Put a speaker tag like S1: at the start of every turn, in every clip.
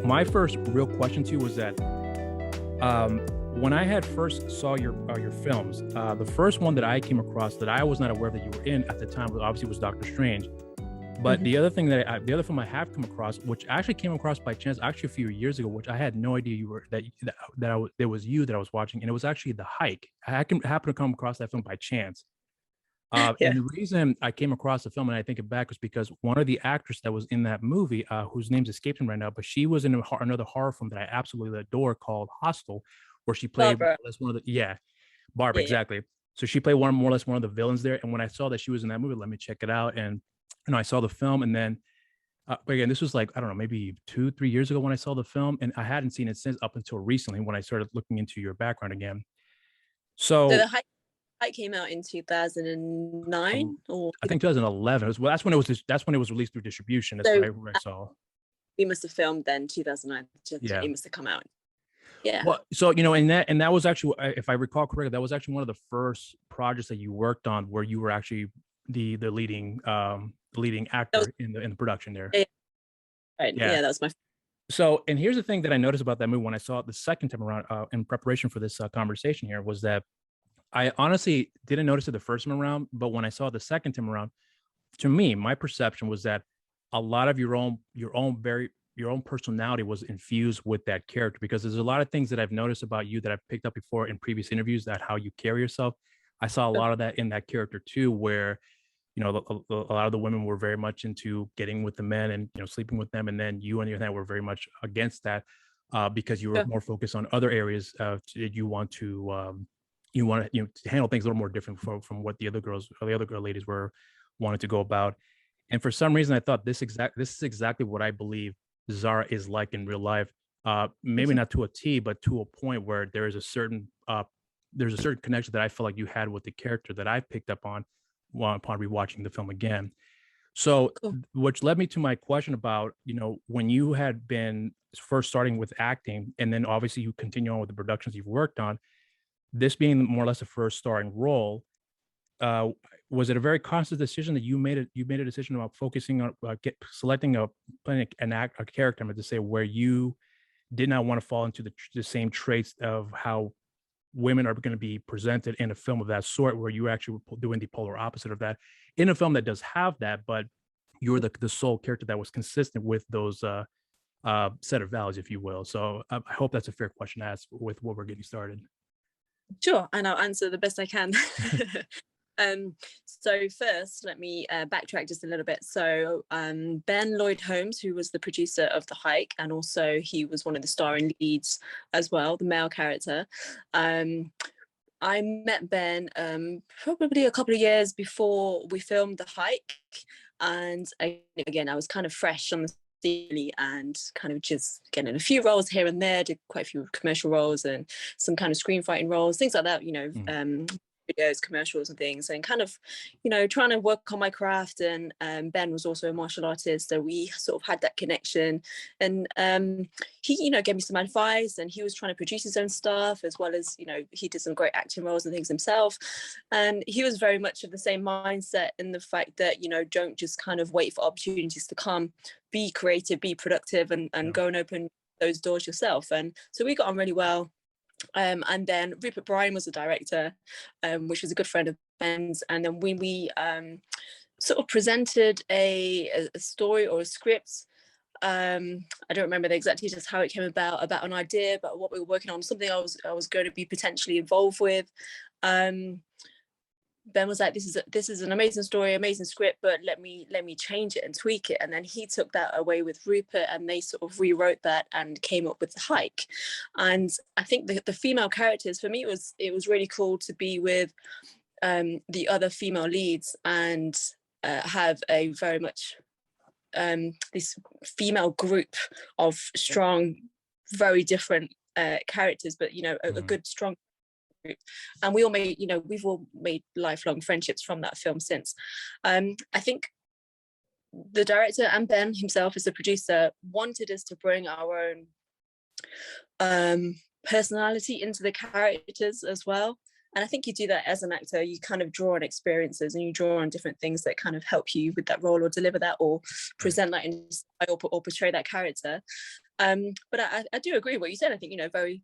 S1: my first real question to you was that when I had first saw your films, the first one that I came across that I was not aware that you were in at the time was Doctor Strange. But
S2: Mhm.
S1: the other thing the other film I have come across, which I actually came across by chance, actually a few years ago, which I had no idea you were there was you that I was watching, and it was actually The Hike. Happened to come across that film by chance.
S2: Yeah.
S1: And the reason I came across the film and I think it back was because one of the actors that was in that movie, whose name's escaping right now, but she was in another horror film that I absolutely adore called Hostel, where she played more
S2: Barbara.
S1: or less one of the Barbara,
S2: Yeah, yeah.
S1: exactly. So she played one more or less one of the villains there. And when I saw that she was in that movie, let me check it out. And I saw the film, and then but again, this was like I don't know, maybe 2-3 years ago when I saw the film, and I hadn't seen it since up until recently when I started looking into your background again.
S2: So
S1: So
S2: the Hike came out in 2009
S1: um,
S2: or
S1: I think 2011 was well, that's when it was released through distribution. That's what
S2: so
S1: I saw.
S2: we must have filmed then 2009.
S1: Yeah.
S2: It must have come out. Yeah.
S1: Well, so and that was actually, if I recall correctly, that was actually one of the first projects that you worked on where you were actually the leading
S2: That was
S1: actor in the production there.
S2: yeah, right.
S1: Yeah.
S2: Yeah, that was my
S1: So, and here's the thing that I noticed about that movie when I saw it the second time around in preparation for this conversation here was that I honestly didn't notice it the first time around, but when I saw it the second time around, to me, my perception was that a lot of your own personality was infused with that character because there's a lot of things that I've noticed about you that I've picked up before in previous interviews that how you carry yourself. I saw a lot of that in that character too, where a lot of the women were very much into getting with the men and sleeping with them, and then you on the other hand were very much against that because you were
S2: sure.
S1: more focused on other areas. You want to to handle things a little more different from what the other girls or the other girl ladies were wanted to go about. And for some reason, I thought this is exactly what I believe Zara is like in real life. Maybe
S2: Mhm.
S1: not to a T, but to a point where there's a certain connection that I feel like you had with the character that I picked up on while upon rewatching the film again. So,
S2: Cool.
S1: which led me to my question about, when you had been first starting with acting, and then obviously you continue on with the productions you've worked on, this being more or less a first starring role, uh, was it a very conscious decision that you made a decision about focusing on selecting playing a character, to say where you did not want to fall into the same traits of how women are going to be presented in a film of that sort, where you actually were doing the polar opposite of that in a film that does have that, but you're the sole character that was consistent with those set of values, if you will. So I hope that's a fair question to ask with what we're getting started.
S2: Sure, and I'll answer the best I can. Um, so first, let me backtrack just a little bit. So Ben Lloyd Holmes, who was the producer of The Hike, and also he was one of the starring leads as well, the male character. Um, I met Ben probably a couple of years before we filmed The Hike, and again, I was kind of fresh on the scene and kind of just getting a few roles here and there, did quite a few commercial roles and some kind of screenwriting roles, things like that,
S1: Mm.
S2: videos, commercials and things, and kind of, trying to work on my craft. And Ben was also a martial artist, so we sort of had that connection. And he, gave me some advice, and he was trying to produce his own stuff as well as, he did some great acting roles and things himself. And he was very much of the same mindset in the fact that, don't just kind of wait for opportunities to come, be creative, be productive, and
S1: Yeah.
S2: go and open those doors yourself. And so we got on really well. And then Rupert Bryan was the director, which was a good friend of Ben's. And then when we sort of presented a story or a script, I don't remember the exact details how it came about an idea about what we were working on, something I was going to be potentially involved with. Ben was like, this is an amazing story, amazing script, but let me change it and tweak it. And then he took that away with Rupert, and they sort of rewrote that and came up with The Hike. And I think the female characters, for me, it was really cool to be with the other female leads and have a very much this female group of strong, very different characters, but a
S1: Mm.
S2: good strong group. And we all made, we've all made lifelong friendships from that film since. I think the director and Ben himself as the producer wanted us to bring our own personality into the characters as well. And I think you do that as an actor. You kind of draw on experiences and you draw on different things that kind of help you with that role or deliver that or
S1: Right.
S2: present that in style or portray that character. But I do agree with what you said. I think, very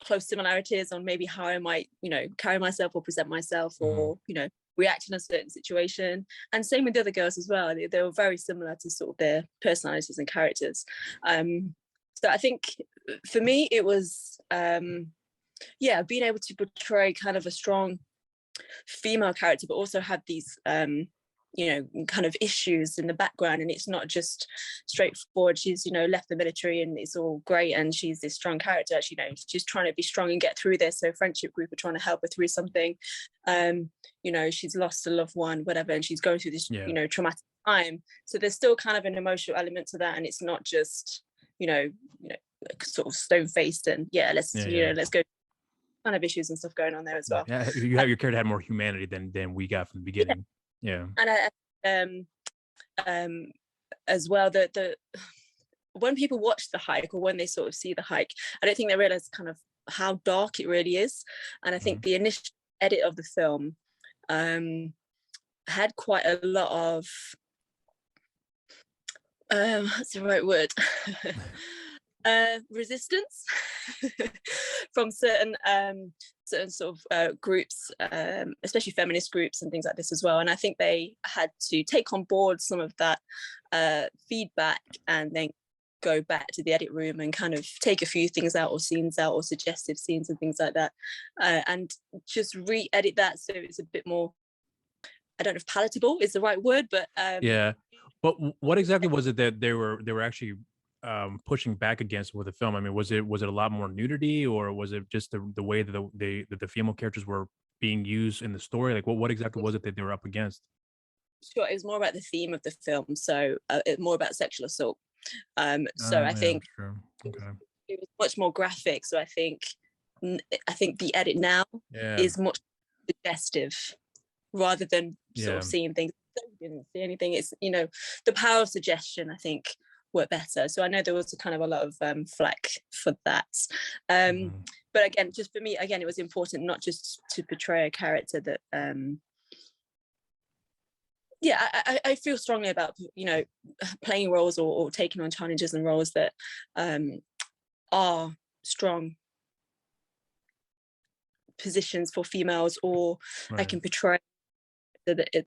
S2: close similarities on maybe how I might, carry myself or present myself, or, react in a certain situation. And same with the other girls as well. They were very similar to sort of their personalities and characters. So I think for me, it was, being able to portray kind of a strong female character, but also have these kind of issues in the background, and it's not just straightforward. She's left the military and it's all great, and she's this strong character. She's trying to be strong and get through this. So friendship group are trying to help her through something. She's lost a loved one, whatever, and she's going through this traumatic time. So there's still kind of an emotional element to that, and it's not just sort of stone-faced and let's go, kind of issues and stuff going on there as well.
S1: Yeah, you have your character had more humanity than we got from the beginning. Yeah.
S2: And as well, the when people watch the hike, or when they sort of see the hike, I don't think they realize kind of how dark it really is. And I think the initial edit of the film had quite a lot of what's the right word? Resistance from certain sort of groups, especially feminist groups and things like this as well. And I think they had to take on board some of that feedback, and then go back to the edit room and kind of take a few things out, or scenes out, or suggestive scenes and things like that, and just re-edit that so it's a bit more, I don't know if palatable is the right word, but
S1: but what exactly was it that they were actually pushing back against with the film? I mean, was it a lot more nudity, or was it just the way that the female characters were being used in the story? Like, what exactly was it that they were up against?
S2: Sure, it was more about the theme of the film, so more about sexual assault. So I think it was much more graphic. So I think the edit now is much suggestive, rather than sort of seeing things. You didn't see anything. It's the power of suggestion, I think, work better. So I know there was a kind of a lot of flack for that. But again, just for me, again, it was important not just to portray a character that I feel strongly about playing roles, or taking on challenges and roles that are strong positions for females, or I can portray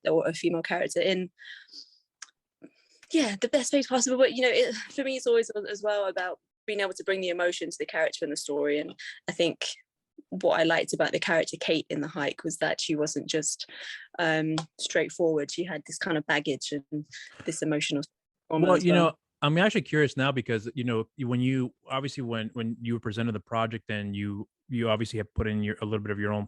S2: or a female character in the best way possible. But for me, it's always as well about being able to bring the emotion to the character and the story. And I think what I liked about the character Kate in the hike was that she wasn't just straightforward. She had this kind of baggage and this emotional trauma.
S1: Well, I'm actually curious now, because when you obviously when you were presented the project, and you obviously have put in a little bit of your own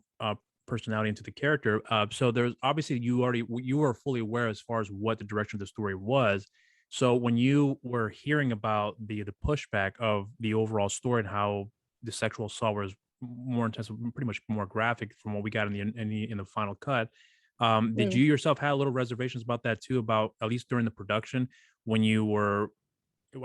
S1: personality into the character. So there's obviously you were fully aware as far as what the direction of the story was. So when you were hearing about the pushback of the overall story, and how the sexual assault was more intense, pretty much more graphic from what we got in the final cut, did you yourself have a little reservations about that too? About, at least during the production, when you were,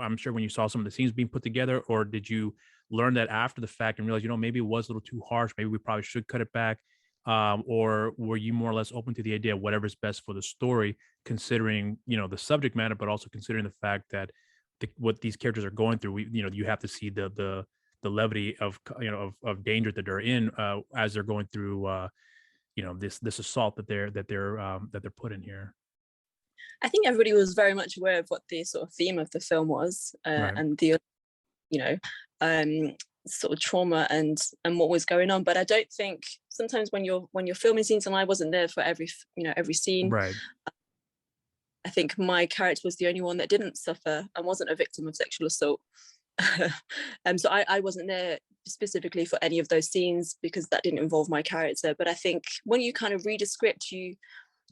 S1: I'm sure when you saw some of the scenes being put together, or did you learn that after the fact and realize, maybe it was a little too harsh, maybe we probably should cut it back? Or were you more or less open to the idea of whatever's best for the story, considering the subject matter, but also considering the fact that what these characters are going through? You have to see the levity of of danger that they're in as they're going through this assault that they're put in here.
S2: I think everybody was very much aware of what the sort of theme of the film was, and the sort of trauma and what was going on. But I don't think sometimes when you're filming scenes, and I wasn't there for every scene,
S1: right,
S2: I think my character was the only one that didn't suffer and wasn't a victim of sexual assault. So I wasn't there specifically for any of those scenes, because that didn't involve my character. But I think when you kind of read a script, you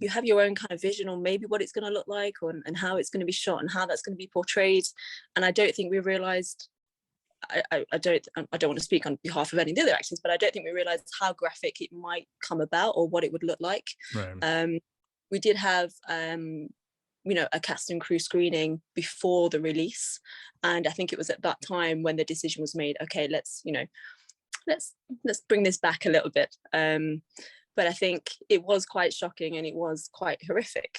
S2: have your own kind of vision on maybe what it's going to look like, and how it's going to be shot, and how that's going to be portrayed. And I don't think we realized, I don't want to speak on behalf of any of the other actors, but I don't think we realized how graphic it might come about, or what it would look like.
S1: Right.
S2: We did have a cast and crew screening before the release, and I think it was at that time when the decision was made, okay, let's bring this back a little bit. But I think it was quite shocking, and it was quite horrific.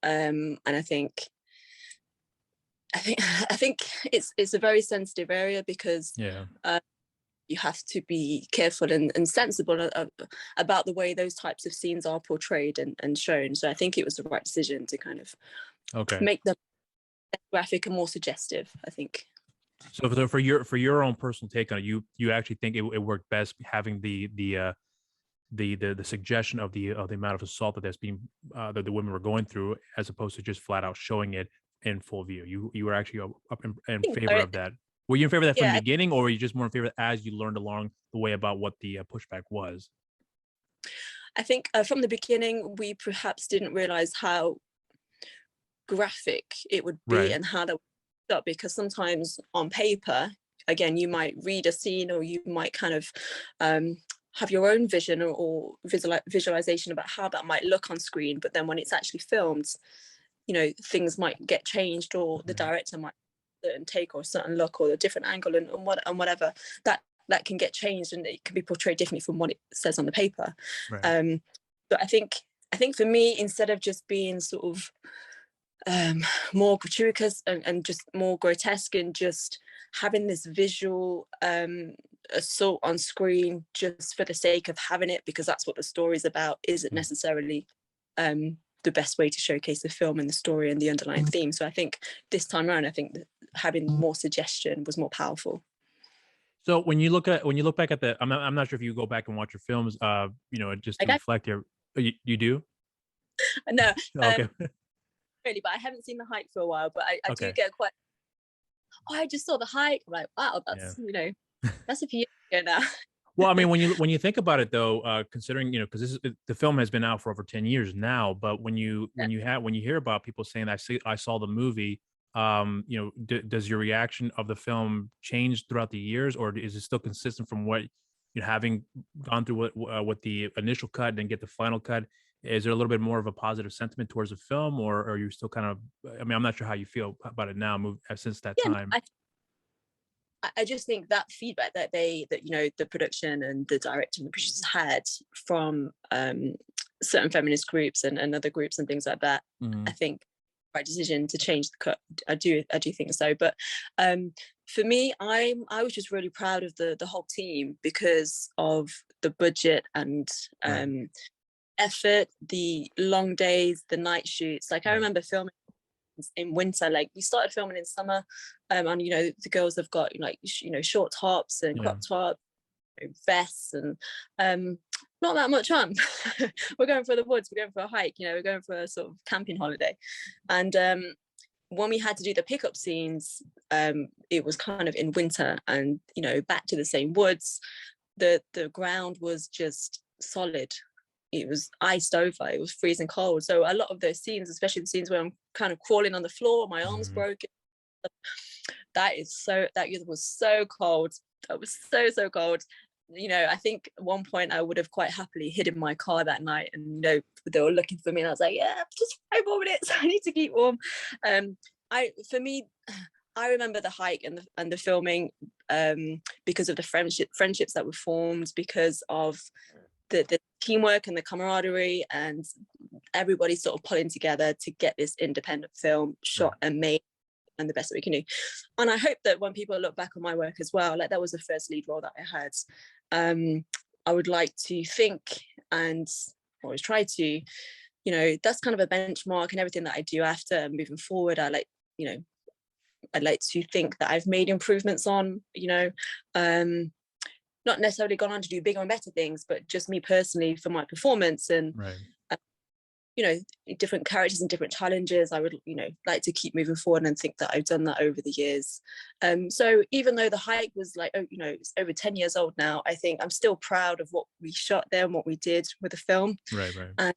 S2: And I think I think it's a very sensitive area because
S1: Yeah.
S2: you have to be careful and sensible about the way those types of scenes are portrayed and shown. So I think it was the right decision to kind of
S1: Okay.
S2: make them less graphic and more suggestive, I think.
S1: So for your own personal take on it, you actually think it worked best having the suggestion of the amount of assault that's being that the women were going through, as opposed to just flat out showing it in full view. You were actually up in favor of that. Were you in favor of that from the
S2: Yeah,
S1: beginning, or were you just more in favor as you learned along the way about what the pushback was?
S2: I think from the beginning we perhaps didn't realize how graphic it would be
S1: Right.
S2: and how that would up, because sometimes on paper, again, you might read a scene or you might kind of have your own vision or visualization about how that might look on screen, but then when it's actually filmed, things might get changed, or the
S1: Right.
S2: director might certain take or a certain look or a different angle and whatever that can get changed, and it can be portrayed differently from what it says on the paper.
S1: Right.
S2: But I think for me, instead of just being sort of more gratuitous and just more grotesque and just having this visual assault on screen just for the sake of having it because that's what the story's about isn't necessarily the best way to showcase the film and the story and the underlying theme. So I think this time around, I think that having more suggestion was more powerful.
S1: So when you look back at I'm not sure if you go back and watch your films, just to
S2: Like
S1: reflect here. You do?
S2: no,
S1: Okay.
S2: really, but I haven't seen The Hike for a while. But I do
S1: Okay.
S2: get quite. Oh, I just saw The Hike. I'm like, wow,
S1: Yeah.
S2: that's a few years ago now.
S1: Well, I mean, when you think about it, though, considering because the film has been out for over 10 years now, but when you hear about people saying I saw the movie, does your reaction of the film change throughout the years, or is it still consistent from what having gone through what the initial cut and then get the final cut? Is there a little bit more of a positive sentiment towards the film, or are you still kind of? I mean, I'm not sure how you feel about it now, since that
S2: Yeah, no,
S1: time.
S2: I just think that feedback that the production and the director and the producers had from certain feminist groups and other groups and things like that, I
S1: Mhm.
S2: think right decision to change the cut. I do think so. But for me, I was just really proud of the whole team because of the budget and
S1: Right.
S2: effort, the long days, the night shoots. Like I
S1: Right.
S2: remember filming in winter. Like we started filming in summer, and the girls have got like short tops and
S1: Yeah.
S2: crop tops, vests, and not that much on. We're going for the woods. We're going for a hike. We're going for a sort of camping holiday, and when we had to do the pickup scenes, it was kind of in winter, and back to the same woods. The ground was just solid. It was iced over. It was freezing cold. So a lot of those scenes, especially the scenes where I'm kind of crawling on the floor, my arms
S1: Mhm.
S2: broken, that was so cold. That was so cold. I think at one point I would have quite happily hid in my car that night, and they were looking for me, and I was like, yeah, just 5 more minutes. I need to keep warm. For me, I remember the hike and the filming because of the friendships that were formed, because of the teamwork and the camaraderie and everybody sort of pulling together to get this independent film
S1: Right.
S2: shot and made and the best that we can do. And I hope that when people look back on my work as well, like that was the first lead role that I had. I would like to think and always try to, that's kind of a benchmark and everything that I do after moving forward. I'd like to think that I've made improvements on, not necessarily gone on to do bigger and better things, but just me personally for my performance and
S1: Right.
S2: uh, different characters and different challenges. I would like to keep moving forward and think that I've done that over the years. So even though the hike was like it's over 10 years old now, I think I'm still proud of what we shot there and what we did with the film.
S1: Right. Right.
S2: And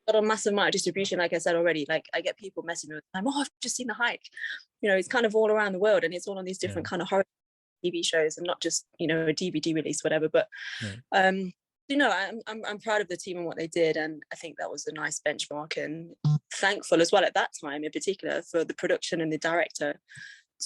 S2: got a massive amount of distribution, like I said already. Like I get people messaging me all the time, oh, I've just seen the hike. It's kind of all around the world, and it's all on these
S1: Yeah.
S2: different kind of horror TV shows and not just a DVD release, whatever. But
S1: Right.
S2: I'm proud of the team and what they did, and I think that was a nice benchmark. And thankful as well at that time, in particular, for the production and the director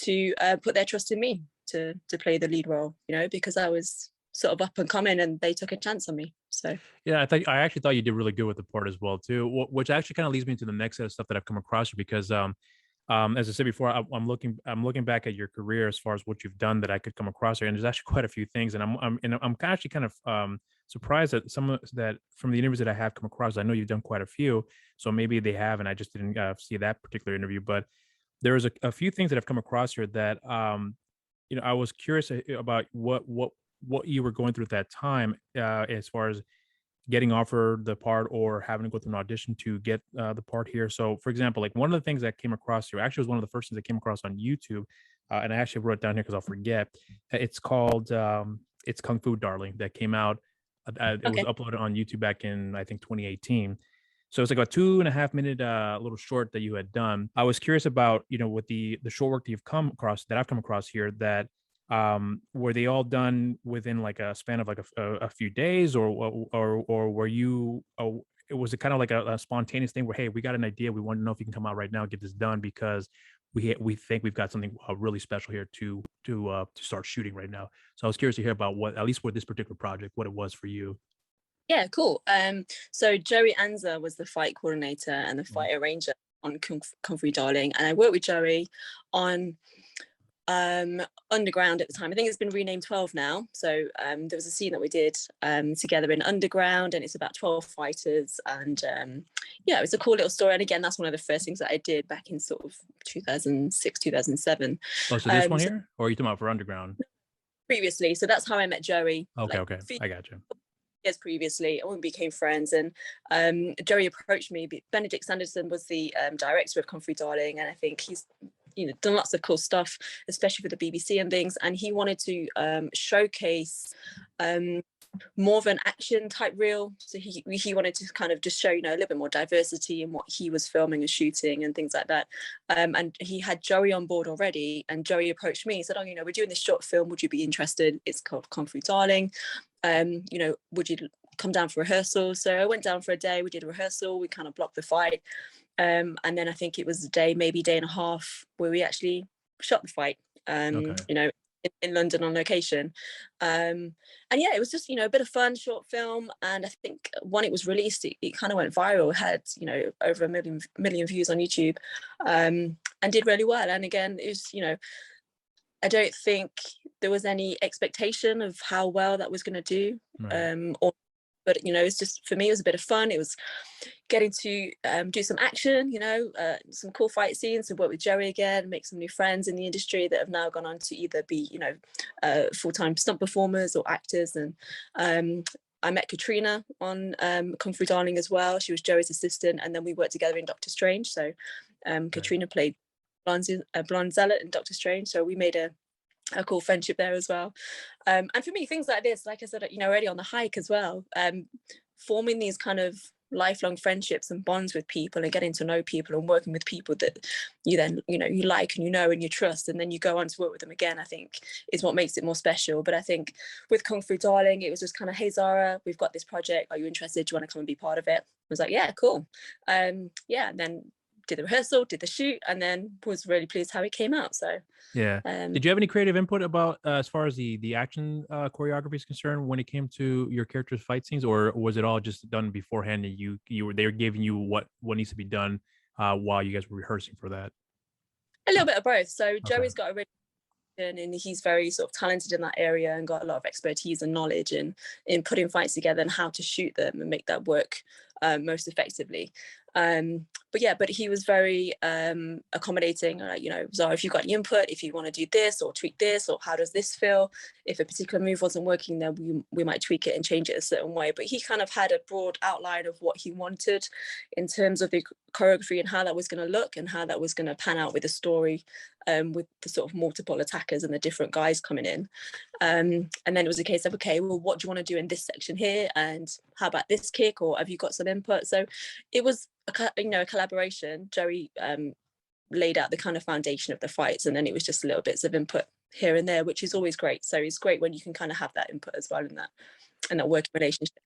S2: to put their trust in me to play the lead role. Because I was sort of up and coming, and they took a chance on me. So
S1: Yeah, I actually thought you did really good with the part as well too, which actually kind of leads me to the next set of stuff that I've come across you because As I said before, I'm looking back at your career as far as what you've done that I could come across here, and there's actually quite a few things, and I'm actually kind of surprised that some of that from the interviews that I have come across. I know you've done quite a few, so maybe they have, and I just didn't see that particular interview. But there was a few things that have come across here that I was curious about what you were going through at that time, as far as getting offered the part or having to go through an audition to get the part here. So, for example, like one of the things that came across here actually was one of the first things that came across on YouTube, and I actually wrote it down here because I'll forget. It's called it's Kung Fu Darling that came out. It was
S2: Okay.
S1: uploaded on YouTube back in I think 2018. So it's like a 2.5 minute little short that you had done. I was curious about with the short work that you've come across that I've come across here that were they all done within like a span of like a few days or were you was it kind of like a spontaneous thing where hey we got an idea we want to know if you can come out right now and get this done because we think we've got something really special here to start shooting right now. So I was curious to hear about what at least for this particular project what it was for you.
S2: Yeah, cool. So Joey Anza was the fight coordinator and the
S1: Mhm.
S2: fight arranger on Kung Fu Darling, and I worked with Joey on Underground at the time. I think it's been renamed 12 now. So there was a scene that we did together in Underground, and it's about 12 fighters. And yeah, it was a cool little story. And again, that's one of the first things that I did back in sort of 2006, 2007.
S1: Oh, so this one
S2: So
S1: here or are you talking about for Underground?
S2: previously, so that's how I met Joey,
S1: Okay,
S2: like
S1: okay,
S2: a few
S1: I got you.
S2: years previously, and we became friends. And Joey approached me. Benedict Sanderson was the director of Kung Fu Darling, and I think he's done lots of cool stuff, especially for the BBC and things. And he wanted to showcase more of an action type reel. So he wanted to kind of just show a little bit more diversity in what he was filming and shooting and things like that. And he had Joey on board already, and Joey approached me. He said, "Oh, we're doing this short film. Would you be interested? It's called Kung Fu Darling. Would you come down for rehearsal?" So I went down for a day. We did a rehearsal. We kind of blocked the fight, and then I think it was a day, maybe day and a half, where we actually shot the fight.
S1: Okay.
S2: In London on location. And yeah, it was just a bit of fun, short film. And I think when it was released, it kind of went viral. It had over a million views on YouTube, and did really well. And again, it was I don't think there was any expectation of how well that was going to do.
S1: Right.
S2: Or but it's just, for me, it was a bit of fun. It was getting to do some action, some cool fight scenes, and work with Joey again, make some new friends in the industry that have now gone on to either be full-time stunt performers or actors. And I met Katrina on Kung Fu Darling as well. She was Joey's assistant, and then we worked together in Doctor Strange. So
S1: Okay.
S2: Katrina played blonde Zealot in Doctor Strange, so we made a cool friendship there as well. And for me, things like this, like I said, already on the hike as well, forming these kind of lifelong friendships and bonds with people and getting to know people and working with people that you then you like and and you trust, and then you go on to work with them again, I think is what makes it more special. But I think with Kung Fu Darling, it was just kind of, "Hey Zara, we've got this project, are you interested, do you want to come and be part of it?" I was like, "Yeah, cool." Yeah, and then did the rehearsal, did the shoot, and then was really pleased how it came out. So
S1: Yeah.
S2: um
S1: Did you have any creative input about as far as the action choreography is concerned when it came to your characters' fight scenes, or was it all just done beforehand and you were they were giving you what needs to be done while you guys were rehearsing for that?
S2: a little bit of both. So
S1: Okay.
S2: Joey's got a really, and he's very sort of talented in that area and got a lot of expertise and knowledge in putting fights together and how to shoot them and make that work most effectively. But he was very accommodating. Like, Zara, if you've got any input, if you want to do this or tweak this, or how does this feel? If a particular move wasn't working, then we might tweak it and change it a certain way. But he kind of had a broad outline of what he wanted in terms of the choreography and how that was going to look and how that was going to pan out with the story, with the sort of multiple attackers and the different guys coming in. And then it was a case of, okay, well, what do you want to do in this section here? And how about this kick? Or have you got some input? So it was a collaboration. Joey laid out the kind of foundation of the fights, and then it was just little bits of input here and there, which is always great. So it's great when you can kind of have that input as well in that working relationship.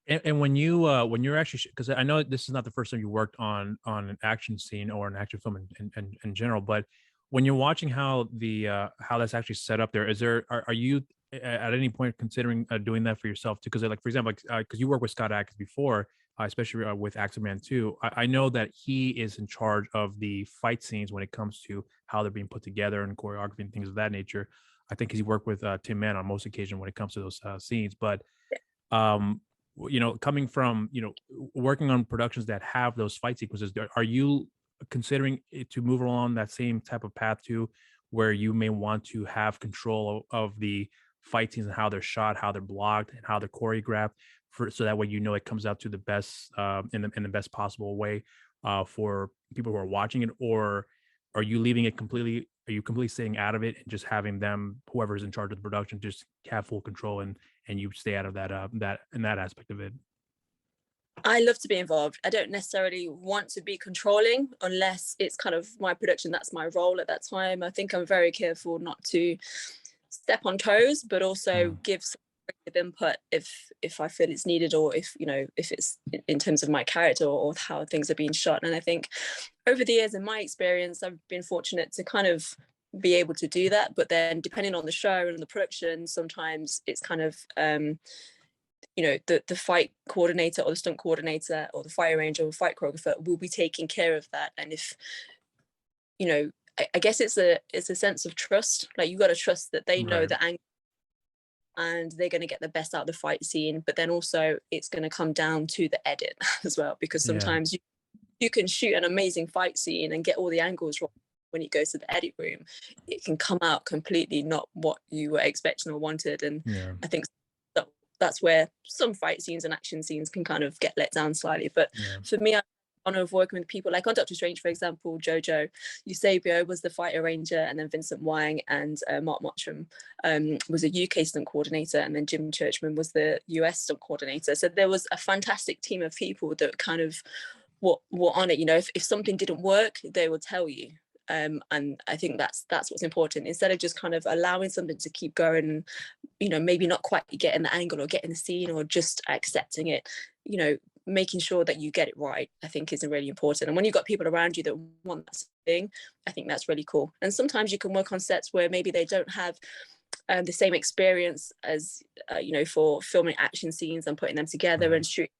S1: And when you're actually because I know this is not the first time you worked on an action scene or an action film in general, but when you're watching how that's actually set up there, are you at any point considering doing that for yourself too? Because like for example, because you worked with Scott Adkins before, especially with Axeman 2. I know that he is in charge of the fight scenes when it comes to how they're being put together and choreography and things of that nature. I think he's worked with Tim Man on most occasions when it comes to those scenes. But um, coming from working on productions that have those fight sequences, are you considering it to move along that same type of path too, where you may want to have control of the fight scenes and how they're shot, how they're blocked, and how they're choreographed, so that way it comes out to the best in the best possible way for people who are watching it? Or are you leaving it completely? Are you completely staying out of it and just having them, whoever's in charge of the production, just have full control and you stay out of that aspect of it?
S2: I love to be involved. I don't necessarily want to be controlling unless it's kind of my production. That's my role at that time. I think I'm very careful not to step on toes, but also give some input if I feel it's needed, or if it's in terms of my character or how things are being shot. And I think over the years, in my experience, I've been fortunate to kind of be able to do that. But then depending on the show and the production, sometimes it's kind of the fight coordinator or the stunt coordinator or the fight arranger or fight choreographer will be taking care of that. And if I guess it's a sense of trust. Like, you got to trust that they know
S1: Right.
S2: the angle and they're going to get the best out of the fight scene. But then also it's going to come down to the edit as well, because
S1: Yeah.
S2: sometimes you can shoot an amazing fight scene and get all the angles wrong. When it goes to the edit room, it can come out completely not what you were expecting or wanted. And
S1: Yeah.
S2: I think that's where some fight scenes and action scenes can kind of get let down slightly. But
S1: Yeah.
S2: for me, I honor of working with people like on Doctor Strange, for example. Jojo Eusebio was the fight arranger, and then Vincent Wang and Mark Mottram was a UK stunt coordinator, and then Jim Churchman was the US stunt coordinator. So there was a fantastic team of people that kind of were on it. If something didn't work, they would tell you. And I think that's what's important. Instead of just kind of allowing something to keep going, maybe not quite getting the angle or getting the scene or just accepting it, making sure that you get it right, I think is really important. And when you've got people around you that want that thing, I think that's really cool. And sometimes you can work on sets where maybe they don't have the same experience as for filming action scenes and putting them together and shooting.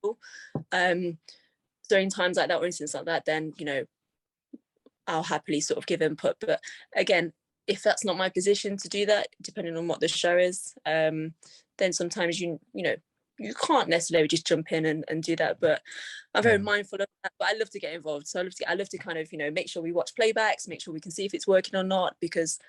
S2: So in times like that, or instances like that, then I'll happily sort of give input. But again, if that's not my position to do that, depending on what the show is, then sometimes you can't necessarily just jump in and do that. But I'm very mindful of that. But I love to get involved. So I love to kind of make sure we watch playbacks, make sure we can see if it's working or not, because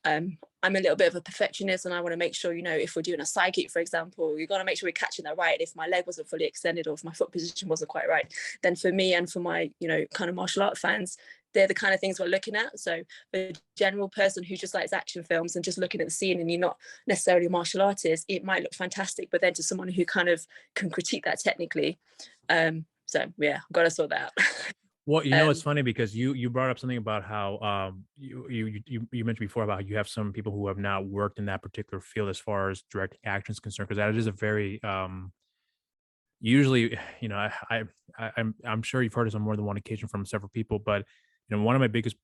S2: I'm a little bit of a perfectionist, and I want to make sure, if we're doing a side kick, for example, you've got to make sure we're catching that right. If my leg wasn't fully extended or if my foot position wasn't quite right, then for me and for my, kind of martial art fans, they're the kind of things we're looking at. So the general person who just likes action films and just looking at the scene, and you're not necessarily a martial artist, it might look fantastic. But then to someone who kind of can critique that technically, so yeah, I've got to sort that out.
S1: Well, it's funny because you brought up something about how you mentioned before about how you have some people who have not worked in that particular field as far as directing action is concerned, because that is a very usually, I'm sure you've heard this on more than one occasion from several people, but one of my biggest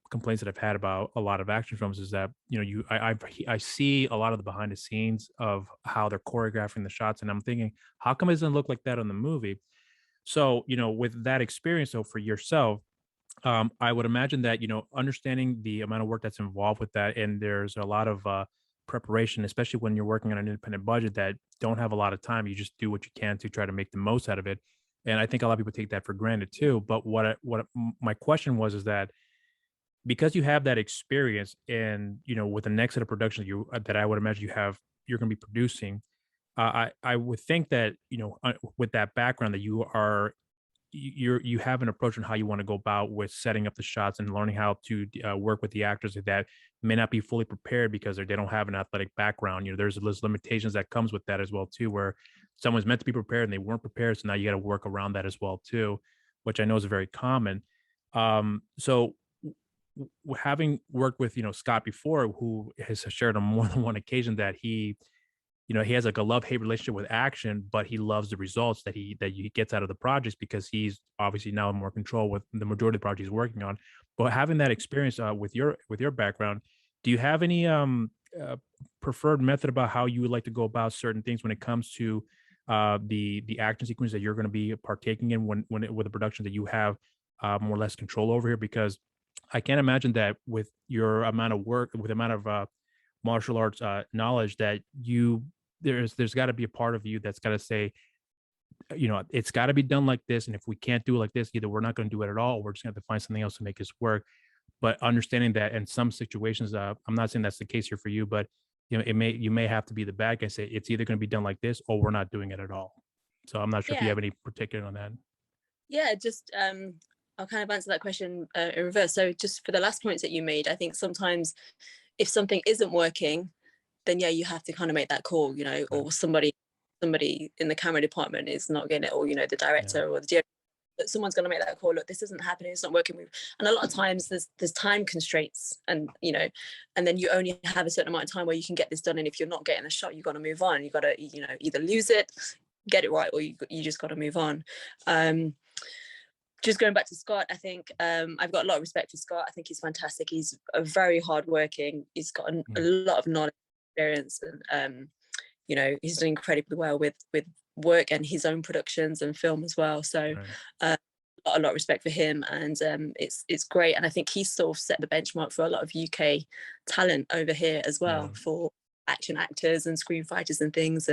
S1: complaints that I've had about a lot of action films is that I see a lot of the behind the scenes of how they're choreographing the shots, and I'm thinking, how come it doesn't look like that on the movie? So, with that experience, though, for yourself, I would imagine that, understanding the amount of work that's involved with that, and there's a lot of preparation, especially when you're working on an independent budget that don't have a lot of time. You just do what you can to try to make the most out of it. And I think a lot of people take that for granted too. But my question was is that because you have that experience, and with the next set of productions that I would imagine you're going to be producing, I would think that with that background that you have an approach on how you want to go about with setting up the shots and learning how to work with the actors that may not be fully prepared because they don't have an athletic background. There's limitations that comes with that as well too, where someone's meant to be prepared and they weren't prepared, so now you got to work around that as well too, which I know is very common. So having worked with Scott before, who has shared on more than one occasion that he has like a love-hate relationship with action, but he loves the results that he gets out of the projects because he's obviously now in more control with the majority of the projects he's working on. But having that experience with your background, do you have any preferred method about how you would like to go about certain things when it comes to the action sequence that you're going to be partaking in with the production that you have more or less control over here? Because I can't imagine that with your amount of work, with the amount of martial arts knowledge, that there's got to be a part of you that's got to say, it's got to be done like this, and if we can't do it like this, either we're not going to do it at all, or we're just going to have to find something else to make this work. But understanding that in some situations, I'm not saying that's the case here for you, but you may have to be the bad guy, say it's either going to be done like this or we're not doing it at all. So I'm not sure if you
S2: Yeah.
S1: have any particular on that.
S2: Yeah, just I'll kind of answer that question in reverse. So just for the last points that you made, I think sometimes if something isn't working, then yeah, you have to kind of make that call, or somebody in the camera department is not getting it, or the director or the DOP, that someone's going to make that call. Look, this isn't happening, it's not working. And a lot of times there's time constraints, and and then you only have a certain amount of time where you can get this done. And if you're not getting a shot, you've got to move on. You've got to either lose it, get it right, or you just got to move on. Just going back to Scott, I think I've got a lot of respect for Scott. I think he's fantastic. He's a very hardworking. He's got a lot of knowledge, experience, and he's done incredibly well with work and his own productions and film as well. So a lot of respect for him, and it's great. And I think he's sort of set the benchmark for a lot of UK talent over here as well, for action actors and screenwriters and things.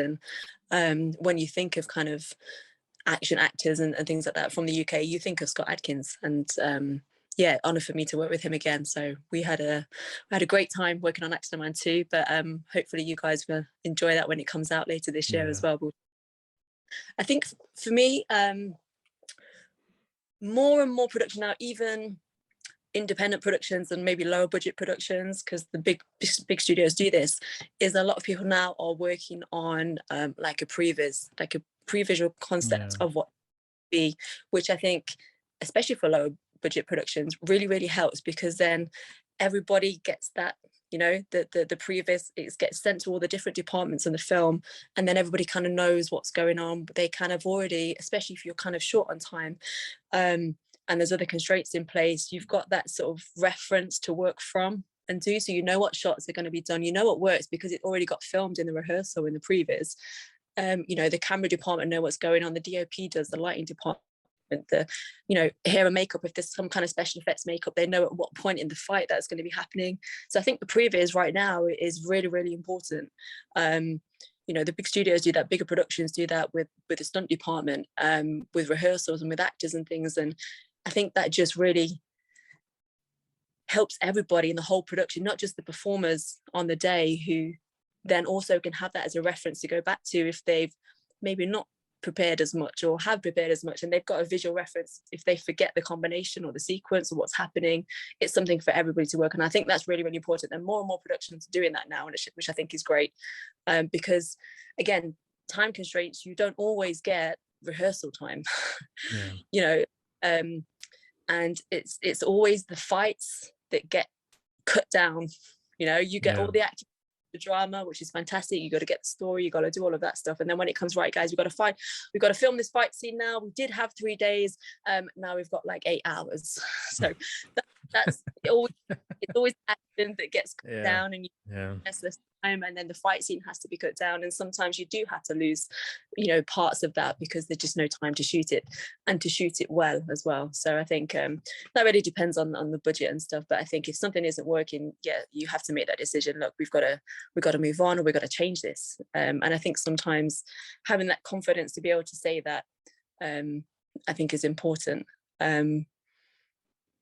S2: And when you think of kind of action actors and things like that from the UK, you think of Scott Adkins. And honor for me to work with him again. So we had a great time working on Accident Man 2, but hopefully you guys will enjoy that when it comes out later this year as well. I think for me, more and more production now, even independent productions and maybe lower budget productions, because the big studios do this, is a lot of people now are working on like a pre-visual concept of what be, which I think, especially for lower budget productions, really helps, because then everybody gets that, the previous, it gets sent to all the different departments in the film, and then everybody kind of knows what's going on. They kind of already, especially if you're kind of short on time, and there's other constraints in place, you've got that sort of reference to work from and do, so what shots are going to be done, what works, because it already got filmed in the rehearsal, in the previs. The camera department know what's going on, the DOP does, the lighting department, the hair and makeup, if there's some kind of special effects makeup, they know at what point in the fight that's going to be happening. So I think the previs right now is really important. The big studios do that, bigger productions do that with the stunt department, with rehearsals and with actors and things. And I think that just really helps everybody in the whole production, not just the performers on the day, who then also can have that as a reference to go back to if they've maybe not prepared as much or have prepared as much, and they've got a visual reference. If they forget the combination or the sequence or what's happening, it's something for everybody to work on. I think that's really important, and more productions are doing that now, which I think is great, because again, time constraints, you don't always get rehearsal time. And it's always the fights that get cut down. You get all the acting, the drama, which is fantastic. You got to get the story, you got to do all of that stuff, and then when it comes, right guys, we've got to film this fight scene now. We did have 3 days, now we've got like 8 hours. So that's it's always action that gets cut down, and less time, and then the fight scene has to be cut down, and sometimes you do have to lose parts of that because there's just no time to shoot it, and to shoot it well as well. So I think that really depends on the budget and stuff, but I think if something isn't working, you have to make that decision. Look, we've got to move on, or we've got to change this, and I think sometimes having that confidence to be able to say that, I think is important.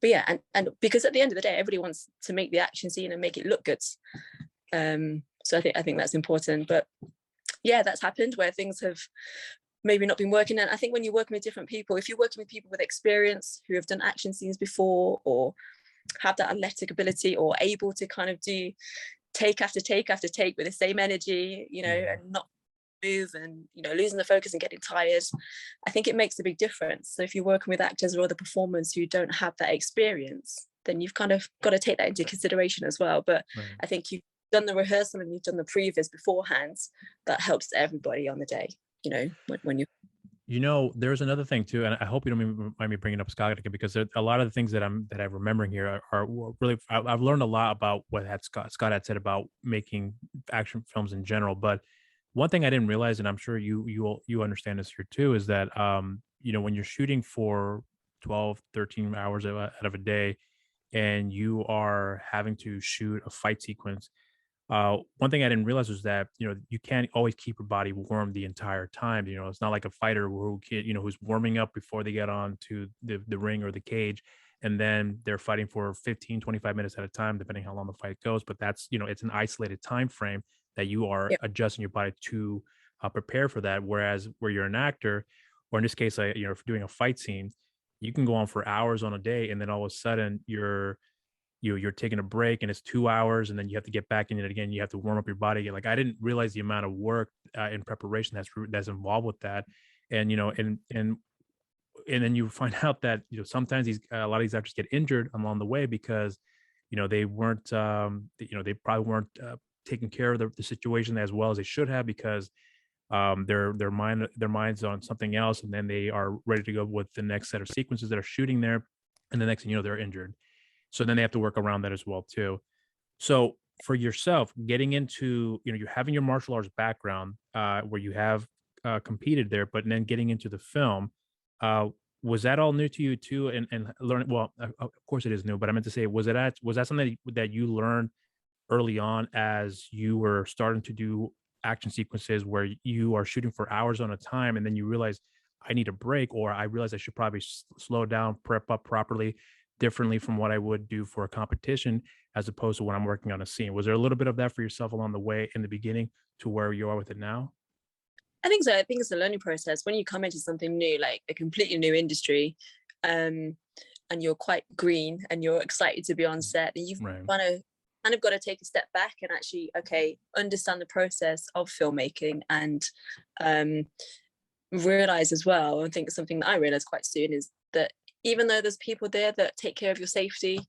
S2: But yeah, and because at the end of the day, everybody wants to make the action scene and make it look good. So I think that's important. But yeah, that's happened where things have maybe not been working. And I think when you're working with different people, if you're working with people with experience who have done action scenes before, or have that athletic ability, or able to kind of do take after take after take with the same energy, and not move, and losing the focus and getting tired, I think it makes a big difference. So if you're working with actors or other performers who don't have that experience, then you've kind of got to take that into consideration as well. But I think you've done the rehearsal and you've done the previs beforehand, that helps everybody on the day, when you
S1: there's another thing too, and I hope you don't mind me bringing up Scott again, because a lot of the things that I'm remembering here are really, I've learned a lot about what Scott had said about making action films in general. But one thing I didn't realize, and I'm sure you understand this here too, is that when you're shooting for 12, 13 hours out of a day, and you are having to shoot a fight sequence. One thing I didn't realize was that you can't always keep your body warm the entire time. It's not like a fighter who's warming up before they get on to the ring or the cage, and then they're fighting for 15, 25 minutes at a time, depending how long the fight goes. But that's it's an isolated time frame that you are
S2: Yeah.
S1: adjusting your body to prepare for that. Whereas where you're an actor, or in this case, if you're doing a fight scene, you can go on for hours on a day, and then all of a sudden you're taking a break and it's 2 hours, and then you have to get back in it again. You have to warm up your body again. Like, I didn't realize the amount of work in preparation that's involved with that. And and then you find out that sometimes a lot of these actors get injured along the way because they weren't they probably weren't taking care of the situation as well as they should have, because their minds on something else, and then they are ready to go with the next set of sequences that are shooting there, and the next thing they're injured. So then they have to work around that as well too. So for yourself, getting into you're having your martial arts background, where you have competed there, but then getting into the film, uh, was that all new to you too? And learning, well, of course it is new, but I meant to say, was that something that you learned early on as you were starting to do action sequences where you are shooting for hours on a time, and then you realize, I need a break, or I realize I should probably slow down, prep up properly, differently from what I would do for a competition, as opposed to when I'm working on a scene? Was there a little bit of that for yourself along the way in the beginning to where you are with it now?
S2: I think so. I think it's a learning process when you come into something new, like a completely new industry, and you're quite green and you're excited to be on set, and you've
S1: Right.
S2: kind of got to take a step back and actually, okay, understand the process of filmmaking, and realize as well. I think something that I realized quite soon is that even though there's people there that take care of your safety,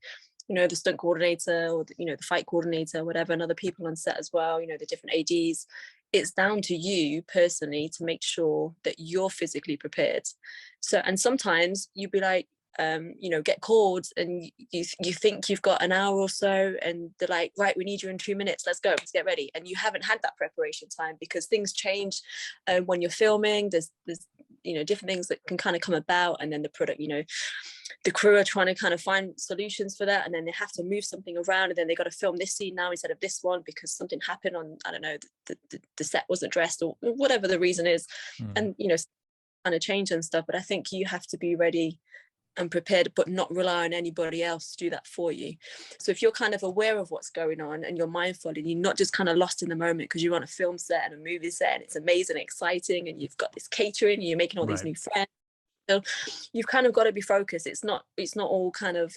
S2: the stunt coordinator, or the fight coordinator, whatever, and other people on set as well, the different ADs, it's down to you personally to make sure that you're physically prepared. So, and sometimes you'd be like, get called, and you think you've got an hour or so, and they're like, right, we need you in 2 minutes, let's go, let's get ready, and you haven't had that preparation time because things change when you're filming. There's different things that can kind of come about, and then the product, the crew are trying to kind of find solutions for that, and then they have to move something around, and then they got to film this scene now instead of this one because something happened on, I don't know, the set wasn't dressed, or whatever the reason is.
S1: Mm.
S2: And kind of change and stuff. But I think you have to be ready and prepared, but not rely on anybody else to do that for you. So if you're kind of aware of what's going on and you're mindful, and you're not just kind of lost in the moment because you're on a film set and a movie set and it's amazing and exciting, and you've got this catering and you're making all these
S1: Right.
S2: new friends, so you've kind of got to be focused. It's not all kind of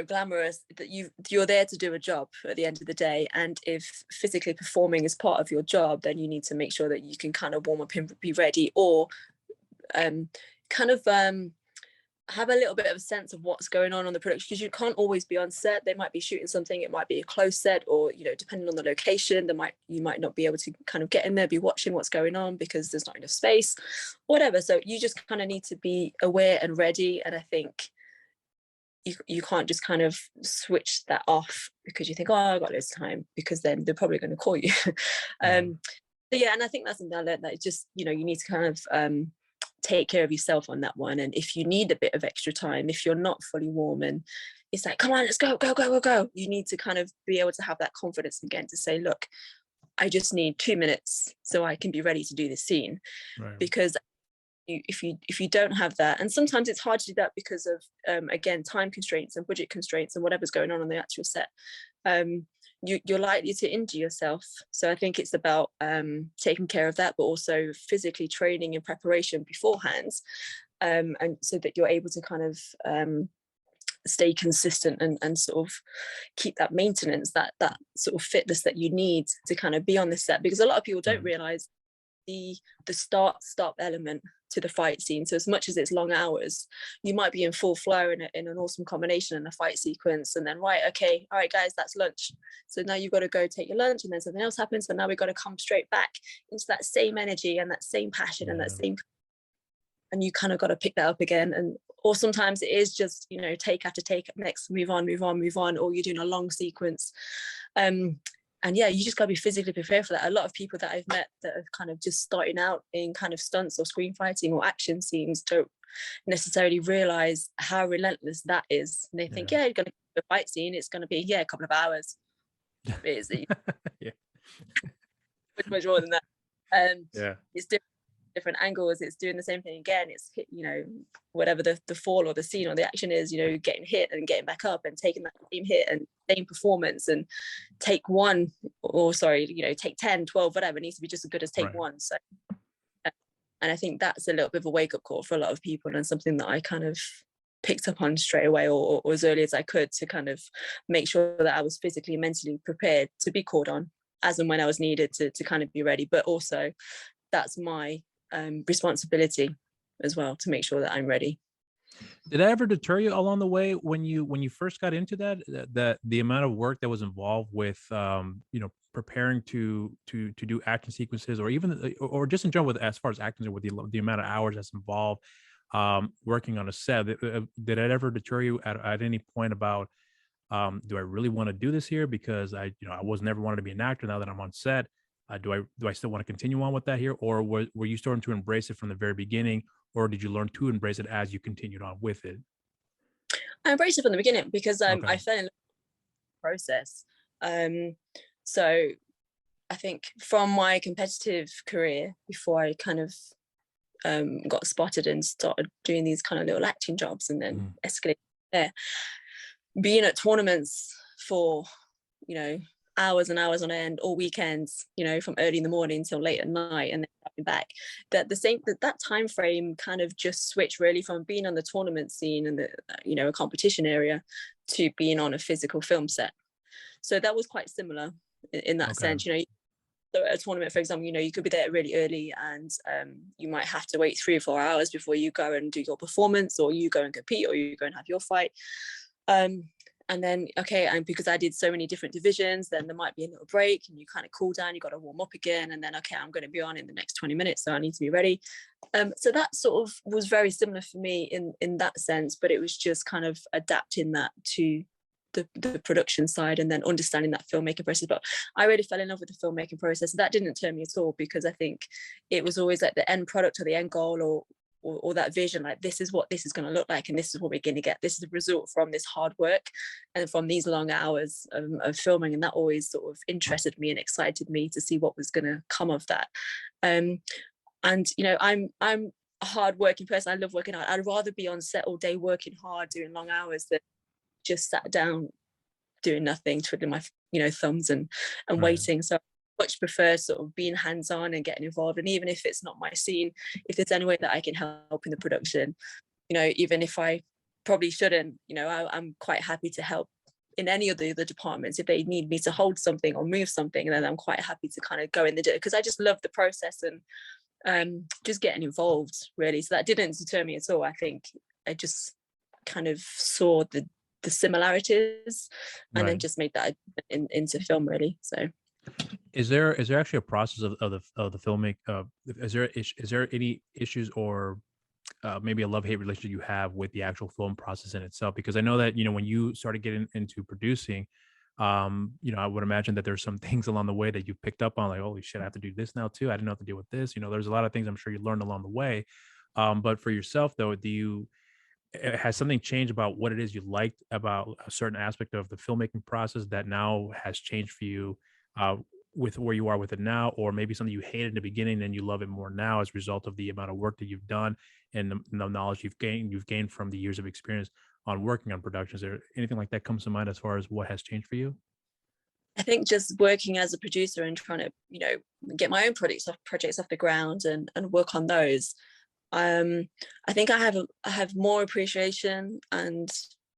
S2: glamorous. That you're there to do a job at the end of the day, and if physically performing is part of your job, then you need to make sure that you can kind of warm up and be ready, or kind of have a little bit of a sense of what's going on the production, because you can't always be on set. They might be shooting something, it might be a close set, or depending on the location, you might not be able to kind of get in there, be watching what's going on because there's not enough space, whatever. So you just kind of need to be aware and ready. And I think you can't just kind of switch that off because you think, oh, I got this time, because then they're probably going to call you.
S1: Yeah.
S2: So yeah, and I think that's something I learned, that just you need to kind of take care of yourself on that one. And if you need a bit of extra time, if you're not fully warm, and it's like, come on, let's go, you need to kind of be able to have that confidence again to say, look, I just need 2 minutes so I can be ready to do this scene.
S1: Right.
S2: Because if you don't have that, and sometimes it's hard to do that because of again, time constraints and budget constraints and whatever's going on the actual set, you're likely to injure yourself. So I think it's about taking care of that, but also physically training in preparation beforehand, and so that you're able to kind of stay consistent and sort of keep that maintenance, that sort of fitness that you need to kind of be on the set. Because a lot of people don't realize the start-stop element to the fight scene. So as much as it's long hours, you might be in full flow in an awesome combination in a fight sequence, and then all right guys, that's lunch. So now you've got to go take your lunch, and then something else happens, so now we've got to come straight back into that same energy and that same passion and that same, and you kind of got to pick that up again. And or sometimes it is just take after take, next, move on, or you're doing a long sequence. and yeah, you just got to be physically prepared for that. A lot of people that I've met that are kind of just starting out in kind of stunts or screen fighting or action scenes don't necessarily realize how relentless that is. And they think, yeah, you're going to do a fight scene, it's going to be a couple of hours. It is
S1: Yeah.
S2: much more than that.
S1: Yeah.
S2: It's different angles, it's doing the same thing again, it's whatever the fall or the scene or the action is, getting hit and getting back up and taking that same hit and same performance, and take 10, 12, whatever, it needs to be just as good as take one. So and I think that's a little bit of a wake-up call for a lot of people, and something that I kind of picked up on straight away, or as early as I could, to kind of make sure that I was physically and mentally prepared to be called on as and when I was needed to kind of be ready. But also that's my responsibility as well, to make sure that I'm ready.
S1: Did that ever deter you along the way when you first got into that the amount of work that was involved with preparing to do action sequences, or even or just in general with as far as acting, with the amount of hours that's involved working on a set? Did it ever deter you at any point about do I really want to do this here, because I was never wanted to be an actor. Now that I'm on set, do I still want to continue on with that here, or were you starting to embrace it from the very beginning, or did you learn to embrace it as you continued on with it?
S2: I embraced it from the beginning because I fell in love with the process. So I think from my competitive career, before I kind of got spotted and started doing these kind of little acting jobs, and then escalated there, being at tournaments for hours and hours on end, all weekends, from early in the morning till late at night, and then coming back, that time frame kind of just switched really from being on the tournament scene and the a competition area to being on a physical film set. So that was quite similar in that sense. So at a tournament, for example, you could be there really early, and you might have to wait 3 or 4 hours before you go and do your performance, or you go and compete, or you go and have your fight. And then, and because I did so many different divisions, then there might be a little break, and you kind of cool down, you got to warm up again, and then, I'm going to be on in the next 20 minutes, so I need to be ready. So that sort of was very similar for me in that sense, but it was just kind of adapting that to the production side, and then understanding that filmmaking process. But I really fell in love with the filmmaking process. That didn't turn me at all, because I think it was always like the end product or the end goal, or that vision, like this is what this is going to look like, and this is what we're going to get. This is the result from this hard work and from these long hours of filming. And that always sort of interested me and excited me to see what was going to come of that. And I'm a hard working person. I love working hard. I'd rather be on set all day working hard, doing long hours, than just sat down doing nothing, twiddling my thumbs and waiting. So much prefer sort of being hands-on and getting involved. And even if it's not my scene, if there's any way that I can help in the production, even if I probably shouldn't, I'm quite happy to help in any of the other departments. If they need me to hold something or move something, then I'm quite happy to kind of go in because I just love the process and just getting involved, really. So that didn't deter me at all. I think I just kind of saw the similarities and then just made that into film, really. So
S1: is there actually a process of the filming? Is there any issues, or maybe a love-hate relationship you have with the actual film process in itself? Because I know that when you started getting into producing, I would imagine that there's some things along the way that you picked up on, like, holy shit, I have to do this now too. I didn't know what to deal with this. There's a lot of things I'm sure you learned along the way. But for yourself, though, has something changed about what it is you liked about a certain aspect of the filmmaking process that now has changed for you with where you are with it now, or maybe something you hated in the beginning and you love it more now as a result of the amount of work that you've done and the knowledge you've gained from the years of experience on working on productions? Is there anything like that comes to mind as far as what has changed for you?
S2: I think just working as a producer and trying to, get my own projects off the ground and work on those. I think I have more appreciation and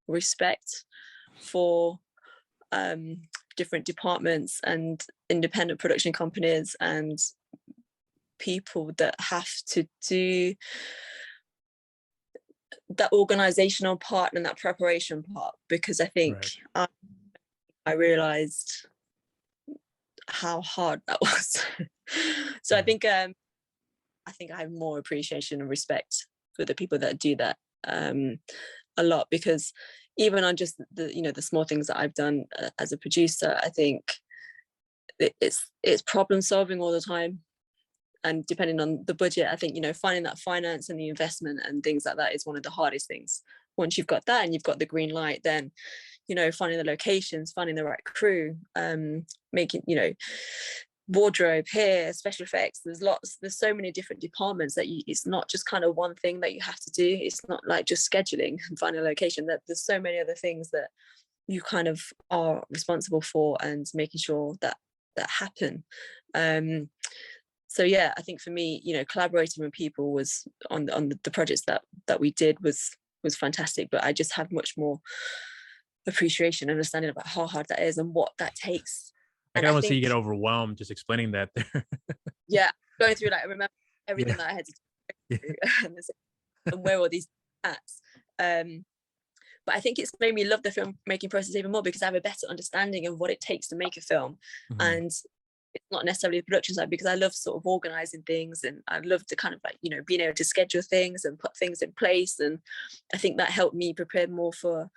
S2: respect for different departments and independent production companies and people that have to do that organizational part and that preparation part, because I think I realized how hard that was. So I think I have more appreciation and respect for the people that do that a lot, because even on just the small things that I've done as a producer, I think it's problem solving all the time. And depending on the budget, I think, finding that finance and the investment and things like that is one of the hardest things. Once you've got that and you've got the green light, then, finding the locations, finding the right crew, making, wardrobe, hair, special effects. There's so many different departments that it's not just kind of one thing that you have to do. It's not like just scheduling and finding a location. That there's so many other things that you kind of are responsible for and making sure that happen. So yeah, I think for me, collaborating with people was on the projects that we did was fantastic. But I just have much more appreciation, understanding about how hard that is and what that takes.
S1: I
S2: And
S1: kind
S2: I
S1: of want to see
S2: think,
S1: you get overwhelmed just explaining that there.
S2: yeah, going through, like, I remember everything
S1: Yeah.
S2: that I had to
S1: Yeah.
S2: do and wear all these hats. But I think it's made me love the filmmaking process even more, because I have a better understanding of what it takes to make a film.
S1: Mhm.
S2: And it's not necessarily the production side, because I love sort of organizing things, and I love to kind of like, being able to schedule things and put things in place. And I think that helped me prepare more for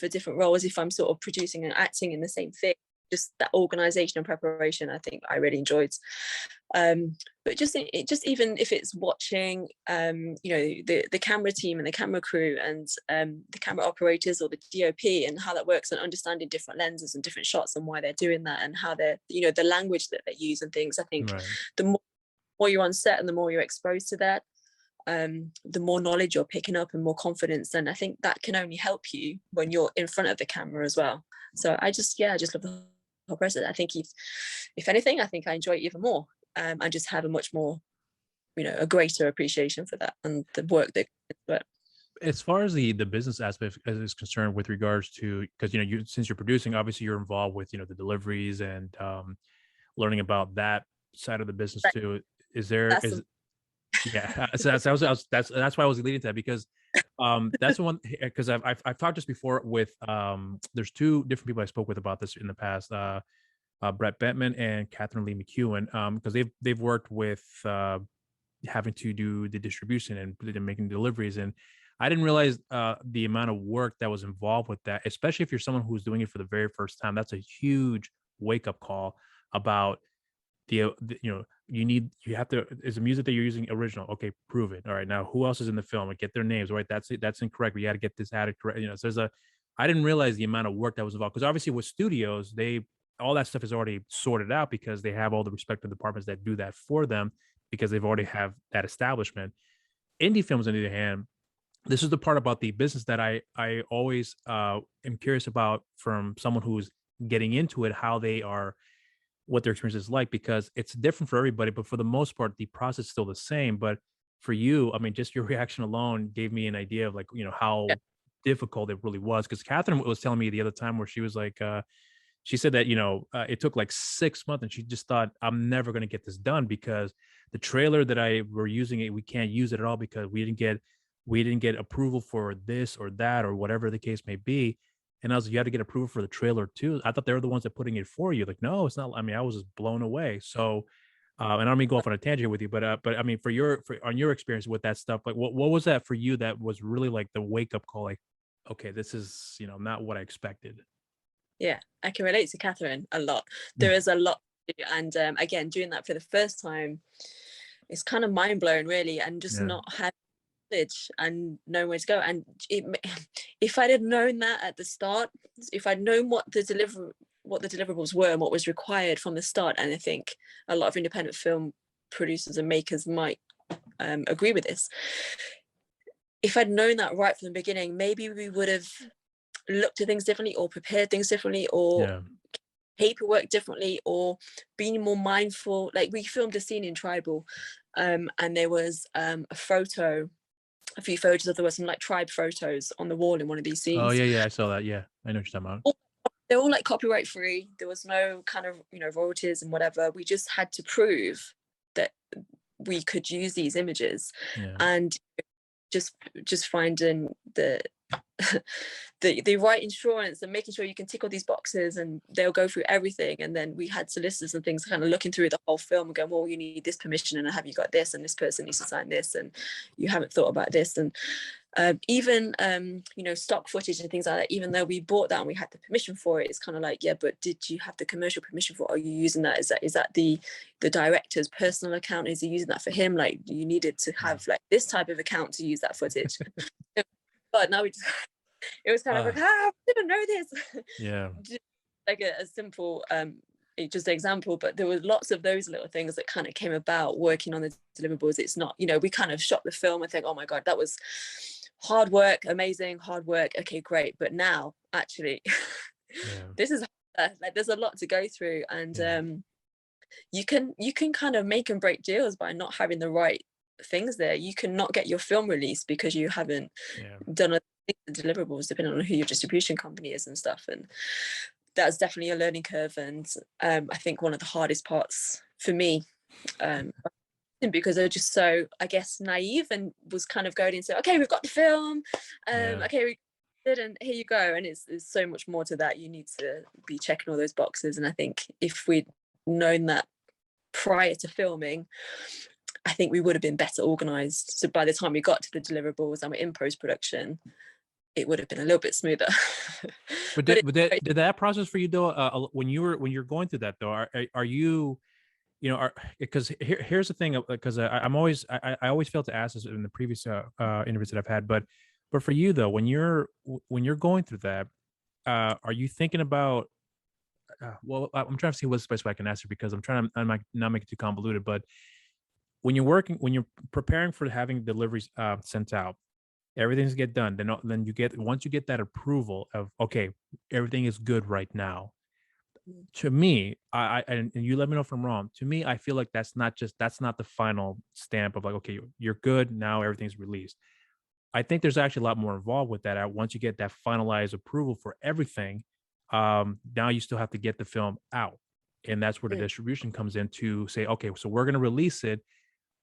S2: different roles if I'm sort of producing and acting in the same thing. Just that organization and preparation, I think I really enjoyed. But just even if it's watching, the camera team and the camera crew and the camera operators or the DOP, and how that works, and understanding different lenses and different shots and why they're doing that, and how they're, the language that they use and things. I think
S1: Right.
S2: the more you're on set and the more you're exposed to that, the more knowledge you're picking up and more confidence. And I think that can only help you when you're in front of the camera as well. So I just love the whole process. I think if anything, I think I enjoy it even more. I just have a much more, a greater appreciation for that and the work that goes into it.
S1: As far as the business aspect is concerned, with regards to, because since you're producing, obviously you're involved with the deliveries and learning about that side of the business
S2: Right.
S1: too.
S2: That's
S1: Yeah, so that's why I was leading to that, because that's the one, because I've talked just before with there's two different people I spoke with about this in the past, Brett Bentman and Catherine Lee McEwen, because they've worked with having to do the distribution and making deliveries, and I didn't realize the amount of work that was involved with that, especially if you're someone who's doing it for the very first time. That's a huge wake up call about you have to, is the music that you're using original? Okay, prove it. All right, now who else is in the film? Like, get their names. Right, that's incorrect. We got to get this added correct. So I didn't realize the amount of work that was involved, because obviously with studios, all that stuff is already sorted out, because they have all the respective departments that do that for them, because they've already have that establishment. Indie films, on the other hand, this is the part about the business that I always am curious about from someone who's getting into it, how they are, what their experience is like, because it's different for everybody, but for the most part, the process is still the same. But for you, I mean, just your reaction alone gave me an idea of, like, how difficult it really was. Because Catherine was telling me the other time where she was like, she said that, it took like 6 months, and she just thought, I'm never going to get this done, because the trailer that we're using, we can't use it at all, because we didn't get approval for this or that, or whatever the case may be. And I was like, you had to get approval for the trailer too. I thought they were the ones that putting it for you. Like, no, it's not. I mean, I was just blown away. So, and I don't mean go off on a tangent with you, but I mean, on your experience with that stuff, like, what was that for you that was really like the wake up call? Like, okay, this is, not what I expected.
S2: Yeah, I can relate to Catherine a lot. There is a lot to do, and again, doing that for the first time, it's kind of mind blowing, really, and just
S1: Yeah.
S2: not having knowledge and know where to go. And if I'd have known that at the start, if I'd known what the deliverables were and what was required from the start, and I think a lot of independent film producers and makers might agree with this. If I'd known that right from the beginning, maybe we would have looked at things differently, or prepared things differently, or
S1: Yeah.
S2: paperwork differently, or being more mindful. Like, we filmed a scene in Tribal, and there was a few photos of, there were some like tribe photos on the wall in one of these
S1: Oh
S2: scenes.
S1: yeah, I saw that. Yeah, I know what you're talking about.
S2: They're all like copyright free. There was no kind of royalties and whatever. We just had to prove that we could use these images.
S1: Yeah.
S2: And just finding the the right insurance and making sure you can tick all these boxes, and they'll go through everything. And then we had solicitors and things kind of looking through the whole film and going, well, you need this permission, and have you got this, and this person needs to sign this, and you haven't thought about this. And even stock footage and things like that, even though we bought that and we had the permission for it, it's kind of like, yeah, but did you have the commercial permission for it? Are you using that? Is that the director's personal account? Is he using that for him? Like, you needed to have like this type of account to use that footage. But now it was kind of like, I didn't know this.
S3: Yeah.
S2: Like a simple just an example, but there were lots of those little things that kind of came about working on the deliverables. It's not, we kind of shot the film and think, oh my God, that was hard work, amazing, hard work. Okay, great. But now actually, this is like, there's a lot to go through. And you can kind of make and break deals by not having the right things there. You can not get your film released because you haven't done the deliverables, depending on who your distribution company is and stuff. And that's definitely a learning curve. And I think one of the hardest parts for me, because they're just so, I guess, naive, and was kind of going into, okay, we've got the film, okay, we did, and here you go. And it's so much more to that. You need to be checking all those boxes. And I think if we'd known that prior to filming, I think we would have been better organized. So by the time we got to the deliverables and we're in post-production, it would have been a little bit smoother.
S3: But did that process for you though, when you're going through that though, are you, because here's the thing, because I always fail to ask this in the previous interviews that I've had, but for you though, when you're going through that, are you thinking about, well, I'm trying to see what's the best way I can answer, because I'm not make it too convoluted, but when you're preparing for having deliveries sent out, everything's get done. Then once you get that approval of, okay, everything is good right now. To me, and you let me know if I'm wrong. To me, I feel like that's not the final stamp of like, okay, you're good now, everything's released. I think there's actually a lot more involved with that. Once you get that finalized approval for everything, now you still have to get the film out, and that's where the distribution comes in to say, okay, so we're going to release it.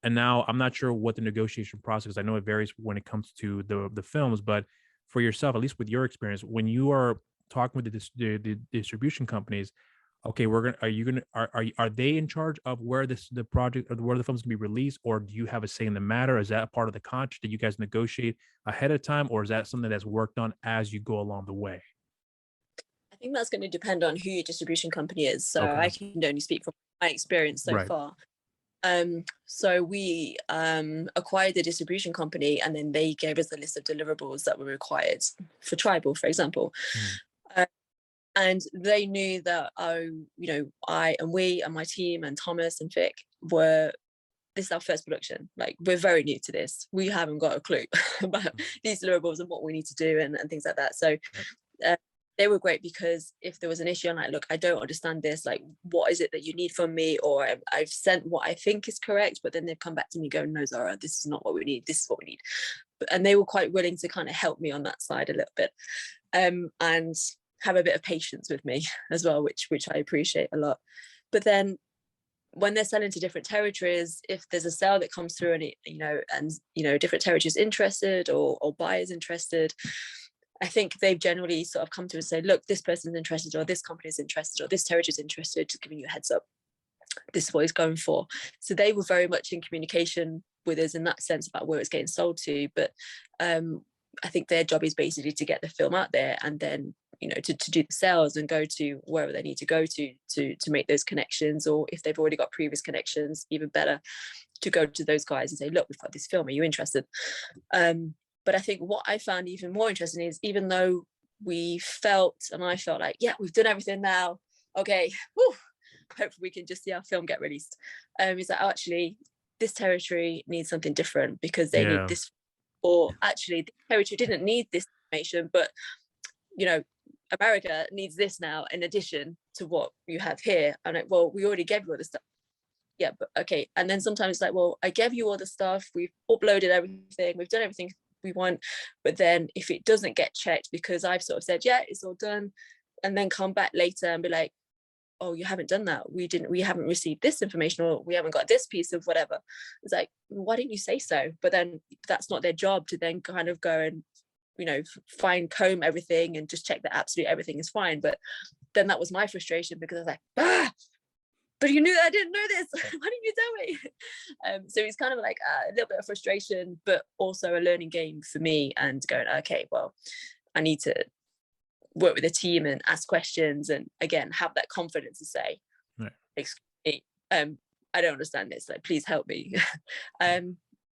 S3: And now I'm not sure what the negotiation process, I know it varies when it comes to the films, but for yourself, at least with your experience, when you are talking with the distribution companies, okay, are they in charge of where the project or where the film's gonna be released, or do you have a say in the matter? Is that part of the contract that you guys negotiate ahead of time, or is that something that's worked on as you go along the way?
S2: I think that's going to depend on who your distribution company is. So
S3: Okay.
S2: I can only speak from my experience so far. So we acquired the distribution company, and then they gave us a list of deliverables that were required for Tribal, for example. And they knew that, I and we and my team and Thomas and Vic this is our first production. Like, we're very new to this. We haven't got a clue about these deliverables and what we need to do and things like that. So they were great, because if there was an issue, I'm like, look, I don't understand this. Like, what is it that you need from me? Or I've sent what I think is correct, but then they've come back to me going, no, Zara, this is not what we need. This is what we need. And they were quite willing to kind of help me on that side a little bit, and have a bit of patience with me as well, which I appreciate a lot. But then when they're selling to different territories, if there's a sale that comes through and different territories interested or buyers interested, I think they've generally sort of come to us and say, look, this person's interested, or this company is interested, or this territory is interested, just giving you a heads up. This is what he's going for. So they were very much in communication with us in that sense about where it's getting sold to. But I think their job is basically to get the film out there, and then, to do the sales and go to wherever they need to go to make those connections. Or if they've already got previous connections, even better, to go to those guys and say, look, we've got this film, are you interested? But I think what I found even more interesting is, even though I felt like, yeah, we've done everything now, okay, hopefully we can just see our film get released. Is that actually this territory needs something different, because they need this, or actually the territory didn't need this information, but America needs this now in addition to what you have here. And like, well, we already gave you all the stuff. Yeah, but okay. And then sometimes it's like, well, I gave you all the stuff, we've uploaded everything, we've done everything we want, but then if it doesn't get checked, because I've sort of said, yeah, it's all done, and then come back later and be like, oh, you haven't done that, we haven't received this information, or we haven't got this piece of whatever. It's like, why didn't you say so? But then that's not their job to then kind of go and comb everything and just check that absolutely everything is fine. But then that was my frustration, because I was like, but you knew I didn't know this. Why didn't you tell me? So it's kind of like a little bit of frustration, but also a learning game for me, and going, okay, well, I need to work with a team and ask questions, and again, have that confidence to say,
S3: right.
S2: Excuse me, I don't understand this, like, please help me.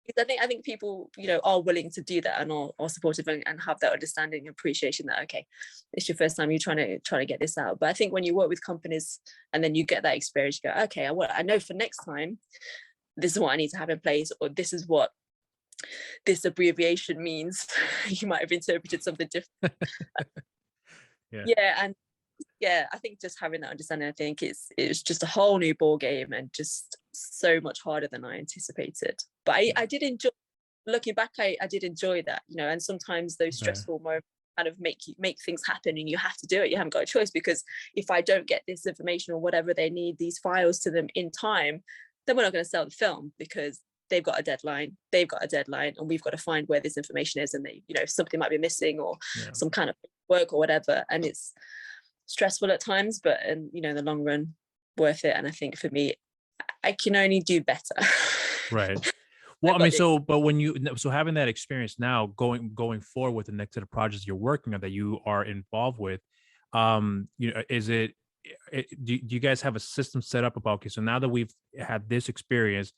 S2: Because I think people, are willing to do that, and are supportive, and have that understanding and appreciation that, okay, it's your first time, you're trying to get this out. But I think when you work with companies and then you get that experience, you go, okay, I know for next time, this is what I need to have in place, or this is what this abbreviation means. You might have interpreted something different. I think just having that understanding, I think it's just a whole new ball game, and just so much harder than I anticipated. But I did enjoy, looking back, I did enjoy that, and sometimes those stressful moments kind of make things happen, and you have to do it. You haven't got a choice, because if I don't get this information or whatever they need, these files to them in time, then we're not going to sell the film, because they've got a deadline, and we've got to find where this information is, and something might be missing, or some kind of work or whatever. And it's stressful at times, but in the long run, worth it. And I think for me, I can only do better.
S3: Right. Well, I mean, so having that experience now, going forward with the next set of projects you're working on that you are involved with, is it do you guys have a system set up about, okay, so now that we've had this experience,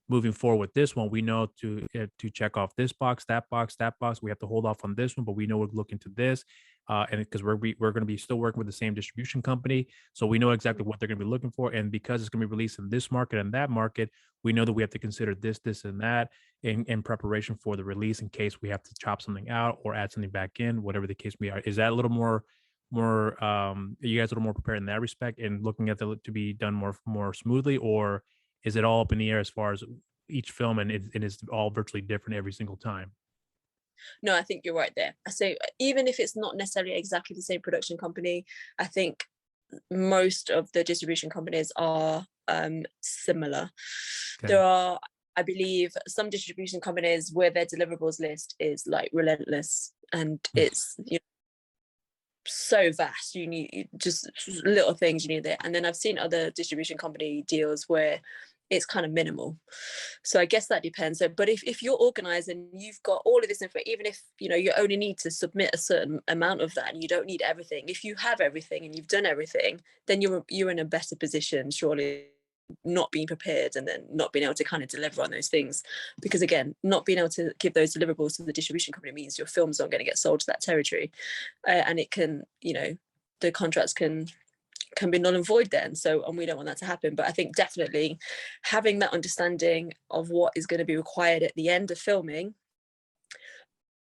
S3: moving forward with this one, we know to check off this box, that box, that box. We have to hold off on this one, but we know we're looking to this, and because we're going to be still working with the same distribution company, so we know exactly what they're going to be looking for. And because it's going to be released in this market and that market, we know that we have to consider this, and that in preparation for the release, in case we have to chop something out or add something back in, whatever the case may be. Is that a little more? Are you guys a little more prepared in that respect, and looking at to be done more smoothly, or is it all up in the air as far as each film, and it's all virtually different every single time?
S2: No, I think you're right there. So even if it's not necessarily exactly the same production company, I think most of the distribution companies are similar. Okay. There are, I believe, some distribution companies where their deliverables list is like relentless, and it's so vast. You need just little things, you need it. And then I've seen other distribution company deals where it's kind of minimal. So I guess that depends. So, but if you're organized and you've got all of this info, even if you only need to submit a certain amount of that, and you don't need everything, if you have everything and you've done everything, then you're in a better position, surely, not being prepared and then not being able to kind of deliver on those things. Because again, not being able to give those deliverables to the distribution company means your film's not going to get sold to that territory, and it can, the contracts can be null and void then. So, and we don't want that to happen. But I think definitely having that understanding of what is going to be required at the end of filming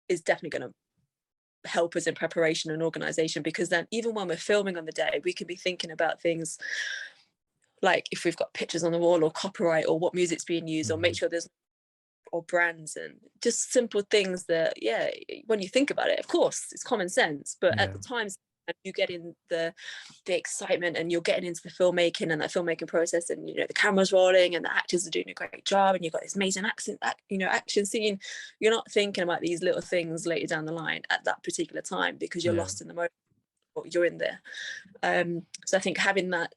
S2: is definitely going to help us in preparation and organization, because then even when we're filming on the day, we can be thinking about things like if we've got pictures on the wall, or copyright, or what music's being used, or make sure there's, or brands, and just simple things that, when you think about it, of course it's common sense, but at the time you get in the excitement, and you're getting into the filmmaking and that filmmaking process, and the camera's rolling and the actors are doing a great job, and you've got this amazing action scene. You're not thinking about these little things later down the line at that particular time, because you're lost in the moment, or you're in there. So I think having that,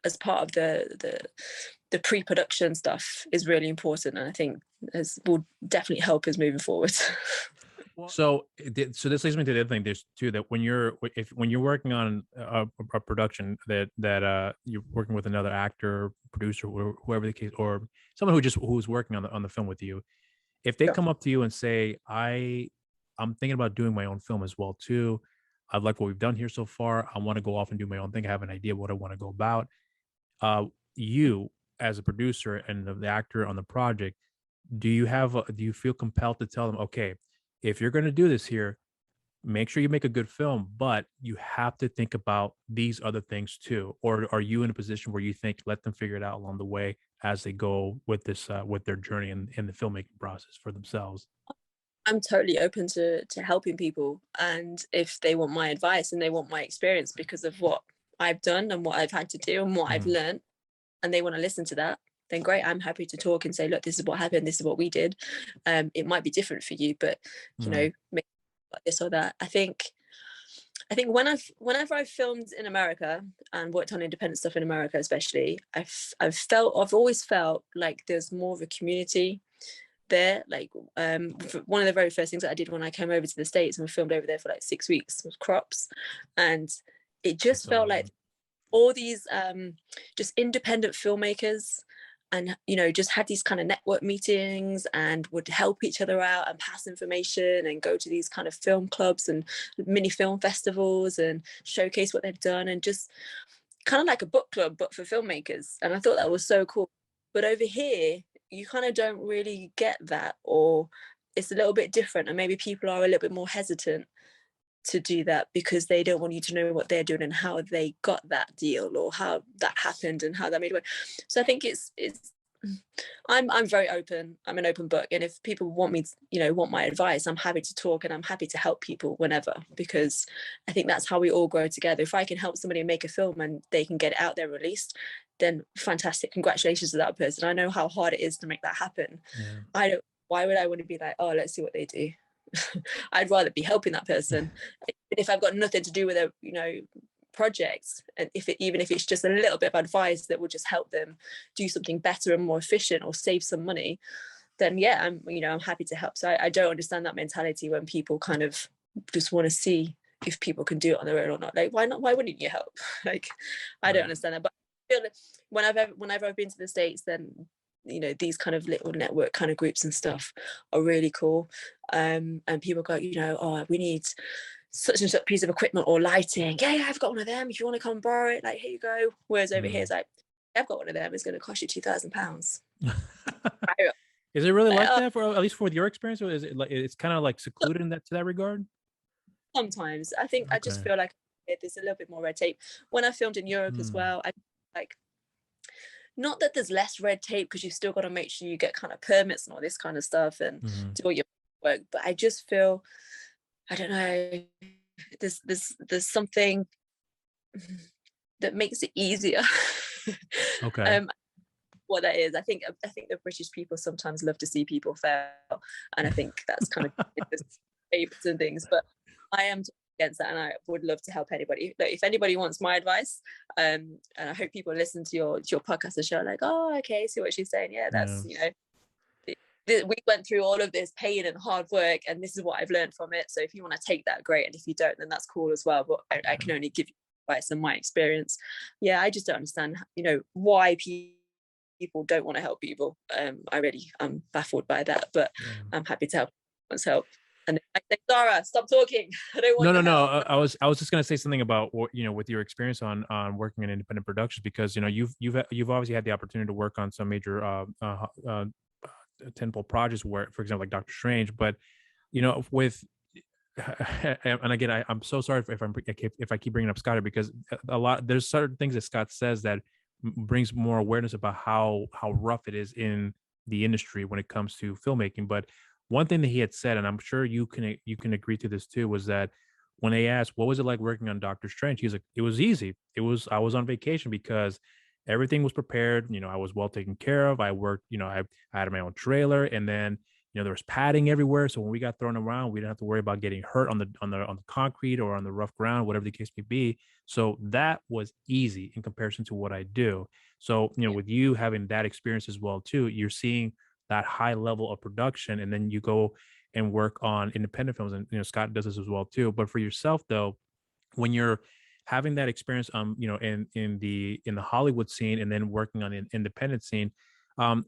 S2: as part of the pre-production stuff is really important, and I think will definitely help us moving forward.
S3: So this leads me to the other thing. There's too, that when you're working on a production that you're working with another actor, producer, or whoever the case, or someone who's working on the film with you, if they come up to you and say, I'm thinking about doing my own film as well too, I like what we've done here so far, I want to go off and do my own thing, I have an idea what I want to go about, you as a producer and the actor on the project, do you feel compelled to tell them, okay, if you're going to do this here, make sure you make a good film, but you have to think about these other things too? Or are you in a position where you think, let them figure it out along the way as they go with this, with their journey in the filmmaking process for themselves?
S2: I'm totally open to helping people. And if they want my advice and they want my experience because of what I've done and what I've had to do and what I've learned, and they want to listen to that, then great, I'm happy to talk and say, look, this is what happened, this is what we did. It might be different for you, but this or that. I think whenever I've filmed in America and worked on independent stuff in America, especially, I've always felt like there's more of a community there. Like one of the very first things that I did when I came over to the States and we filmed over there for like 6 weeks was crops, and it just felt like all these just independent filmmakers, and just had these kind of network meetings and would help each other out and pass information and go to these kind of film clubs and mini film festivals and showcase what they've done, and just kind of like a book club but for filmmakers. And I thought that was so cool. But over here you kind of don't really get that, or it's a little bit different, and maybe people are a little bit more hesitant to do that because they don't want you to know what they're doing and how they got that deal or how that happened and how that made it work. So I think I'm very open. I'm an open book, and if people want me to, want my advice, I'm happy to talk, and I'm happy to help people whenever, because I think that's how we all grow together. If I can help somebody make a film and they can get it out there released, then fantastic, congratulations to that person. I know how hard it is to make that happen. Why would I want to be like, oh, let's see what they do? I'd rather be helping that person. If I've got nothing to do with a project, and even if it's just a little bit of advice that will just help them do something better and more efficient or save some money, then yeah, I'm happy to help. So I don't understand that mentality when people kind of just want to see if people can do it on their own or not. Like, why not? Why wouldn't you help? Like, I don't understand that. But I feel like whenever I've been to the States, then these kind of little network kind of groups and stuff are really cool, and people go, oh, we need such and such piece of equipment or lighting. Yeah, I've got one of them, if you want to come borrow it, like, here you go. Whereas over here it's like, I've got one of them, it's going to cost you £2,000.
S3: Is it really like that, for at least for your experience, or is it like it's kind of like secluded in that, to that regard?
S2: Sometimes I think I just feel like there's a little bit more red tape. When I filmed in Europe as well, I like, not that there's less red tape, because you've still got to make sure you get kind of permits and all this kind of stuff and do all your work, but I just feel, I don't know, there's something that makes it easier. What that is, I think the British people sometimes love to see people fail, and I think that's kind of favorites and things, but I am against that, and I would love to help anybody. Like, if anybody wants my advice, and I hope people listen to your podcast and show, like, oh, okay, see what she's saying. Yeah, that's we went through all of this pain and hard work, and this is what I've learned from it. So if you want to take that, great, and if you don't, then that's cool as well. But I can only give you advice and my experience. Yeah, I just don't understand, why people don't want to help people. I'm baffled by that, but I'm happy to help. Let's help. And I say, Zara, stop talking. I don't want
S3: No. I was just gonna say something about what, with your experience on working in independent productions, because you've obviously had the opportunity to work on some major tentpole projects, where, for example, like Doctor Strange. But with and again, I'm so sorry if I keep bringing up Scott, because there's certain things that Scott says that brings more awareness about how rough it is in the industry when it comes to filmmaking. But one thing that he had said, and I'm sure you can agree to this too, was that when they asked what was it like working on Doctor Strange, he was like, it was easy. I was on vacation because everything was prepared. I was well taken care of. I worked, I had my own trailer, and then there was padding everywhere. So when we got thrown around, we didn't have to worry about getting hurt on the concrete or on the rough ground, whatever the case may be. So that was easy in comparison to what I do. So, with you having that experience as well too, you're seeing that high level of production, and then you go and work on independent films, and Scott does this as well too. But for yourself though, when you're having that experience in the Hollywood scene, and then working on an independent scene, I'm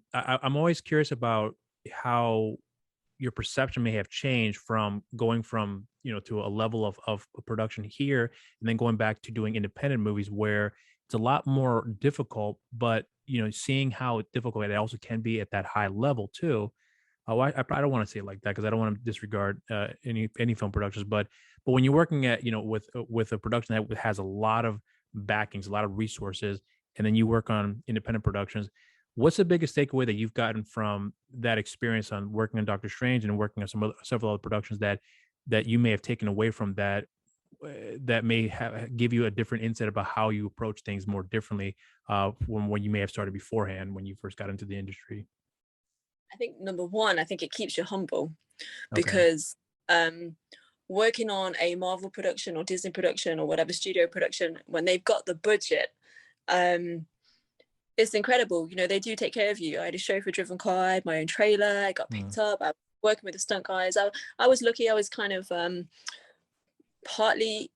S3: always curious about how your perception may have changed from going from to a level of production here, and then going back to doing independent movies, where it's a lot more difficult, but seeing how difficult it also can be at that high level too. I don't want to say it like that, because I don't want to disregard any film productions, but when you're working at with a production that has a lot of backings, a lot of resources, and then you work on independent productions, what's the biggest takeaway that you've gotten from that experience on working on Doctor Strange and working on several other productions that you may have taken away from that, that may give you a different insight about how you approach things more differently when you may have started beforehand, when you first got into the industry?
S2: I think number one, I think it keeps you humble, because working on a Marvel production or Disney production or whatever studio production, when they've got the budget, it's incredible. You know, they do take care of you. I had a chauffeur-driven car, I had my own trailer, I got picked up, I was working with the stunt guys. I was lucky. I was kind of partly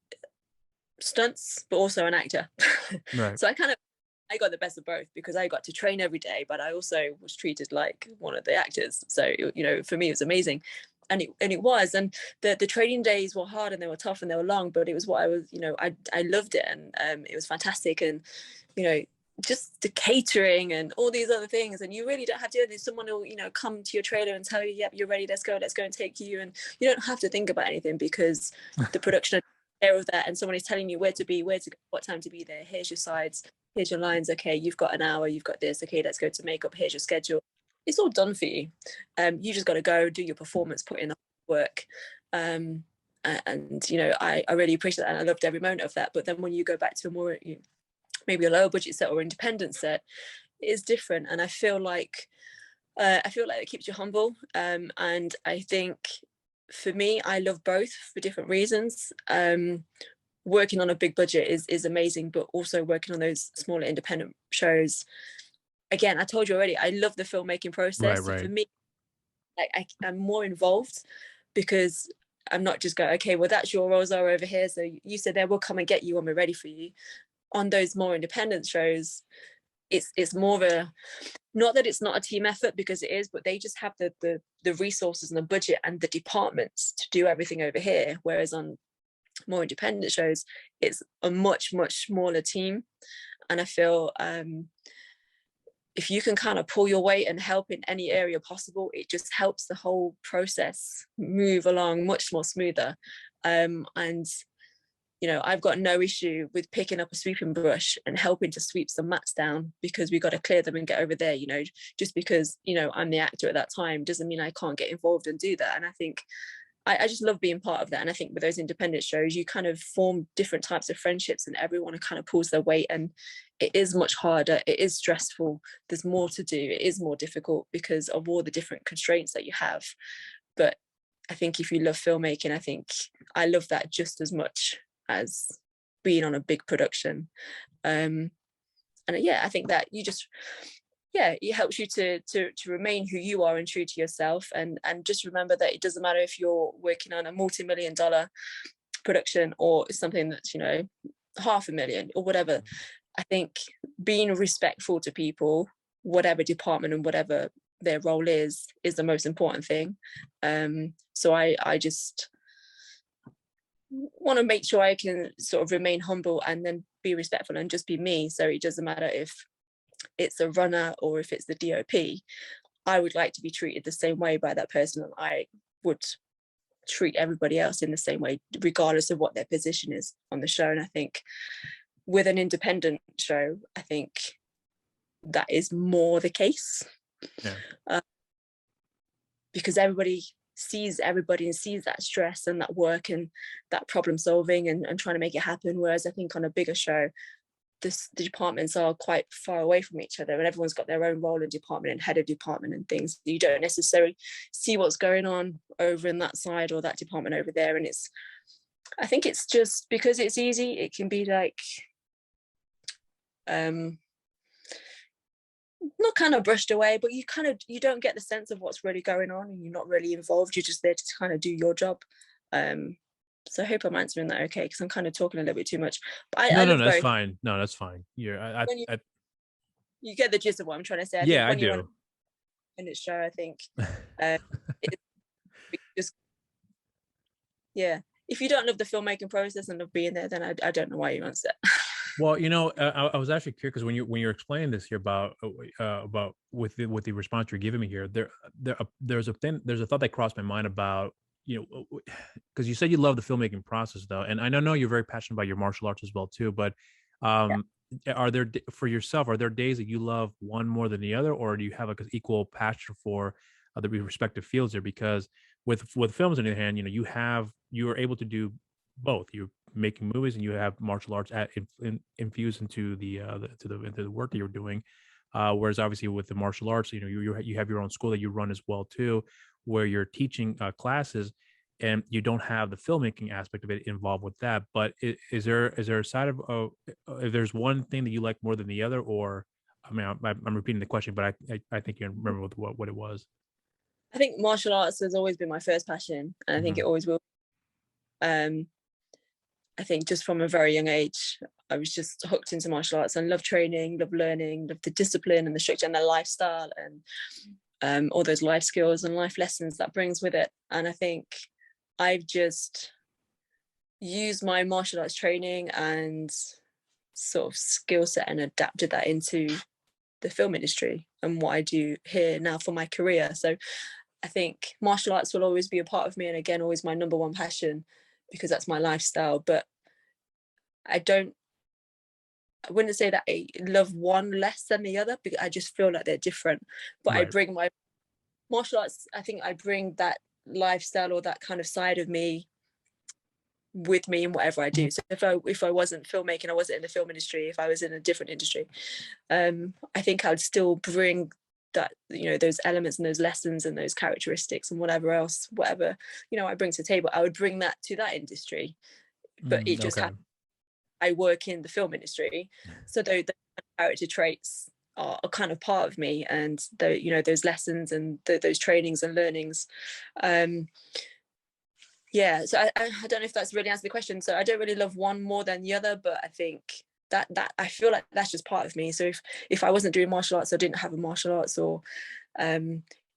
S2: stunts, but also an actor.
S3: Right.
S2: So I got the best of both, because I got to train every day, but I also was treated like one of the actors. So, you know, for me, it was amazing. And it was, and the training days were hard and they were tough and they were long, but it was what I was, you know, I loved it, and it was fantastic. And, you know, just the catering and all these other things, and you really don't have to do anything. Someone will, you know, come to your trailer and tell you, yep, you're ready, let's go and take you, and you don't have to think about anything, because the production care of that, and someone is telling you where to be, where to go, what time to be there. Here's your sides, here's your lines. Okay, you've got an hour, you've got this. Okay, let's go to makeup. Here's your schedule. It's all done for you. You just got to go do your performance, put in the work. And you know, I really appreciate that, and I loved every moment of that. But then when you go back to a more, maybe a lower budget set or independent set, it is different. And I feel like it keeps you humble. And I think, for me, I love both for different reasons. Working on a big budget is amazing, but also working on those smaller independent shows, again, I told you already, I love the filmmaking process.
S3: Right.
S2: For me, I'm more involved, because I'm not just going, okay, well, that's your roles are over here, so you said there, we'll come and get you when we're ready for you. On those more independent shows, it's more of a, not that it's not a team effort, because it is, but they just have the resources and the budget and the departments to do everything over here, whereas on more independent shows, it's a much smaller team. And I feel if you can kind of pull your weight and help in any area possible, it just helps the whole process move along much more smoother. And you know, I've got no issue with picking up a sweeping brush and helping to sweep some mats down, because we got to clear them and get over there. You know, just because, you know, I'm the actor at that time doesn't mean I can't get involved and do that. And I think I just love being part of that. And I think with those independent shows, you kind of form different types of friendships, and everyone kind of pulls their weight, and it is much harder. It is stressful. There's more to do. It is more difficult because of all the different constraints that you have. But I think if you love filmmaking, I think I love that just as much as being on a big production. And yeah, I think that you just, yeah, it helps you to remain who you are and true to yourself, and just remember that it doesn't matter if you're working on a multi-million-dollar production or something that's, you know, $500,000 or whatever. I think being respectful to people, whatever department and whatever their role is the most important thing. So I just want to make sure I can sort of remain humble and then be respectful and just be me. So it doesn't matter if it's a runner or if it's the DOP. I would like to be treated the same way by that person, and I would treat everybody else in the same way, regardless of what their position is on the show. And I think with an independent show, I think that is more the case. Yeah. Because everybody sees everybody and sees that stress and that work and that problem solving and trying to make it happen. Whereas I think on a bigger show, the departments are quite far away from each other, and everyone's got their own role in department and head of department and things. You don't necessarily see what's going on over in that side or that department over there. And I think it's just because it's easy, it can be like not kind of brushed away, but you don't get the sense of what's really going on, and you're not really involved. You're just there to kind of do your job. So I hope I'm answering that okay, because I'm kind of talking a little bit too much. But
S3: no, that's fine. No, that's fine. You
S2: get the gist of what I'm trying to say.
S3: I do.
S2: In its show, I think just if you don't love the filmmaking process and love being there, then I don't know why you answer that.
S3: Well, you know, I was actually curious because when you're explaining this here about with the response you're giving me here, there's a thought that crossed my mind about, you know, because you said you love the filmmaking process though, and I know you're very passionate about your martial arts as well too. But are there for yourself? Are there days that you love one more than the other, or do you have like an equal passion for the respective fields there? Because with films on the other hand, you know, you are able to do both. You're making movies and you have martial arts infused into the work that you're doing. Whereas obviously with the martial arts, you know, you have your own school that you run as well too, where you're teaching classes. and you don't have the filmmaking aspect of it involved with that. But is there a side of if there's one thing that you like more than the other, or I mean, I'm repeating the question, but I think you remember what it was.
S2: I think martial arts has always been my first passion, and I think it always will. I think just from a very young age, I was just hooked into martial arts and love training, love learning, love the discipline and the structure and the lifestyle and all those life skills and life lessons that brings with it. And I think I've just used my martial arts training and sort of skill set and adapted that into the film industry and what I do here now for my career. So I think martial arts will always be a part of me, and again, always my number one passion, because that's my lifestyle. But I wouldn't say that I love one less than the other, because I just feel like they're different. But right. I bring my martial arts, I think I bring that lifestyle or that kind of side of me with me in whatever I do. So if I wasn't filmmaking, I wasn't in the film industry, if I was in a different industry, I think I'd still bring that, those elements and those lessons and those characteristics and whatever I bring to the table, I would bring that to that industry. But it just happens I work in the film industry, so the character traits are kind of part of me, and those lessons and those trainings and learnings. So I don't know if that's really answered the question. So I don't really love one more than the other, but I think that I feel like that's just part of me. So if I wasn't doing martial arts, or didn't have a martial arts, or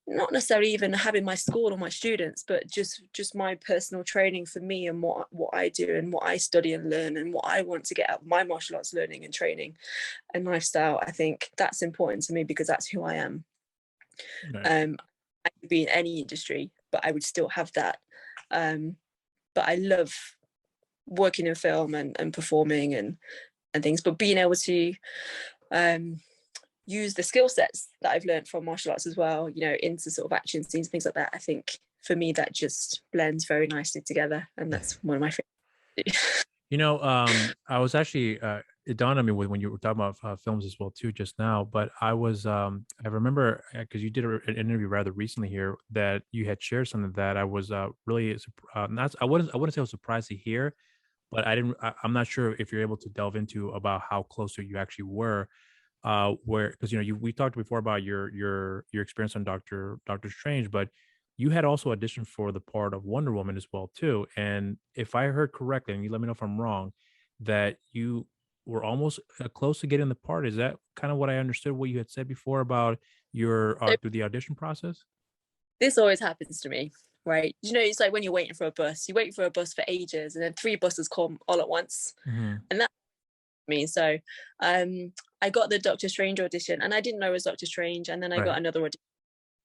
S2: not necessarily even having my school or my students, but just my personal training for me and what I do and what I study and learn and what I want to get out of my martial arts learning and training and lifestyle, I think that's important to me, because that's who I am. Right. I could be in any industry, but I would still have that. But I love working in film and performing and things, but being able to use the skill sets that I've learned from martial arts as well, into sort of action scenes, things like that. I think for me that just blends very nicely together, and that's one of my favorites.
S3: I was actually it dawned on me when you were talking about films as well too just now, but I remember because you did an interview rather recently here that you had shared something that I was really I wouldn't say I was surprised to hear, but I'm not sure if you're able to delve into about how close you actually were, where, because we talked before about your experience on Doctor Strange, but you had also auditioned for the part of Wonder Woman as well too. And if I heard correctly, and you let me know if I'm wrong, that you were almost close to getting the part. Is that kind of what I understood? What you had said before about your through the audition process?
S2: This always happens to me, right? It's like when you're waiting for a bus. You wait for a bus for ages, and then 3 buses come all at once, and that's me. So, I got the Doctor Strange audition, and I didn't know it was Doctor Strange, and then I got another audition.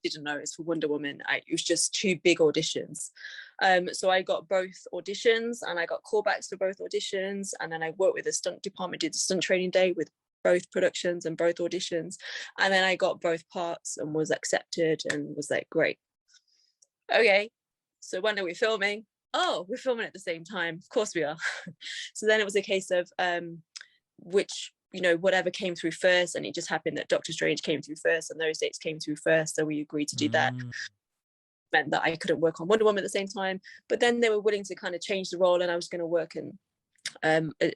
S2: Didn't know it's for Wonder Woman. It was just 2 big auditions. So I got both auditions, and I got callbacks for both auditions, and then I worked with the stunt department, did the stunt training day with both productions and both auditions, and then I got both parts and was accepted and was like, great, okay, so when are we filming? Oh, we're filming at the same time, of course we are. So then it was a case of which whatever came through first, and it just happened that Doctor Strange came through first and those dates came through first, so we agreed to do that. Meant that I couldn't work on Wonder Woman at the same time, but then they were willing to kind of change the role, and I was going to work in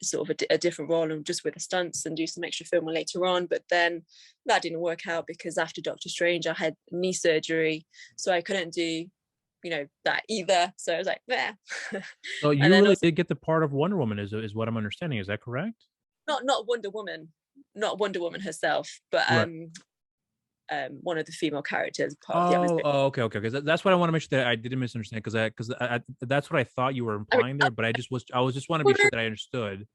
S2: sort of a different role and just with the stunts and do some extra filming later on. But then that didn't work out, because after Doctor Strange I had knee surgery, so I couldn't do that either. So I was like, there.
S3: So you really did get the part of Wonder Woman, is what I'm understanding. Is that correct?
S2: Not Wonder Woman herself, but one of the female characters.
S3: Okay. That's what I want to make sure that I didn't misunderstand, because that's what I thought you were implying there. But I was just want to be sure that I understood.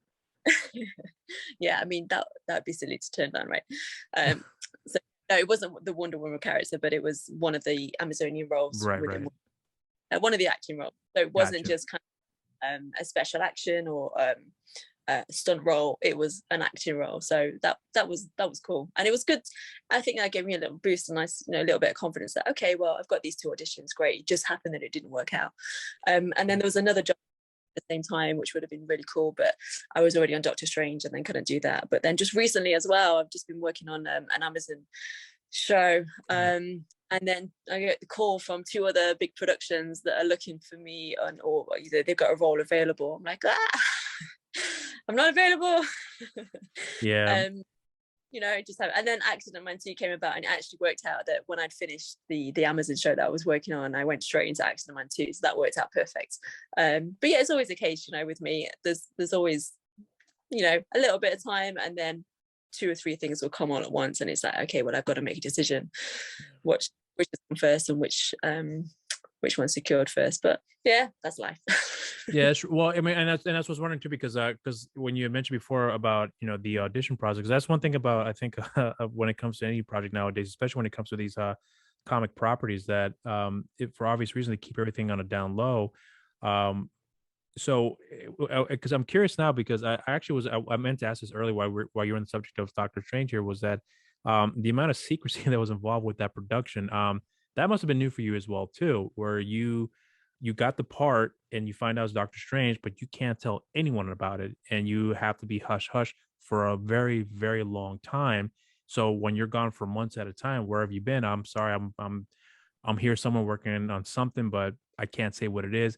S2: Yeah, I mean that'd be silly to turn down, right? So no, it wasn't the Wonder Woman character, but it was one of the Amazonian roles, right. One of the acting roles. So it wasn't just kind of a special action or stunt role. It was an acting role, so that was cool, and it was good. I think that gave me a little boost, and nice, a little bit of confidence that, okay, well, I've got these 2 auditions, great. It just happened that it didn't work out, and then there was another job at the same time, which would have been really cool, but I was already on Doctor Strange and then couldn't do that. But then just recently as well, I've just been working on an Amazon show. And then I get the call from 2 other big productions that are looking for me, or either they've got a role available. I'm like, I'm not available.
S3: Yeah.
S2: Just have, and then Accident Man 2 came about, and it actually worked out that when I'd finished the Amazon show that I was working on, I went straight into Accident Man 2, so that worked out perfect. But yeah, it's always the case, with me, there's always, a little bit of time, and then 2 or 3 things will come all at once, and it's like, okay, well, I've got to make a decision, which is first, and which one's secured first. But yeah, that's life.
S3: Yeah, well, I mean, and that's what I was wondering too, because when you had mentioned before about the audition process, 'cause that's one thing about, I think, when it comes to any project nowadays, especially when it comes to these comic properties, that for obvious reasons they keep everything on a down low. So, because I'm curious now, because I actually I meant to ask this earlier while you're on the subject of Doctor Strange here, was that the amount of secrecy that was involved with that production, that must have been new for you as well too, where you got the part and you find out it's Doctor Strange, but you can't tell anyone about it, and you have to be hush hush for a very, very long time. So when you're gone for months at a time, where have you been? I'm sorry, I'm here somewhere working on something, but I can't say what it is.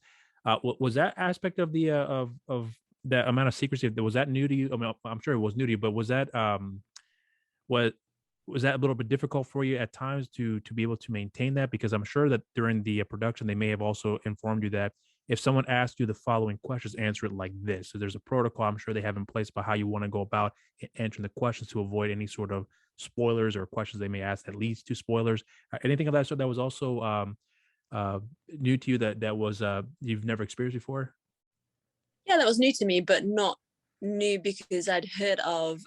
S3: Was that aspect of the of that amount of secrecy, was that new to you? I mean, I'm sure it was new to you, but was that what was that a little bit difficult for you at times to be able to maintain that? Because I'm sure that during the production, they may have also informed you that if someone asked you the following questions, answer it like this. So there's a protocol I'm sure they have in place about how you want to go about answering the questions to avoid any sort of spoilers or questions they may ask that leads to spoilers. Anything of that sort that was also new to you, that was you've never experienced before?
S2: Yeah, that was new to me, but not new because I'd heard of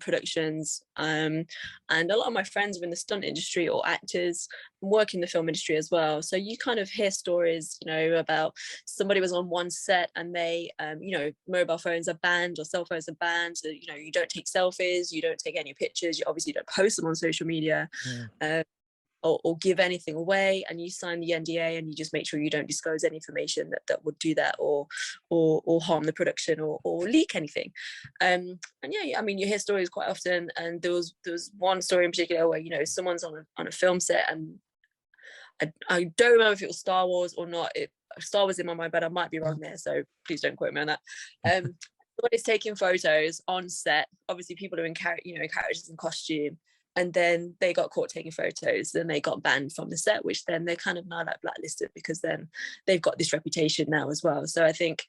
S2: productions, and a lot of my friends are in the stunt industry or actors, work in the film industry as well. So you kind of hear stories, about somebody was on one set and they, mobile phones are banned or cell phones are banned. So, you don't take selfies, you don't take any pictures, you obviously don't post them on social media.
S3: Yeah.
S2: Or give anything away, and you sign the NDA and you just make sure you don't disclose any information that would do that or harm the production or leak anything. And yeah, I mean, you hear stories quite often, and there was one story in particular where someone's on a film set, and I don't remember if it was Star Wars or not. Star Wars in my mind, but I might be wrong there, so please don't quote me on that. Someone is taking photos on set. Obviously, people are in characters in costume, and then they got caught taking photos, and they got banned from the set, which then they're kind of now like blacklisted, because then they've got this reputation now as well. So I think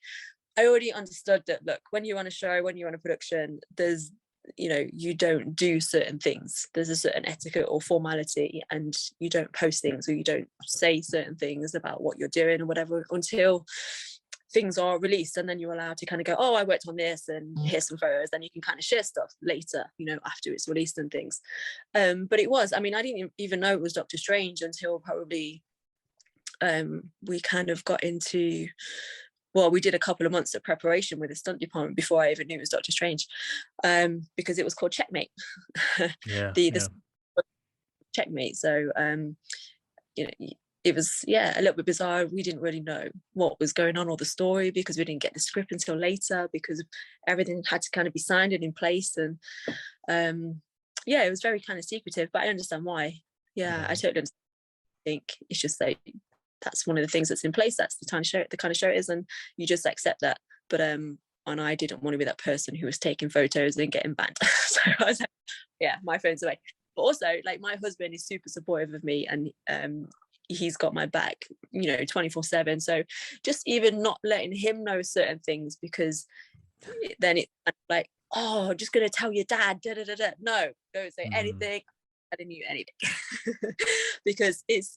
S2: I already understood that, look, when you're on a show, when you're on a production, there's you don't do certain things, there's a certain etiquette or formality, and you don't post things or you don't say certain things about what you're doing or whatever until things are released, and then you're allowed to kind of go, oh, I worked on this and here's some photos. Then you can kind of share stuff later, after it's released and things. But I didn't even know it was Doctor Strange until probably we kind of got into, well, we did a couple of months of preparation with the stunt department before I even knew it was Doctor Strange, because it was called Checkmate. The Checkmate. So it was a little bit bizarre. We didn't really know what was going on or the story, because we didn't get the script until later, because everything had to kind of be signed and in place. And it was very kind of secretive, but I understand why. I totally understand. I think it's just like, that's one of the things that's in place. That's the kind of show it is, and you just accept that. But and I didn't want to be that person who was taking photos and getting banned. So I was like, my phone's away. But also, like, my husband is super supportive of me, and he's got my back 24/7. So just even not letting him know certain things, because then it's kind of like, oh, just gonna tell your dad, no, don't say anything. I didn't knew anything. Because it's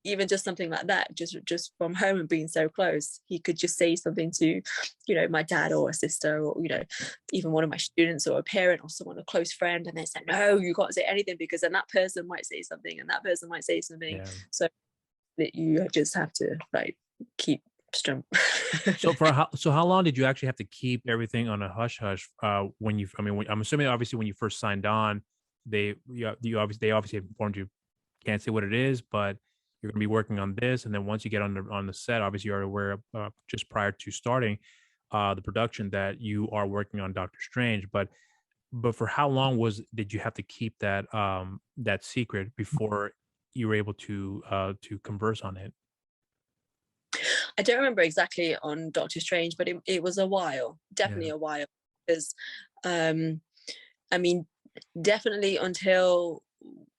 S2: even just something like that, just from home and being so close, he could just say something to my dad or a sister, or even one of my students or a parent or someone, a close friend, and they say, no, you can't say anything, because then that person might say something and that person might say something. So that you just have to keep strong.
S3: So how long did you actually have to keep everything on a hush hush when I'm assuming obviously when you first signed on, they obviously informed you, can't say what it is, but you're going to be working on this. And then once you get on the set, obviously you're aware of, just prior to starting the production, that you are working on Doctor Strange. But but for how long did you have to keep that that secret before you were able to converse on it?
S2: I don't remember exactly on Doctor Strange, but it was a while, definitely
S3: Yeah.
S2: a while, because I mean, definitely until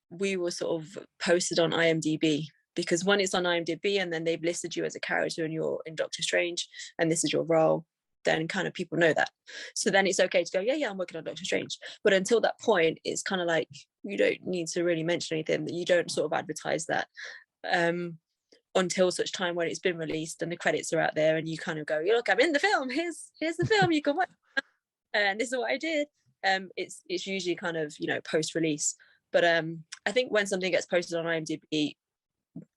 S2: we were sort of posted on IMDb, because when it's on IMDb and then they've listed you as a character and you're in Doctor Strange and this is your role, then kind of people know that. So then it's okay to go, yeah, I'm working on Doctor Strange. But until that point, it's kind of like you don't need to really mention anything, that you don't sort of advertise that until such time when it's been released and the credits are out there and you kind of go, look, I'm in the film, here's the film, you can watch, and this is what I did. It's usually kind of, post-release. But I think when something gets posted on IMDb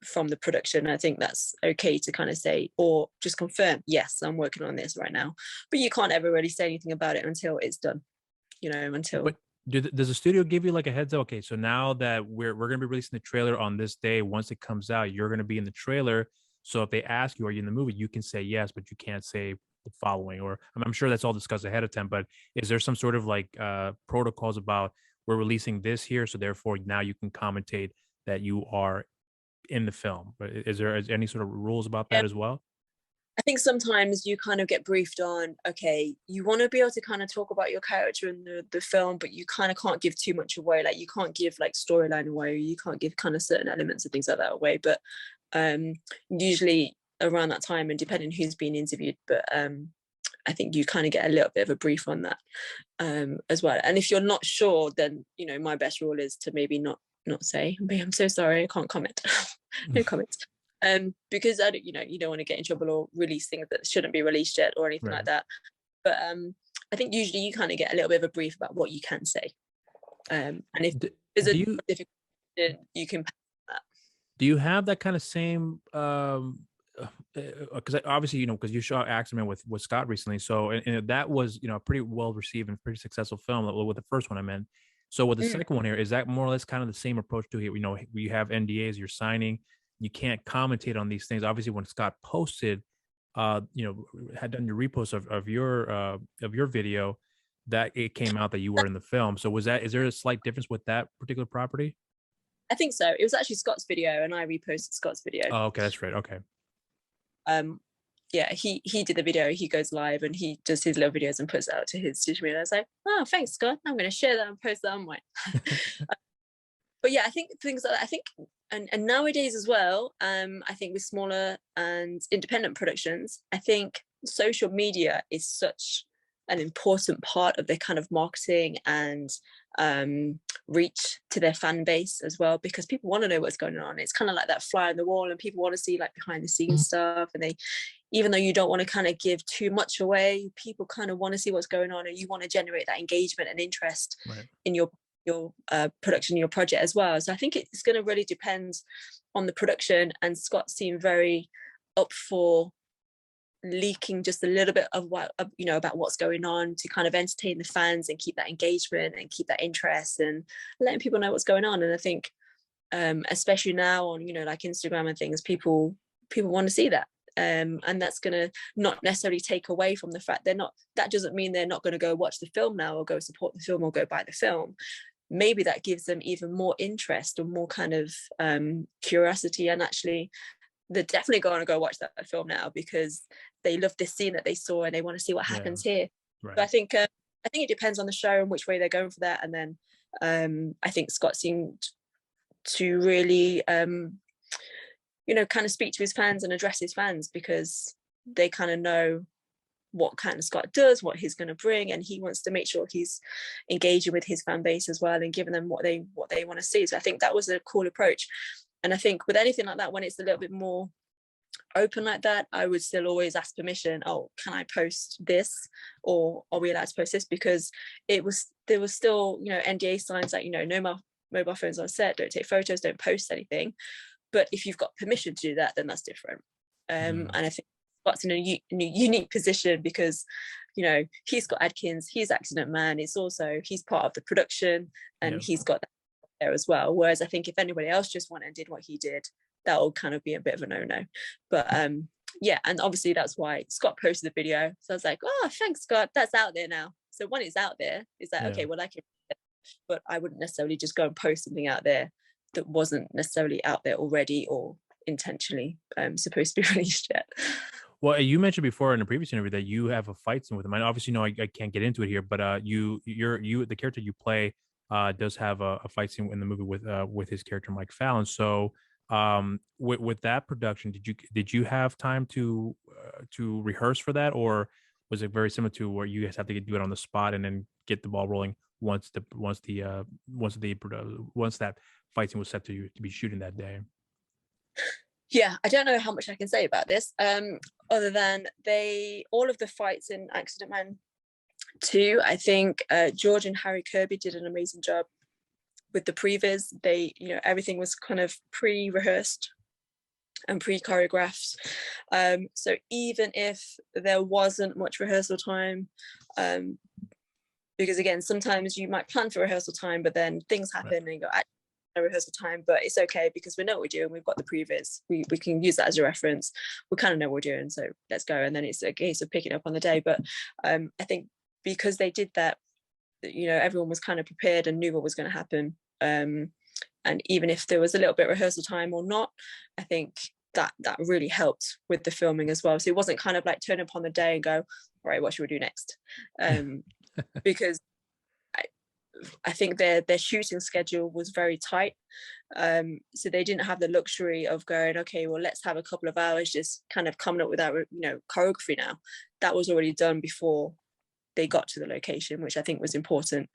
S2: from the production, I think that's okay to kind of say, or just confirm, yes, I'm working on this right now. But you can't ever really say anything about it until it's done, until.
S3: But does the studio give you like a heads up? Okay, so now that we're going to be releasing the trailer on this day, once it comes out, you're going to be in the trailer. So if they ask you, are you in the movie? You can say yes, but you can't say the following. Or I'm sure that's all discussed ahead of time. But is there some sort of like protocols about we're releasing this here, so therefore now you can commentate that you are in the film? But is there any sort of rules about that as well?
S2: I think sometimes you kind of get briefed on, okay, you want to be able to kind of talk about your character in the film, but you kind of can't give too much away. Like you can't give like storyline away, or you can't give kind of certain elements and things like that away. But usually around that time, and depending who's being interviewed, but I think you kind of get a little bit of a brief on that as well. And if you're not sure, then my best rule is to maybe not say, I'm so sorry, I can't comment. No comment. Because I don't, you don't want to get in trouble or release things that shouldn't be released yet or anything like that. But I think usually you kind of get a little bit of a brief about what you can say. And if there's a difficult, you can pass that.
S3: Do you have that kind of same because obviously because you shot Axeman with Scott recently, so and that was a pretty well received and pretty successful film with the first one I meant. So with the second one here, is that more or less kind of the same approach to it? We have NDAs, you're signing, you can't commentate on these things. Obviously, when Scott posted, had done your repost of your video, that it came out that you were in the film. So is there a slight difference with that particular property?
S2: I think so. It was actually Scott's video, and I reposted Scott's video.
S3: Oh, okay, that's right. Okay.
S2: Yeah, he did the video. He goes live and he does his little videos and puts it out to his social media. I was like, oh, thanks, Scott. I'm going to share that and post that on mine. But yeah, I think things like that. I think, and nowadays as well, I think with smaller and independent productions, I think social media is such an important part of their kind of marketing and reach to their fan base as well, because people want to know what's going on. It's kind of like that fly on the wall, and people want to see like behind the scenes stuff, and they, even though you don't want to kind of give too much away, people kind of want to see what's going on, and you want to generate that engagement and interest in your production, your project as well. So I think it's going to really depend on the production, and Scott seemed very up for leaking just a little bit of what about what's going on to kind of entertain the fans and keep that engagement and keep that interest and letting people know what's going on. And I think especially now on like Instagram and things, people want to see that, and that's going to not necessarily take away from the fact that doesn't mean they're not going to go watch the film now or go support the film or go buy the film. Maybe that gives them even more interest or more kind of curiosity, and actually they're definitely going to go watch that film now because they love this scene that they saw and they want to see what happens here. Right. But I think it depends on the show and which way they're going for that. And then I think Scott seemed to really kind of speak to his fans and address his fans, because they kind of know what kind of Scott does, what he's going to bring, and he wants to make sure he's engaging with his fan base as well and giving them what they want to see. So I think that was a cool approach. And I think with anything like that, when it's a little bit more open like that, I would still always ask permission. Oh, can I post this, or are we allowed to post this? Because there was still NDA signs like no mobile phones on set, don't take photos, don't post anything. But if you've got permission to do that, then that's different. And I think Scott's in a unique position because he's got Adkins, he's Accident Man. It's also he's part of the production, and he's got that there as well. Whereas I think if anybody else just went and did what he did, that will kind of be a bit of a no-no. But yeah, and obviously that's why Scott posted the video. So I was like, oh, thanks, Scott, that's out there now. So when it's out there, it's like,
S3: Yeah.
S2: okay, well, I can, but I wouldn't necessarily just go and post something out there that wasn't necessarily out there already or intentionally supposed to be released yet.
S3: Well, you mentioned before in a previous interview that you have a fight scene with him. I obviously know I can't get into it here, but you the character you play does have a fight scene in the movie with his character Mike Fallon. So with that production, did you have time to rehearse for that, or was it very similar to where you guys have to do it on the spot and then get the ball rolling once that fight scene was set to be shooting that day?
S2: Yeah, I don't know how much I can say about this, other than all of the fights in Accident Man 2, I think George and Harry Kirby did an amazing job with the previs. They, everything was kind of pre-rehearsed and pre-choreographed. So even if there wasn't much rehearsal time, because again, sometimes you might plan for rehearsal time, but then things happen and you go, rehearsal time, but it's okay because we know what we're doing. We've got the previs. We can use that as a reference. We kind of know what we're doing, so let's go. And then it's a case of picking up on the day. But I think because they did that, everyone was kind of prepared and knew what was going to happen. And even if there was a little bit of rehearsal time or not, I think that really helped with the filming as well. So it wasn't kind of like turn up on the day and go, all right, what should we do next? Because I think their shooting schedule was very tight, so they didn't have the luxury of going, okay, well, let's have a couple of hours just kind of coming up with our choreography now. That was already done before they got to the location, which I think was important.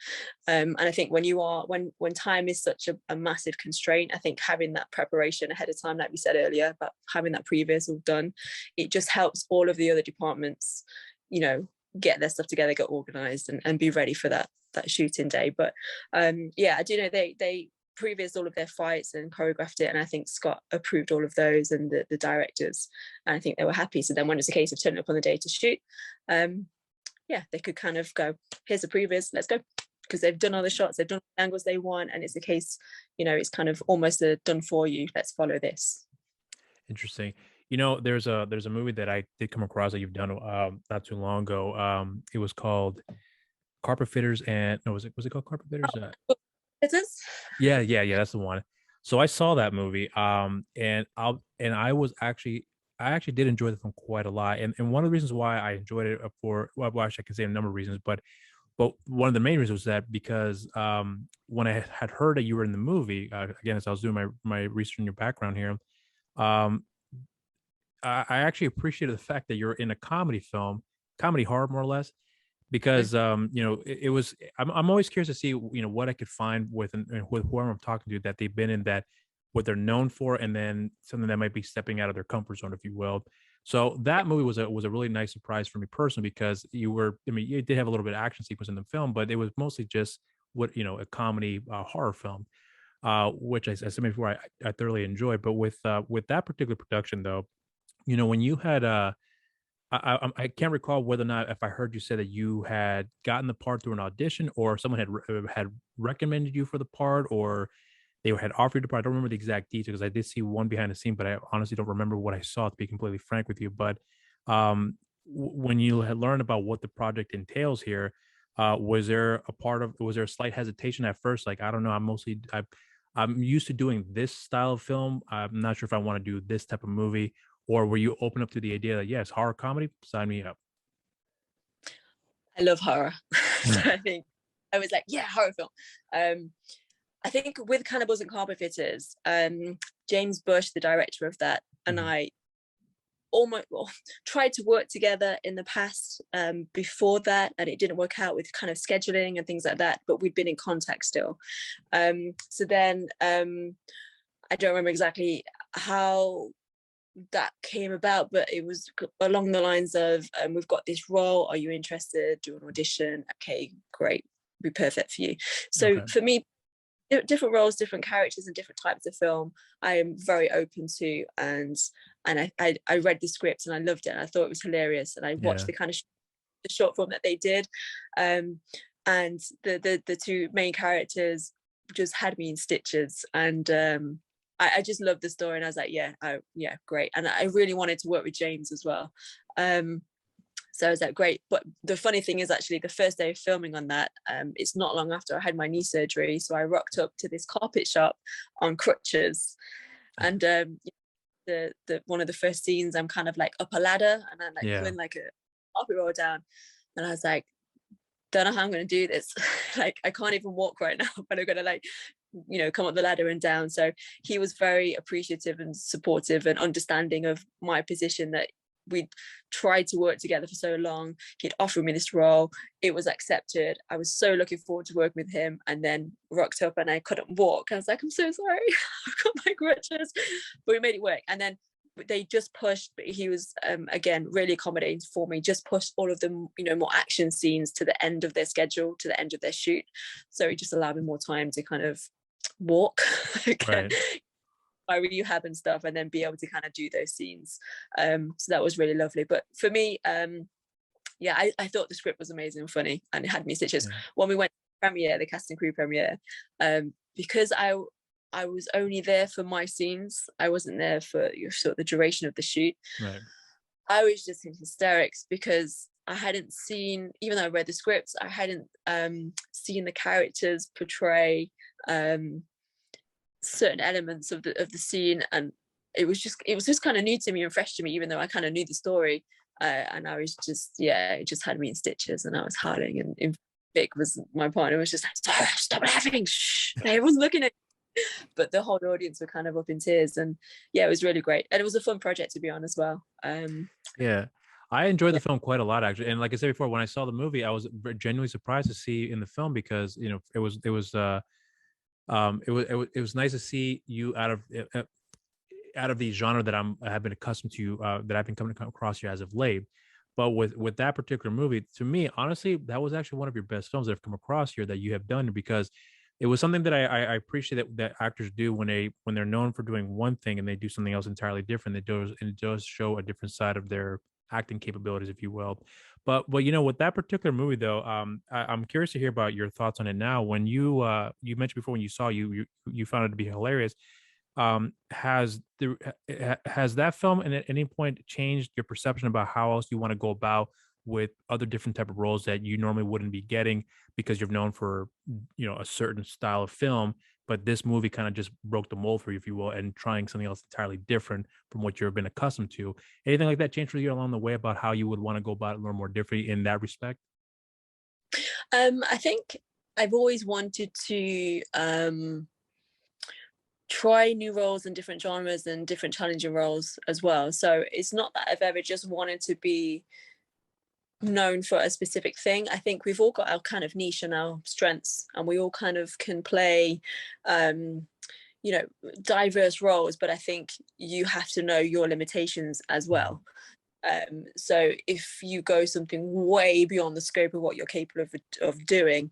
S2: And I think when time is such a massive constraint, I think having that preparation ahead of time, like we said earlier, but having that previs all done, it just helps all of the other departments get their stuff together, get organized, and be ready for that shooting day. But yeah, I do know they previous all of their fights and choreographed it, and I think Scott approved all of those and the directors, and I think they were happy. So then when it's a case of turning up on the day to shoot, yeah, they could kind of go, here's a previs, let's go, because they've done all the shots, they've done the angles they want, and it's a case, it's kind of almost done for you, let's follow this.
S3: Interesting. There's a movie that I did come across that you've done not too long ago. It was called Carpet Fitters, and no, was it called Carpet Fitters?
S2: It is.
S3: Yeah, that's the one. So I saw that movie, and I actually did enjoy the film quite a lot, and one of the reasons why I enjoyed it actually I can say a number of reasons, but one of the main reasons was that because when I had heard that you were in the movie, again, as I was doing my research in your background here, I actually appreciated the fact that you're in a comedy horror, more or less, because it was. I'm always curious to see what I could find with whoever I'm talking to that they've been in, that what they're known for, and then something that might be stepping out of their comfort zone, if you will. So that movie was a really nice surprise for me personally, because you did have a little bit of action sequence in the film, but it was mostly just a comedy horror film, which I said before I thoroughly enjoyed. But with that particular production, though, when you had I can't recall whether or not if I heard you say that you had gotten the part through an audition, or someone had recommended you for the part, or they had offered the part. I don't remember the exact details, because I did see one behind the scene, but I honestly don't remember what I saw, to be completely frank with you. But when you had learned about what the project entails here, was there a slight hesitation at first? Like, I don't know, I'm used to doing this style of film. I'm not sure if I want to do this type of movie. Or were you open up to the idea that, yes, horror comedy, sign me up?
S2: I love horror. So I think I was like, yeah, horror film. I think with Cannibals and Carpet Fitters, James Bush, the director of that, and I almost tried to work together in the past before that, and it didn't work out with kind of scheduling and things like that, but we'd been in contact still. So then I don't remember exactly how that came about, but it was along the lines of we've got this role, are you interested, do an audition, okay, great, be perfect for you. So for me, different roles, different characters, and different types of film I am very open to, and I read the script and I loved it, and I thought it was hilarious, and I watched the kind of the short film that they did, and the two main characters just had me in stitches, and I just loved the story, and I was like, yeah, great. And I really wanted to work with James as well. So I was like, great. But the funny thing is, actually, the first day of filming on that, it's not long after I had my knee surgery. So I rocked up to this carpet shop on crutches. And the one of the first scenes, I'm kind of like up a ladder and I'm like pulling like a carpet roll down. And I was like, don't know how I'm going to do this. Like, I can't even walk right now, but I'm going to like, you know, come up the ladder and down. So he was very appreciative and supportive and understanding of my position, that we'd tried to work together for so long. He'd offered me this role. It was accepted. I was so looking forward to working with him, and then rocked up and I couldn't walk. I was like, I'm so sorry. I've got my crutches. But we made it work. And then they just pushed, but he was again really accommodating for me, just pushed all of them, you know, more action scenes to the end of their schedule, to the end of their shoot. So he just allowed me more time to kind of walk again, my rehab and stuff, and then be able to kind of do those scenes. So that was really lovely. But for me, I thought the script was amazing and funny, and it had me stitches. When we went to the premiere, the cast and crew premiere, because I was only there for my scenes, I wasn't there for sort of the duration of the shoot. I was just in hysterics because I hadn't seen, even though I read the scripts, I hadn't seen the characters portray certain elements of the scene, and it was just kind of new to me and fresh to me, even though I kind of knew the story. And I was just, it just had me in stitches, and I was howling. And Vic was my partner, was just like, stop laughing, shh, everyone's looking at me. But the whole audience were kind of up in tears, and it was really great, and it was a fun project to be on as well.
S3: I enjoyed the film quite a lot, actually. And like I said before, when I saw the movie, I was genuinely surprised to see in the film, because you know it was nice to see you out of the genre that I have been accustomed to, that I've been coming across you as of late. But with that particular movie, to me, honestly, that was actually one of your best films that have come across here that you have done, because it was something that I appreciate that actors do when they're known for doing one thing and they do something else entirely different. It does show a different side of their acting capabilities, if you will. But you know, with that particular movie though, I'm curious to hear about your thoughts on it now. When you mentioned before, when you saw you found it to be hilarious. Has that film at any point changed your perception about how else you want to go about with other different type of roles that you normally wouldn't be getting, because you're known for, you know, a certain style of film, but this movie kind of just broke the mold for you, if you will, and trying something else entirely different from what you've been accustomed to? Anything like that changed for you along the way about how you would want to go about it a little more differently in that respect?
S2: I think I've always wanted to try new roles in different genres and different challenging roles as well. So it's not that I've ever just wanted to be known for a specific thing. I think we've all got our kind of niche and our strengths, and we all kind of can play diverse roles, but I think you have to know your limitations as well. So if you go something way beyond the scope of what you're capable of doing,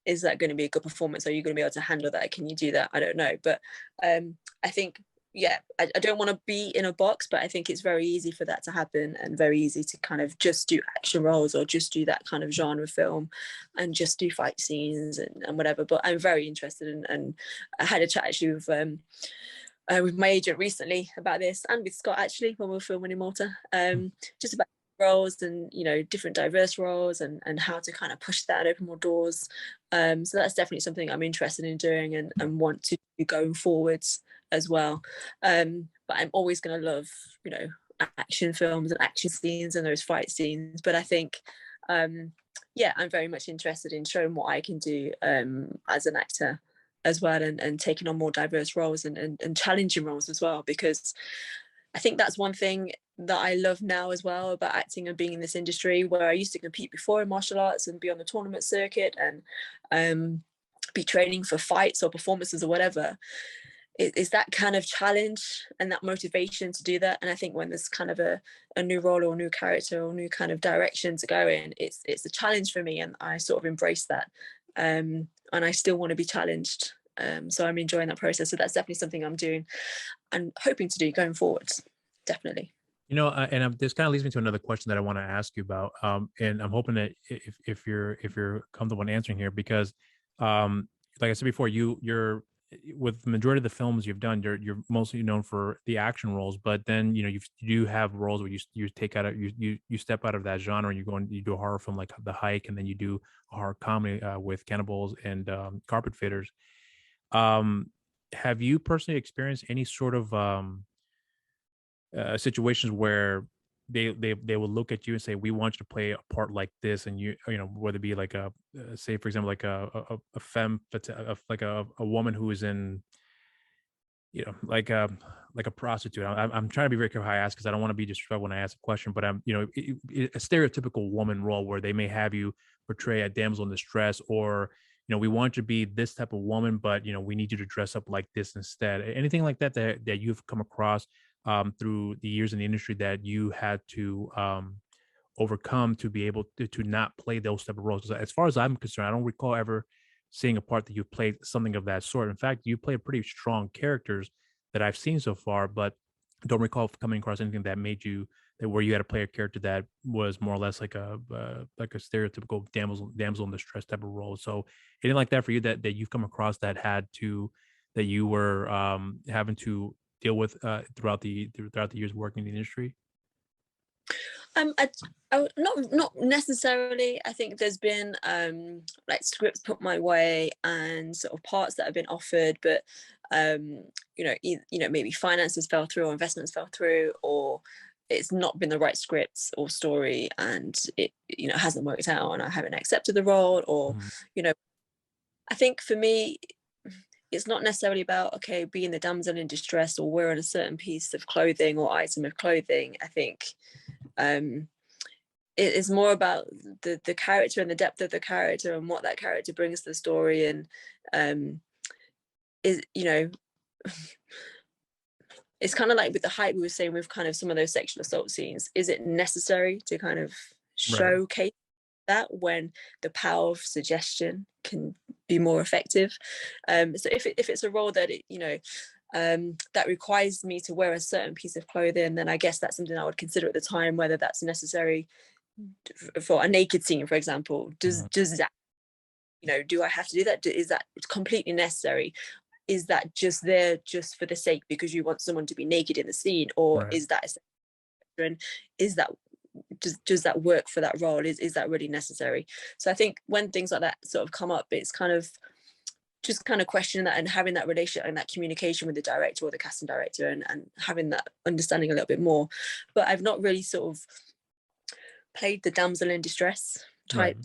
S2: is that going to be a good performance? Are you going to be able to handle that? Can you do that? I don't know. But I think, I don't want to be in a box, but I think it's very easy for that to happen, and very easy to kind of just do action roles or just do that kind of genre film and just do fight scenes and whatever. But I'm very interested in, and I had a chat actually with my agent recently about this, and with Scott actually, when we were filming in Malta, just about roles and, you know, different diverse roles and how to kind of push that and open more doors. So that's definitely something I'm interested in doing and want to do going forwards as well. But I'm always going to love, you know, action films and action scenes and those fight scenes. But I think, I'm very much interested in showing what I can do as an actor as well, and taking on more diverse roles and challenging roles as well, because I think that's one thing that I love now as well about acting and being in this industry, where I used to compete before in martial arts and be on the tournament circuit and be training for fights or performances or whatever. Is that kind of challenge and that motivation to do that. And I think when there's kind of a new role or a new character or new kind of direction to go in, it's a challenge for me, and I sort of embrace that. And I still want to be challenged. So I'm enjoying that process. So that's definitely something I'm doing and hoping to do going forwards. Definitely.
S3: You know, this kind of leads me to another question that I want to ask you about. And I'm hoping that if you're comfortable in answering here, because like I said before, you're with the majority of the films you've done, you're mostly known for the action roles, but then you do have roles where you take out of you step out of that genre and you go and you do a horror film like The Hike, and then you do a horror comedy with Cannibals and Carpet Fitters. Have you personally experienced any sort of situations where they will look at you and say, we want you to play a part like this, and whether it be like a say for example like a femme like a woman who is in like a prostitute. I'm trying to be very careful how I ask, because I don't want to be disrespectful when I ask a question, but I'm a stereotypical woman role where they may have you portray a damsel in distress, or we want you to be this type of woman, but we need you to dress up like this instead. Anything like that that you've come across through the years in the industry that you had to overcome to be able to not play those type of roles? 'Cause as far as I'm concerned, I don't recall ever seeing a part that you played something of that sort. In fact, you play pretty strong characters that I've seen so far, but don't recall coming across anything that made you that where you had to play a character that was more or less like a stereotypical damsel in distress type of role. So anything like that for you that you've come across that you were having to deal with throughout the years working in the industry?
S2: Not necessarily. I think there's been like scripts put my way and sort of parts that have been offered, but maybe finances fell through or investments fell through, or it's not been the right script or story, and it hasn't worked out, and I haven't accepted the role, or I think for me, it's not necessarily about being the damsel in distress or wearing a certain piece of clothing or item of clothing. I think it is more about the character and the depth of the character and what that character brings to the story, and it's kind of like with The Hype we were saying, with kind of some of those sexual assault scenes, is it necessary to kind of showcase that when the power of suggestion can be more effective? So if it's a role that that requires me to wear a certain piece of clothing, then I guess that's something I would consider at the time, whether that's necessary for a naked scene, for example. Does that, do I have to do that? Is that completely necessary? Is that just there just for the sake because you want someone to be naked in the scene, or is that and is that does that work for that role? Is that really necessary? So I think when things like that sort of come up, it's kind of just kind of questioning that and having that relationship and that communication with the director or the casting director, and having that understanding a little bit more. But I've not really sort of played the damsel in distress type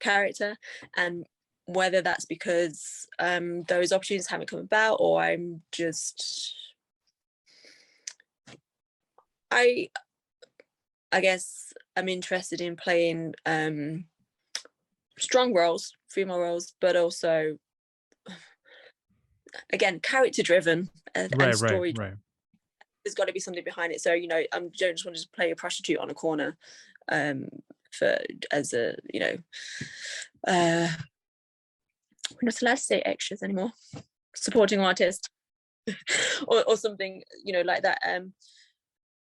S2: character, and whether that's because those opportunities haven't come about, or I'm just I guess I'm interested in playing strong roles, female roles, but also again character driven and story. There's got to be something behind it. So I don't just want to play a prostitute on a corner as a we're not allowed to say extras anymore, supporting artist or something like that.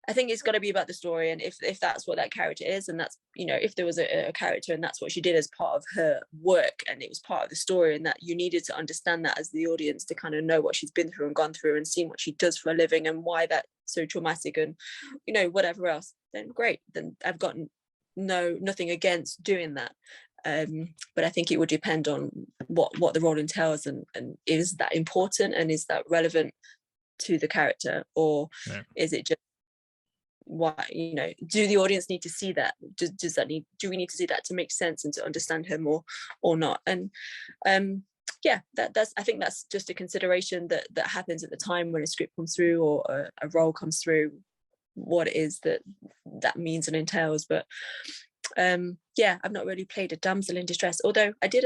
S2: I think it's got to be about the story, and if that's what that character is, and that's if there was a character and that's what she did as part of her work, and it was part of the story, and that you needed to understand that as the audience to kind of know what she's been through and gone through and seen what she does for a living and why that's so traumatic, and whatever else, then great, then I've got nothing against doing that. But I think it would depend on what the role entails, and is that important and is that relevant to the character, or is it just do the audience need to see that? Do we need to see that to make sense and to understand her more, or not? And that's I think that's just a consideration that happens at the time when a script comes through or a role comes through, what it is that means and entails. But I've not really played a damsel in distress, although I did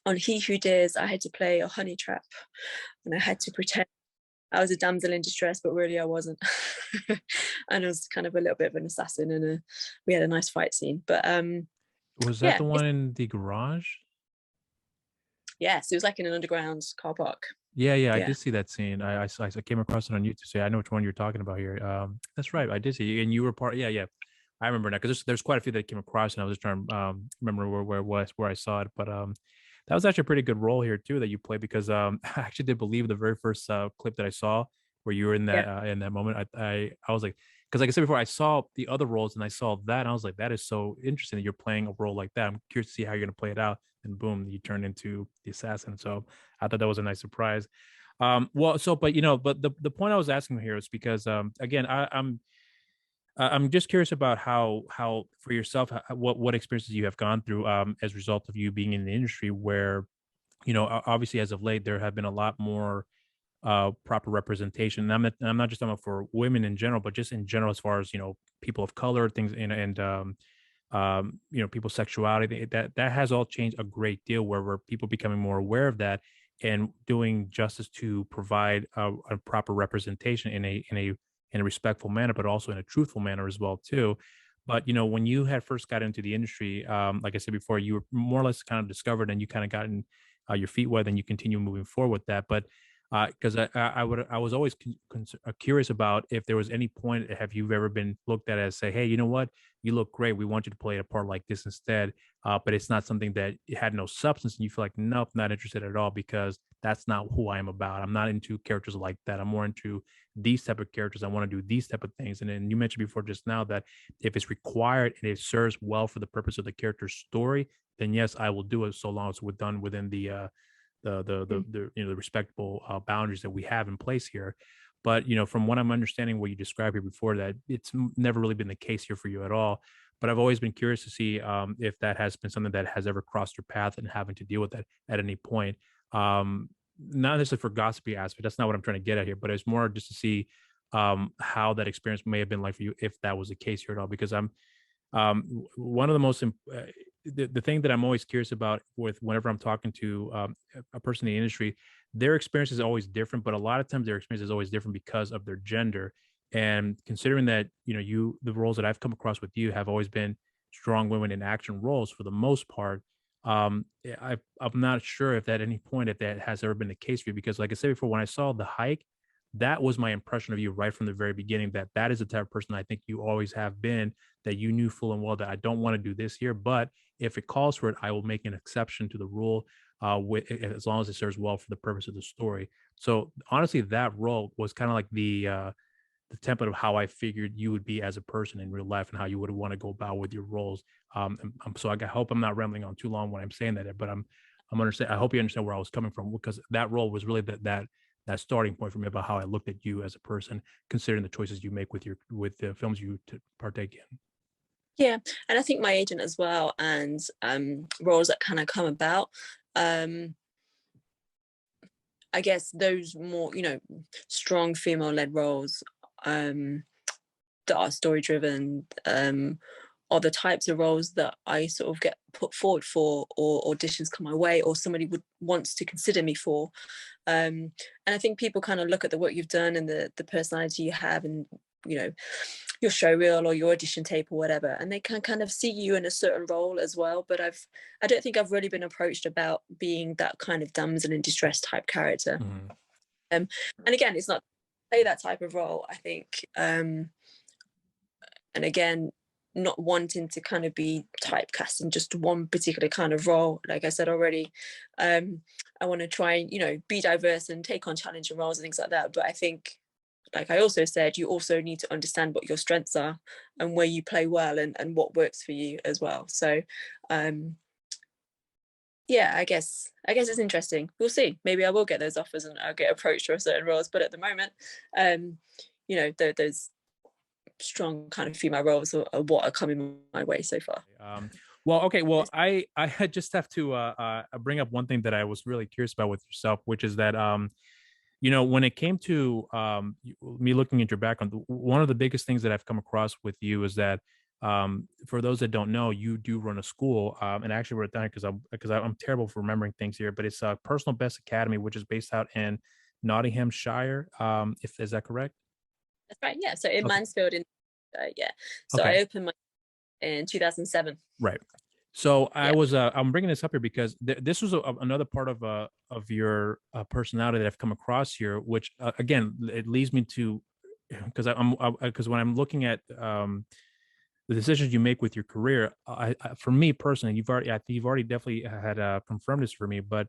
S2: on He Who Dares, I had to play a honey trap, and I had to pretend I was a damsel in distress, but really I wasn't. And I was kind of a little bit of an assassin, and we had a nice fight scene. But
S3: was that the one in the garage?
S2: Yes, it was like in an underground car park.
S3: Yeah, I did see that scene. I came across it on YouTube. So I know which one you're talking about here. That's right, I did see, and you were part. Yeah, I remember now, because there's quite a few that came across, and I was just trying to remember where I saw it. But That was actually a pretty good role here too that you played, because I actually did believe the very first clip that I saw where you were
S2: Yeah.
S3: in that moment. I was like, because like I said before, I saw the other roles and I saw that, and I was like, that is so interesting that you're playing a role like that. I'm curious to see how you're going to play it out. And boom, you turned into the assassin. So I thought that was a nice surprise. Well, so but but the point I was asking here is because again, I'm just curious about how for yourself, what experiences you have gone through as a result of you being in the industry where, obviously as of late there have been a lot more proper representation. And I'm not just talking about for women in general, but just in general as far as, people of color, things, and people's sexuality. That has all changed a great deal, where people becoming more aware of that and doing justice to provide a proper representation in a respectful manner, but also in a truthful manner as well too. But when you had first got into the industry, like I said before, you were more or less kind of discovered, and you kind of gotten your feet wet, and you continue moving forward with that. But because I was always curious about if there was any point, have you ever been looked at as, say, hey, you know what, you look great, we want you to play a part like this instead, but it's not something that had no substance, and you feel like, nope, not interested at all, because that's not who I am about. I'm not into characters like that. I'm more into these type of characters. I want to do these type of things. And then you mentioned before just now that if it's required and it serves well for the purpose of the character's story, then yes, I will do it, so long as it's done within the respectable boundaries that we have in place here. But from what I'm understanding, what you described here before, that it's never really been the case here for you at all. But I've always been curious to see if that has been something that has ever crossed your path and having to deal with that at any point. Not necessarily for gossipy aspect. That's not what I'm trying to get at here, but it's more just to see how that experience may have been like for you, if that was the case here at all. Because one of the most the thing that I'm always curious about with whenever I'm talking to a person in the industry, their experience is always different, but a lot of times their experience is always different because of their gender. And considering that, the roles that I've come across with you have always been strong women in action roles for the most part. I'm not sure if at any point if that has ever been the case for you, because like I said before, when I saw The Hike, that was my impression of you right from the very beginning, that is the type of person I think you always have been, that you knew full and well that I don't want to do this here, but if it calls for it, I will make an exception to the rule, as long as it serves well for the purpose of the story. So honestly, that role was kind of like the template of how I figured you would be as a person in real life and how you would want to go about with your roles. So I hope I'm not rambling on too long when I'm saying that, but I'm understand. I hope you understand where I was coming from, because that role was really that starting point for me about how I looked at you as a person, considering the choices you make with the films you to partake in.
S2: Yeah, and I think my agent as well, and roles that kind of come about. I guess those more, strong female-led roles that are story-driven are the types of roles that I sort of get put forward for, or auditions come my way, or somebody wants to consider me for. And I think people kind of look at the work you've done and the personality you have, and your show reel or your audition tape or whatever, and they can kind of see you in a certain role as well. But I don't think I've really been approached about being that kind of damsel in distress type character.
S3: Mhm.
S2: And again, it's not play that type of role, I think. And again, not wanting to kind of be typecast in just one particular kind of role. Like I said already, I want to try and be diverse and take on challenging roles and things like that. But I think, like I also said, you also need to understand what your strengths are and where you play well, and what works for you as well. So yeah, I guess it's interesting. We'll see. Maybe I will get those offers and I'll get approached for certain roles. But at the moment, those strong kind of female roles are what are coming my way so far.
S3: Well, okay. Well, I just have to bring up one thing that I was really curious about with yourself, which is that when it came to me looking at your background, one of the biggest things that I've come across with you is that for those that don't know, you do run a school, and I actually wrote it down because I'm terrible for remembering things here, but it's Personal Best Academy, which is based out in Nottinghamshire. If is that correct?
S2: That's right. Yeah. So in
S3: Okay.
S2: Mansfield, yeah. So
S3: Okay.
S2: I opened in 2007.
S3: Right. So
S2: Yeah.
S3: I'm bringing this up here because this was another part of your personality that I've come across here, which again, it leads me to, because because when I'm looking at
S1: the decisions you make with your career, for me personally, I think you've already definitely had confirmed this for me, but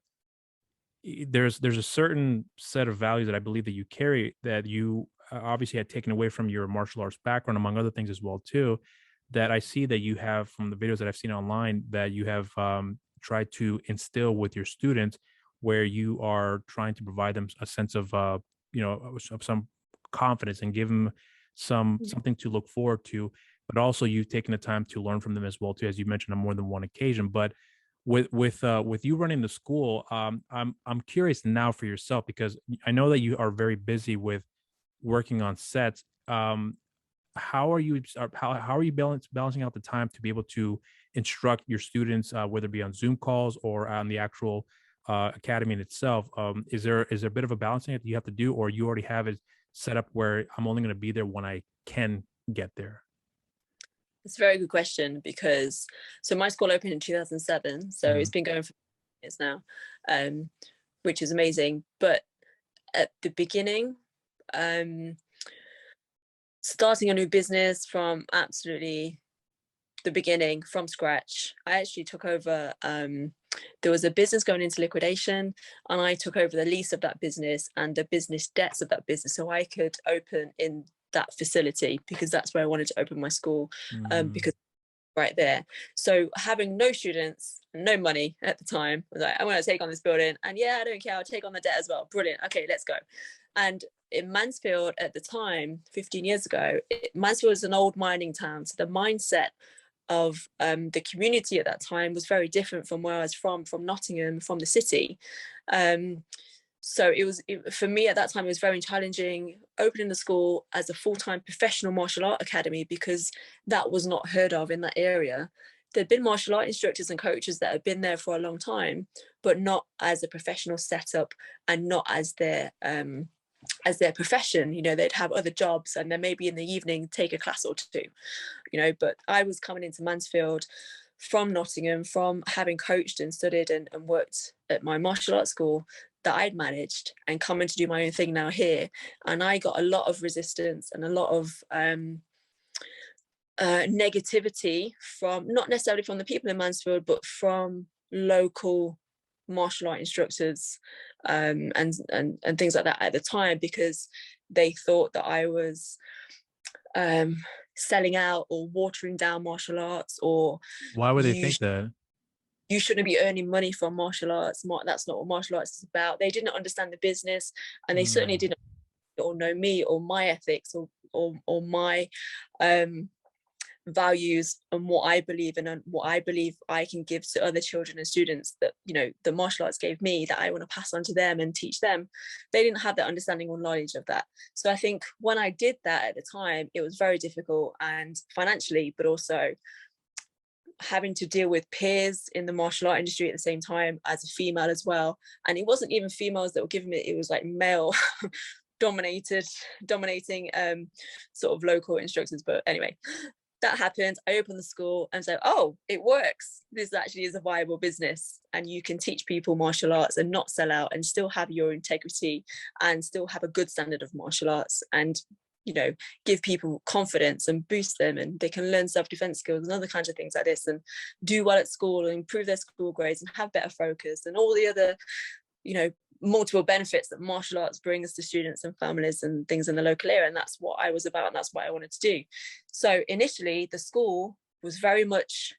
S1: there's a certain set of values that I believe that you carry that you obviously had taken away from your martial arts background, among other things as well too. That I see that you have from the videos that I've seen online that you have tried to instill with your students, where you are trying to provide them a sense of of some confidence and give them something to look forward to, but also you've taken the time to learn from them as well too, as you mentioned on more than one occasion. But with you running the school, I'm curious now for yourself, because I know that you are very busy with working on sets. How are you how are you balancing out the time to be able to instruct your students, whether it be on Zoom calls or on the actual academy in itself? Is there a bit of a balancing that you have to do, or you already have it set up where I'm only going to be there when I can get there?
S2: It's a very good question, because so my school opened in 2007, so it's been going for years now, which is amazing. But at the beginning, starting a new business from absolutely the beginning, from scratch, I actually took over. There was a business going into liquidation, and I took over the lease of that business and the business debts of that business, so I could open in that facility, because that's where I wanted to open my school, because right there. So having no students, no money at the time, I was like, I'm going to take on this building, and yeah, I don't care, I'll take on the debt as well. Brilliant. Okay, let's go. And in Mansfield at the time, 15 years ago, Mansfield was an old mining town, so the mindset of the community at that time was very different from where I was from Nottingham, from the city. So for me at that time, it was very challenging opening the school as a full-time professional martial art academy, because that was not heard of in that area. There'd been martial art instructors and coaches that had been there for a long time, but not as a professional setup and not as their profession. They'd have other jobs and then maybe in the evening take a class or two, but I was coming into Mansfield from Nottingham, from having coached and studied and worked at my martial arts school that I'd managed, and coming to do my own thing now here. And I got a lot of resistance and a lot of negativity, from not necessarily from the people in Mansfield, but from local martial art instructors and things like that at the time, because they thought that I was selling out or watering down martial arts, or
S3: Why would they think that?
S2: You shouldn't be earning money from martial arts. That's not what martial arts is about. They didn't understand the business, and they certainly didn't or know me or my ethics or my values and what I believe in and what I believe I can give to other children and students that the martial arts gave me, that I want to pass on to them and teach them. They didn't have that understanding or knowledge of that. So I think when I did that at the time, it was very difficult, and financially, but also having to deal with peers in the martial art industry at the same time as a female as well. And it wasn't even females that were giving it was like male dominating sort of local instructors. But anyway, that happened. I opened the school and said, oh, it works. This actually is a viable business, and you can teach people martial arts and not sell out and still have your integrity and still have a good standard of martial arts, and give people confidence and boost them, and they can learn self-defense skills and other kinds of things like this, and do well at school and improve their school grades and have better focus and all the other multiple benefits that martial arts brings to students and families and things in the local area. And that's what I was about, and that's what I wanted to do. So initially the school was very much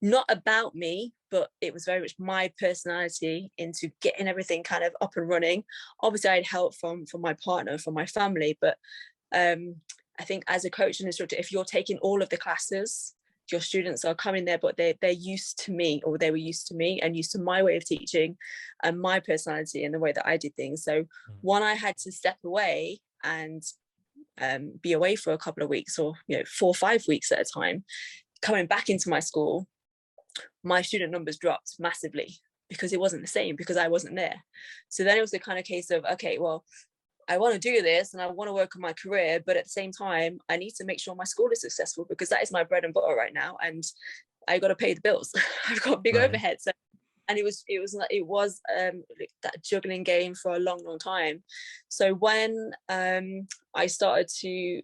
S2: not about me, but it was very much my personality into getting everything kind of up and running. Obviously I had help from my partner, from my family, but I think as a coach and instructor, if you're taking all of the classes, your students are coming there, but they're used to me, or they were used to me and used to my way of teaching and my personality and the way that I did things. So when I had to step away and be away for a couple of weeks, or 4 or 5 weeks at a time, coming back into my school, my student numbers dropped massively, because it wasn't the same, because I wasn't there. So then it was the kind of case of, okay, well, I want to do this and I want to work on my career, but at the same time, I need to make sure my school is successful, because that is my bread and butter right now, and I got to pay the bills. I've got big overhead. So, and it was that juggling game for a long time. So when I started to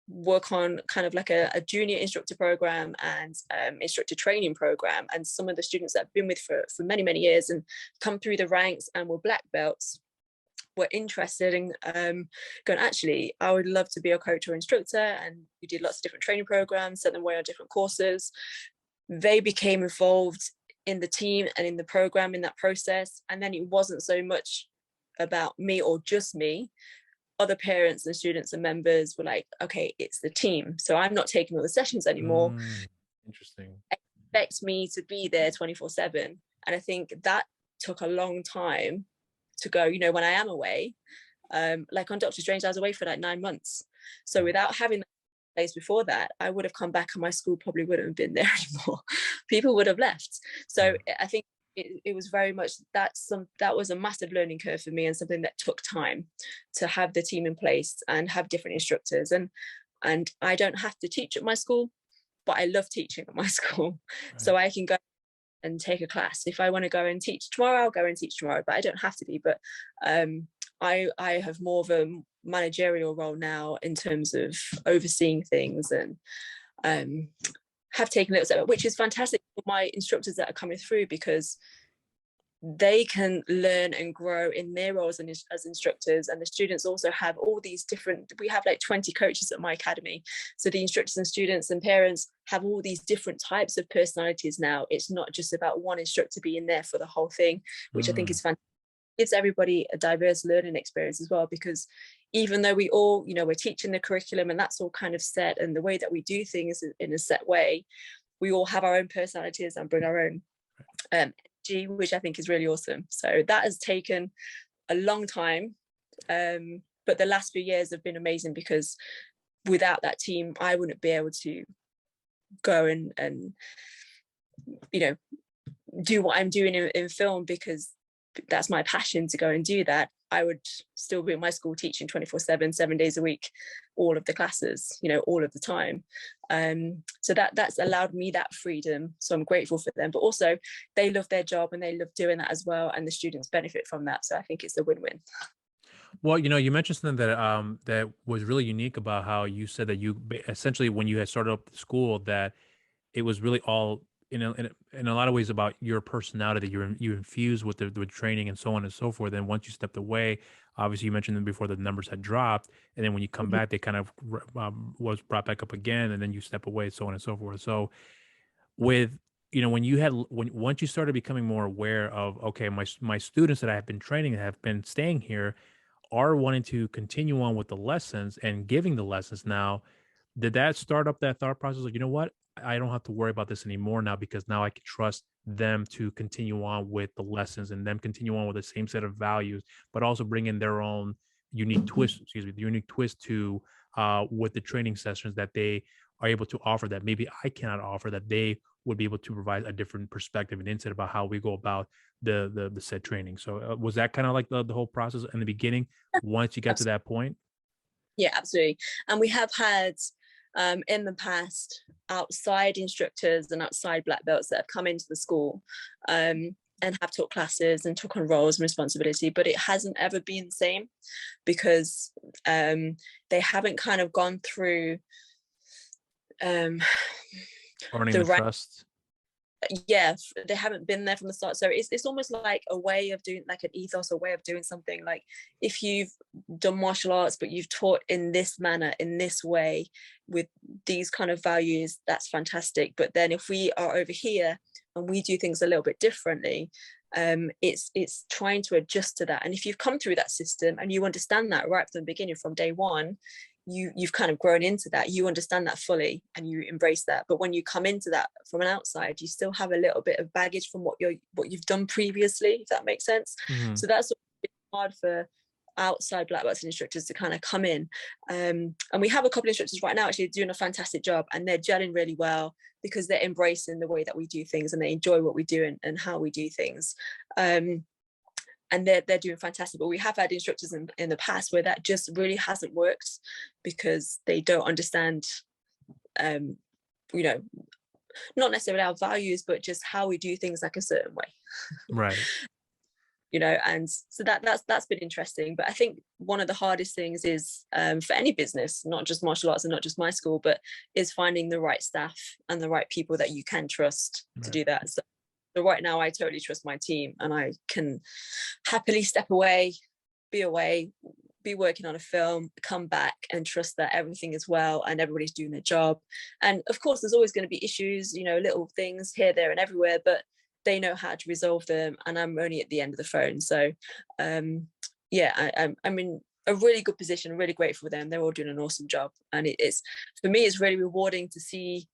S2: work on kind of like a junior instructor program and instructor training program. And some of the students that I've been with for many, many years and come through the ranks and were black belts were interested in going, actually, I would love to be a coach or instructor. And we did lots of different training programs, sent them away on different courses. They became involved in the team and in the program in that process. And then it wasn't so much about me or just me. Other parents and students and members were like, okay, it's the team. So I'm not taking all the sessions anymore.
S3: Interesting.
S2: Expect me to be there 24/7. And I think that took a long time to go, you know, when I am away, like on Doctor Strange, I was away for like 9 months. So without having that place before that, I would have come back and my school probably wouldn't have been there anymore. People would have left. So I think it was very much that was a massive learning curve for me, and something that took time to have the team in place and have different instructors. And I don't have to teach at my school, but I love teaching at my school. Right. So I can go and take a class. If I want to go and teach tomorrow, I'll go and teach tomorrow, but I don't have to be. But I have more of a managerial role now in terms of overseeing things, and have taken a little step, which is fantastic for my instructors that are coming through, because they can learn and grow in their roles as instructors. And the students also have all these different, we have like 20 coaches at my academy. So the instructors and students and parents have all these different types of personalities now. It's not just about one instructor being there for the whole thing, which I think is fantastic. It gives everybody a diverse learning experience as well, because even though we all, you know, we're teaching the curriculum and that's all kind of set, and the way that we do things in a set way, we all have our own personalities and bring our own energy, which I think is really awesome. So that has taken a long time, but the last few years have been amazing, because without that team, I wouldn't be able to go and you know, do what I'm doing in film, because that's my passion to go and do that. I would still be at my school teaching 24/7, 7 days a week, all of the classes, you know, all of the time. So that's allowed me that freedom. So I'm grateful for them, but also they love their job and they love doing that as well. And the students benefit from that. So I think it's a win-win.
S3: Well, you know, you mentioned something that that was really unique about how you said that you essentially, when you had started up the school, that it was really all in a lot of ways about your personality that you infused with the training and so on and so forth. And once you stepped away, obviously you mentioned them before, the numbers had dropped, and then when you come back, they kind of was brought back up again, and then you step away, so on and so forth. So with, you know, once you started becoming more aware of, okay, my students that I have been training and have been staying here are wanting to continue on with the lessons and giving the lessons now, did that start up that thought process? Like, you know what? I don't have to worry about this anymore now, because now I can trust them to continue on with the lessons and them continue on with the same set of values, but also bring in their own unique twist, the unique twist to with the training sessions that they are able to offer that maybe I cannot offer, that they would be able to provide a different perspective and insight about how we go about the said training. So was that kind of like the whole process in the beginning once you got to that point?
S2: Yeah, absolutely. And we have had in the past outside instructors and outside black belts that have come into the school and have taught classes and took on roles and responsibility, but it hasn't ever been the same, because they haven't kind of gone through
S3: earning the trust.
S2: Yeah, they haven't been there from the start. So it's almost like a way of doing, like an ethos, a way of doing something. Like if you've done martial arts but you've taught in this manner, in this way, with these kind of values, that's fantastic. But then if we are over here and we do things a little bit differently, it's trying to adjust to that. And if you've come through that system and you understand that right from the beginning, from day one, you've kind of grown into that, you understand that fully and you embrace that. But when you come into that from an outside, you still have a little bit of baggage from what you've done previously, if that makes sense. So that's hard for outside black belts and instructors to kind of come in, and we have a couple of instructors right now actually doing a fantastic job, and they're gelling really well because they're embracing the way that we do things and they enjoy what we do and how we do things. And they're doing fantastic. But we have had instructors in the past where that just really hasn't worked, because they don't understand, you know, not necessarily our values, but just how we do things like a certain way.
S3: Right.
S2: and so that's been interesting. But I think one of the hardest things is, for any business, not just martial arts and not just my school, but is finding the right staff and the right people that you can trust to do that. So right now I totally trust my team, and I can happily step away, be working on a film, come back and trust that everything is well and everybody's doing their job. And of course there's always going to be issues, little things here, there and everywhere, but they know how to resolve them, and I'm only at the end of the phone. So I'm in a really good position, really grateful for them. They're all doing an awesome job, and it's, for me, it's really rewarding to see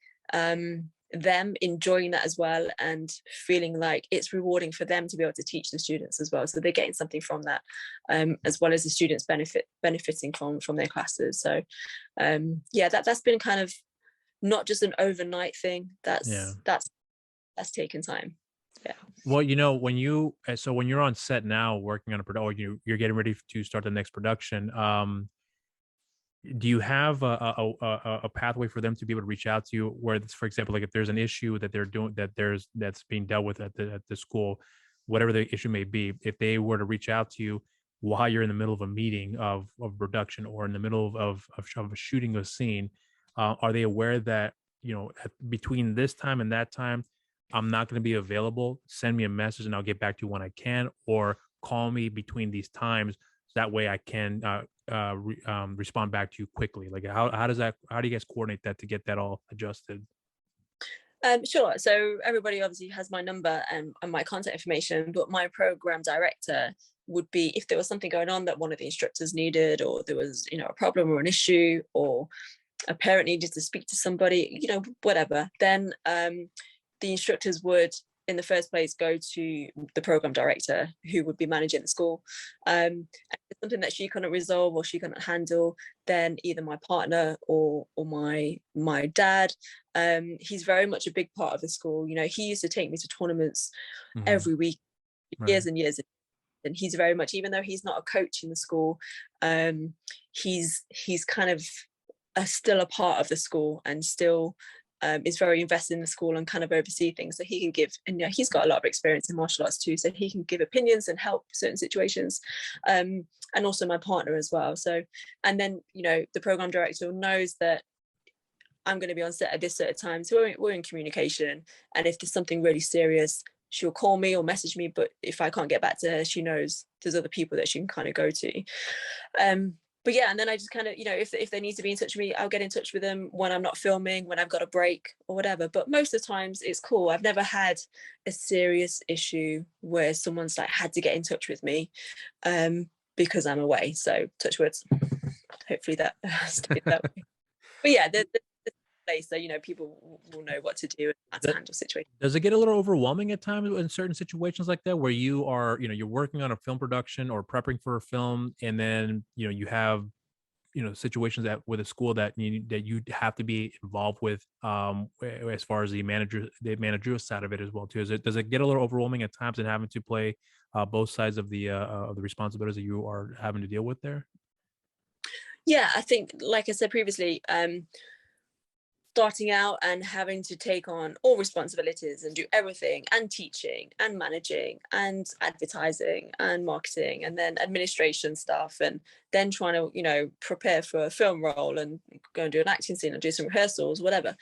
S2: them enjoying that as well, and feeling like it's rewarding for them to be able to teach the students as well, so they're getting something from that, as well as the students benefiting from their classes. So that's been kind of not just an overnight thing. That's taken time.
S3: Well, when you're on set now working on a production, you're getting ready to start the next production, do you have a pathway for them to be able to reach out to you, where, for example, like if there's an issue that they're doing that's being dealt with at the school, whatever the issue may be, if they were to reach out to you while you're in the middle of a meeting of production, or in the middle of shooting a scene, are they aware that between this time and that time I'm not going to be available? Send me a message and I'll get back to you when I can, or call me between these times, so that way I can respond back to you quickly. Like how do you guys coordinate that to get that all adjusted?
S2: Sure. So everybody obviously has my number and my contact information, but my program director would be, if there was something going on that one of the instructors needed, or there was a problem or an issue, or a parent needed to speak to somebody, whatever, then the instructors would in the first place go to the program director, who would be managing the school. And if it's something that she couldn't resolve or she couldn't handle, then either my partner or my dad, he's very much a big part of the school. He used to take me to tournaments every week, years and years. And he's very much, even though he's not a coach in the school, he's kind of still a part of the school, and still is very invested in the school and kind of oversee things. So he can give, and he's got a lot of experience in martial arts too, so he can give opinions and help certain situations, and also my partner as well. So, and then the program director knows that I'm going to be on set at this certain time, so we're in communication, and if there's something really serious, she'll call me or message me. But if I can't get back to her, she knows there's other people that she can kind of go to. But yeah, and then I just kind of, if they need to be in touch with me, I'll get in touch with them when I'm not filming, when I've got a break or whatever. But most of the times it's cool. I've never had a serious issue where someone's like had to get in touch with me because I'm away. So touch words. Hopefully that stayed that way. But yeah, there's a place, so people will know what to do and how to handle situations.
S3: Does it get a little overwhelming at times in certain situations like that, where you are, you're working on a film production or prepping for a film, and then you have situations with a school that you have to be involved with, as far as the managerial side of it as well too? Does it get a little overwhelming at times, and having to play both sides of the responsibilities that you are having to deal with there?
S2: Yeah, I think, like I said previously, starting out and having to take on all responsibilities and do everything, and teaching and managing and advertising and marketing, and then administration stuff, and then trying to prepare for a film role and go and do an acting scene and do some rehearsals, whatever.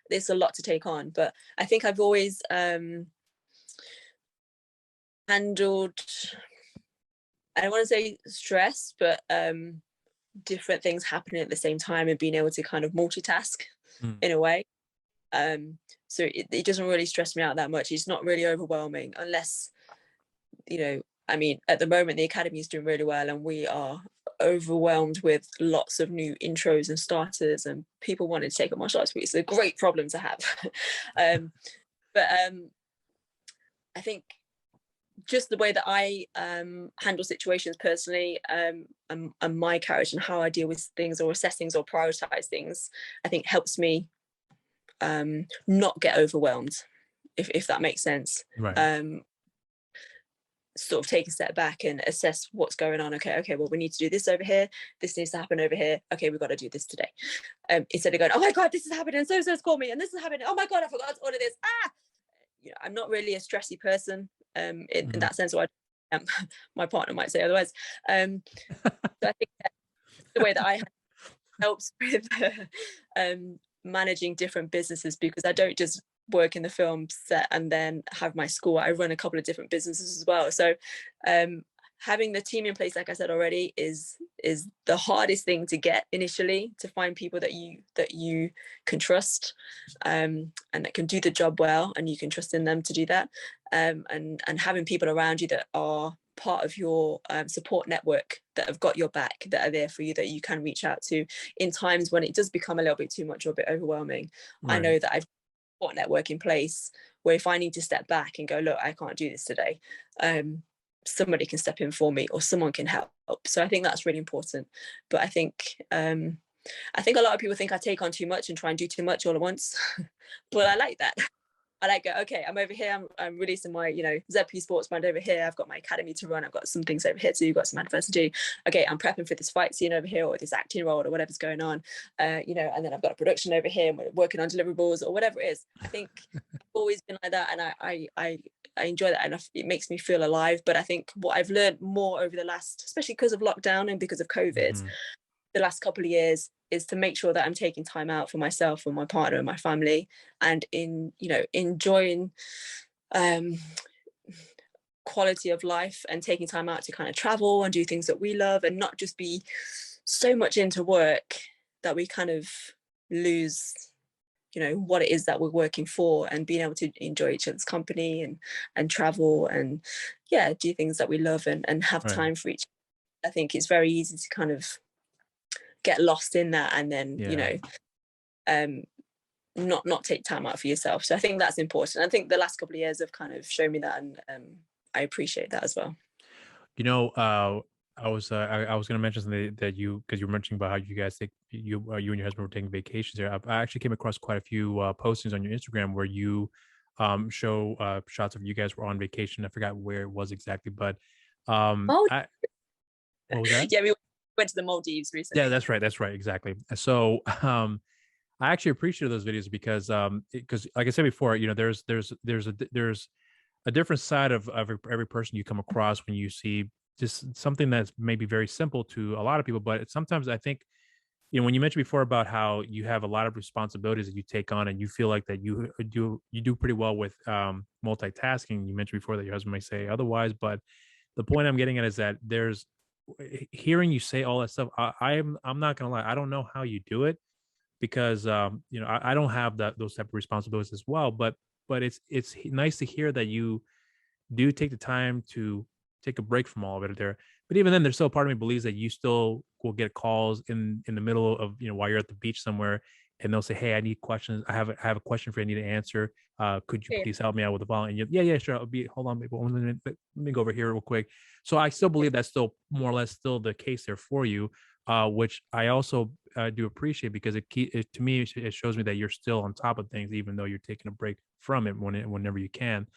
S2: There's a lot to take on, but I think I've always handled, I don't want to say stress, but different things happening at the same time, and being able to kind of multitask in a way. So it doesn't really stress me out that much. It's not really overwhelming, unless at the moment the academy is doing really well, and we are overwhelmed with lots of new intros and starters and people wanting to take up martial arts. It's a great problem to have. But I think just the way that I handle situations personally, and my character, and how I deal with things or assess things or prioritize things, I think helps me not get overwhelmed, if that makes sense.
S3: Right.
S2: Sort of take a step back and assess what's going on. Okay, well, we need to do this over here. This needs to happen over here. Okay, we've got to do this today. Instead of going, oh my God, this is happening. So-and-so's called me and this is happening. Oh my God, I forgot to order this. I'm not really a stressy person in that sense. So My partner might say otherwise. So I think the way that I helps with managing different businesses, because I don't just work in the film set and then have my school. I run a couple of different businesses as well. So having the team in place, like I said already, is the hardest thing to get initially, to find people that you can trust, and that can do the job well, and you can trust in them to do that, and having people around you that are part of your support network, that have got your back, that are there for you, that you can reach out to in times when it does become a little bit too much or a bit overwhelming. Right. I know that I've got a support network in place where if I need to step back and go, look, I can't do this today, somebody can step in for me, or someone can help. So I think that's really important. But I think a lot of people think I take on too much and try and do too much all at once. But I like that. I like go, okay, I'm over here, I'm releasing my, ZP Sports brand over here. I've got my academy to run. I've got some things over here too. Got some adverts to do. Okay, I'm prepping for this fight scene over here, or this acting role, or whatever's going on. And then I've got a production over here, and we're working on deliverables or whatever it is. I think I've always been like that, and I enjoy that enough. It makes me feel alive. But I think what I've learned more over the last, especially because of lockdown and because of COVID, the last couple of years, is to make sure that I'm taking time out for myself and my partner and my family, and enjoying quality of life, and taking time out to kind of travel and do things that we love, and not just be so much into work that we kind of lose what it is that we're working for, and being able to enjoy each other's company and travel and do things that we love, and have time for each other. I think it's very easy to kind of get lost in that, and then not take time out for yourself. So I think that's important. I think the last couple of years have kind of shown me that, and I appreciate that as well.
S3: I was going to mention something that because you were mentioning about how you guys think you and your husband were taking vacations here. I actually came across quite a few postings on your Instagram where you show shots of you guys were on vacation. I forgot where it was exactly, but what was that?
S2: Yeah, we went to the Maldives recently.
S3: Yeah, that's right, exactly. So I actually appreciate those videos because like I said before, there's a different side of every person you come across when you see just something that's maybe very simple to a lot of people, but sometimes I think, when you mentioned before about how you have a lot of responsibilities that you take on, and you feel like that you do pretty well with multitasking. You mentioned before that your husband may say otherwise, but the point I'm getting at is that there's hearing you say all that stuff. I'm not gonna lie, I don't know how you do it, because I don't have those type of responsibilities as well. But it's nice to hear that you do take the time to take a break from all of it there. But even then, there's still a part of me believes that you still will get calls in the middle of while you're at the beach somewhere, and they'll say, "Hey, I need questions. I have a question for you. I need to answer. Could you please help me out with the following?" And yeah, sure. Hold on, let me go over here real quick. So I still believe that's still more or less still the case there for you, which I also do appreciate, because to me it shows me that you're still on top of things, even though you're taking a break from it whenever you can.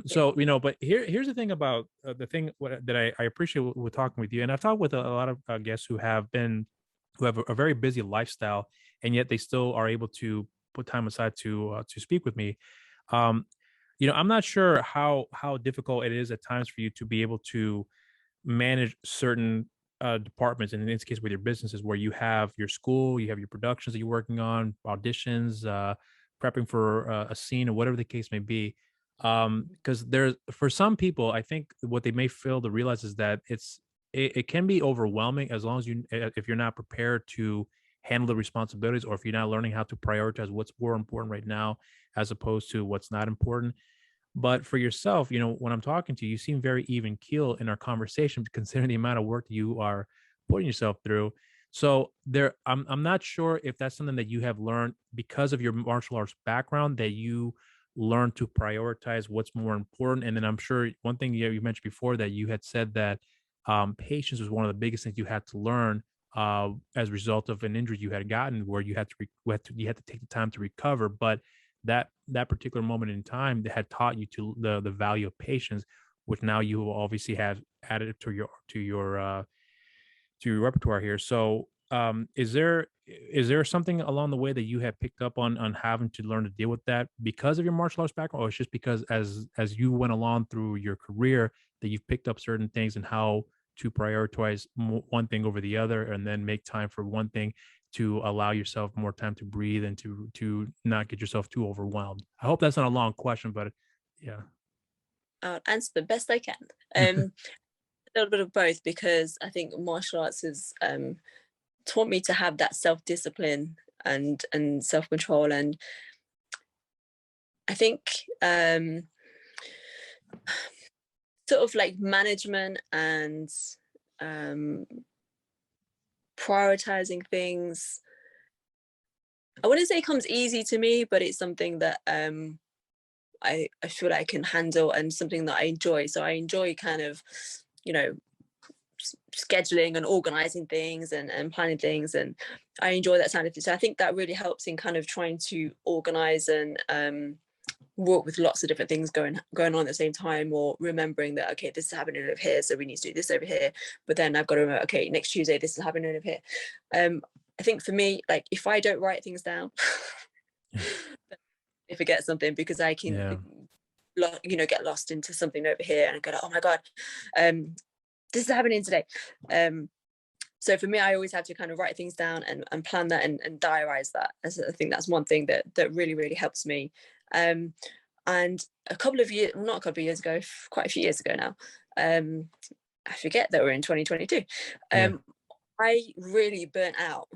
S3: So but here's the thing about the thing that I appreciate with talking with you, and I've talked with a lot of guests who have a very busy lifestyle, and yet they still are able to put time aside to speak with me. I'm not sure how difficult it is at times for you to be able to manage certain departments, and in this case with your businesses, where you have your school, you have your productions that you're working on, auditions, prepping for a scene, or whatever the case may be. Because for some people, I think what they may fail to realize is that it can be overwhelming, as long as if you're not prepared to handle the responsibilities, or if you're not learning how to prioritize what's more important right now as opposed to what's not important. But for yourself, when I'm talking to you, you seem very even keel in our conversation, considering the amount of work that you are putting yourself through. So I'm not sure if that's something that you have learned because of your martial arts background, that you learn to prioritize what's more important. And then I'm sure one thing you mentioned before, that you had said that patience was one of the biggest things you had to learn as a result of an injury you had gotten, where you had to take the time to recover. But that particular moment in time that had taught you to the value of patience, which now you obviously have added to your repertoire here. So is there something along the way that you have picked up on having to learn to deal with that because of your martial arts background, or it's just because as you went along through your career that you've picked up certain things and how to prioritize one thing over the other, and then make time for one thing to allow yourself more time to breathe and to not get yourself too overwhelmed? I hope that's not a long question, but yeah.
S2: I'll answer the best I can. A little bit of both, because I think martial arts has taught me to have that self-discipline and self-control, and I think sort of like management and prioritizing things. I wouldn't say it comes easy to me, but it's something that I feel like I can handle, and something that I enjoy. So I enjoy kind of, you know, scheduling and organizing things and planning things, and I enjoy that side of it. So I think that really helps in kind of trying to organize and work with lots of different things going on at the same time, or remembering that, okay, this is happening over here, so we need to do this over here, but then I've got to remember, okay, next Tuesday this is happening over here. I think for me, like, if I don't write things down, I forget something, because I can get lost into something over here and go like, oh my god, this is happening today. So for me, I always have to kind of write things down and plan that and diarize that. I think that's one thing that really, really helps me. And not a couple of years ago, quite a few years ago now, I forget that we're in 2022. I really burnt out,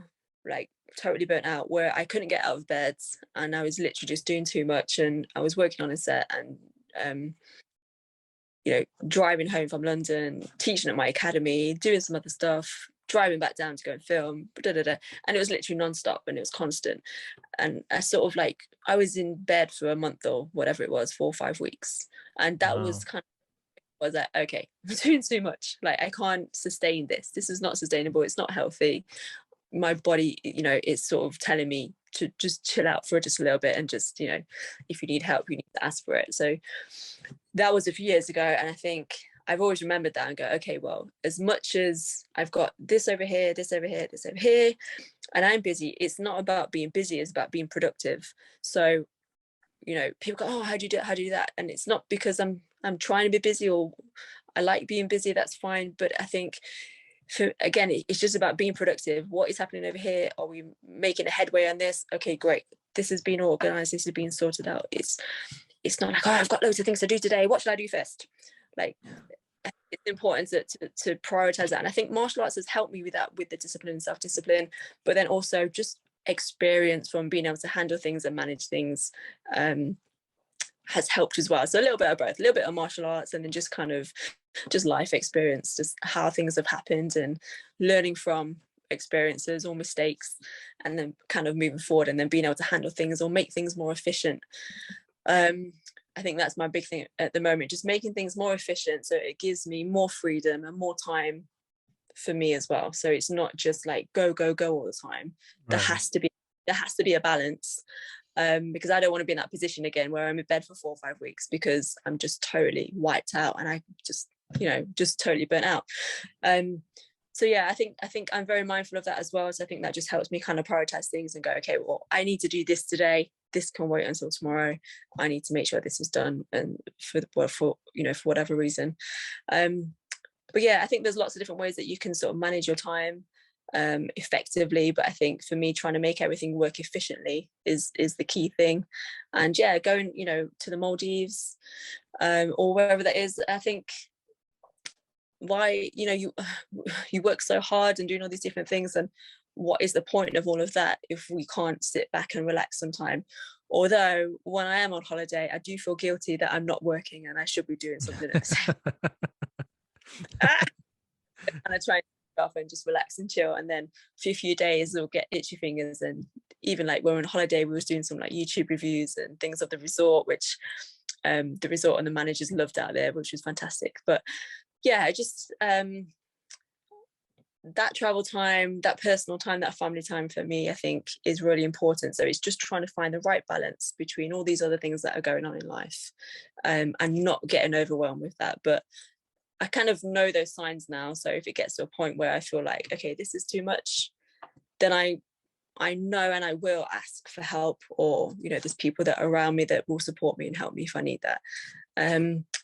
S2: like totally burnt out, where I couldn't get out of bed, and I was literally just doing too much, and I was working on a set, and driving home from London, teaching at my academy, doing some other stuff, driving back down to go and film, and it was literally non-stop, and it was constant. And I was in bed for a month or whatever it was, 4 or 5 weeks, and that was kind of, was like, okay, I'm doing too much, like I can't sustain this is not sustainable, it's not healthy. My body, it's sort of telling me to just chill out for just a little bit, and just, if you need help, you need to ask for it. So that was a few years ago, and I think I've always remembered that and go, okay, well, as much as I've got this over here, this over here, this over here, and I'm busy, it's not about being busy, it's about being productive. So people go, oh, how do you do that? And it's not because I'm trying to be busy, or I like being busy, that's fine, but I think again, it's just about being productive. What is happening over here? Are we making a headway on this? Okay, great, this has been organized, this has been sorted out. It's not like, oh, I've got loads of things to do today, what should I do first? Like, it's important to prioritize that. And I think martial arts has helped me with that, with the discipline and self-discipline, but then also just experience from being able to handle things and manage things has helped as well. So a little bit of both, a little bit of martial arts, and then just kind of just life experience, just how things have happened, and learning from experiences or mistakes, and then kind of moving forward, and then being able to handle things or make things more efficient. I think that's my big thing at the moment, just making things more efficient, so it gives me more freedom and more time for me as well. So it's not just like go all the time. There has to be a balance, because I don't want to be in that position again where I'm in bed for 4 or 5 weeks because I'm just totally wiped out, and I just totally burnt out. So yeah, I think I'm very mindful of that as well. So I think that just helps me kind of prioritize things and go, okay, well, I need to do this today, this can wait until tomorrow, I need to make sure this is done, and for whatever reason. But yeah, I think there's lots of different ways that you can sort of manage your time effectively, but I think for me, trying to make everything work efficiently is the key thing. And yeah, going to the Maldives or wherever that is, I think, why you work so hard and doing all these different things, and what is the point of all of that if we can't sit back and relax sometime? Although when I am on holiday, I do feel guilty that I'm not working and I should be doing something else. And I try and off and just relax and chill, and then for a few days I'll get itchy fingers. And even like when we were on holiday, we was doing some like YouTube reviews and things of the resort, which the resort and the managers loved out there, which was fantastic. But yeah, just that travel time, that personal time, that family time for me, I think is really important. So it's just trying to find the right balance between all these other things that are going on in life, and not getting overwhelmed with that. But I kind of know those signs now. So if it gets to a point where I feel like, okay, this is too much, then I know and I will ask for help, or there's people that are around me that will support me and help me if I need that.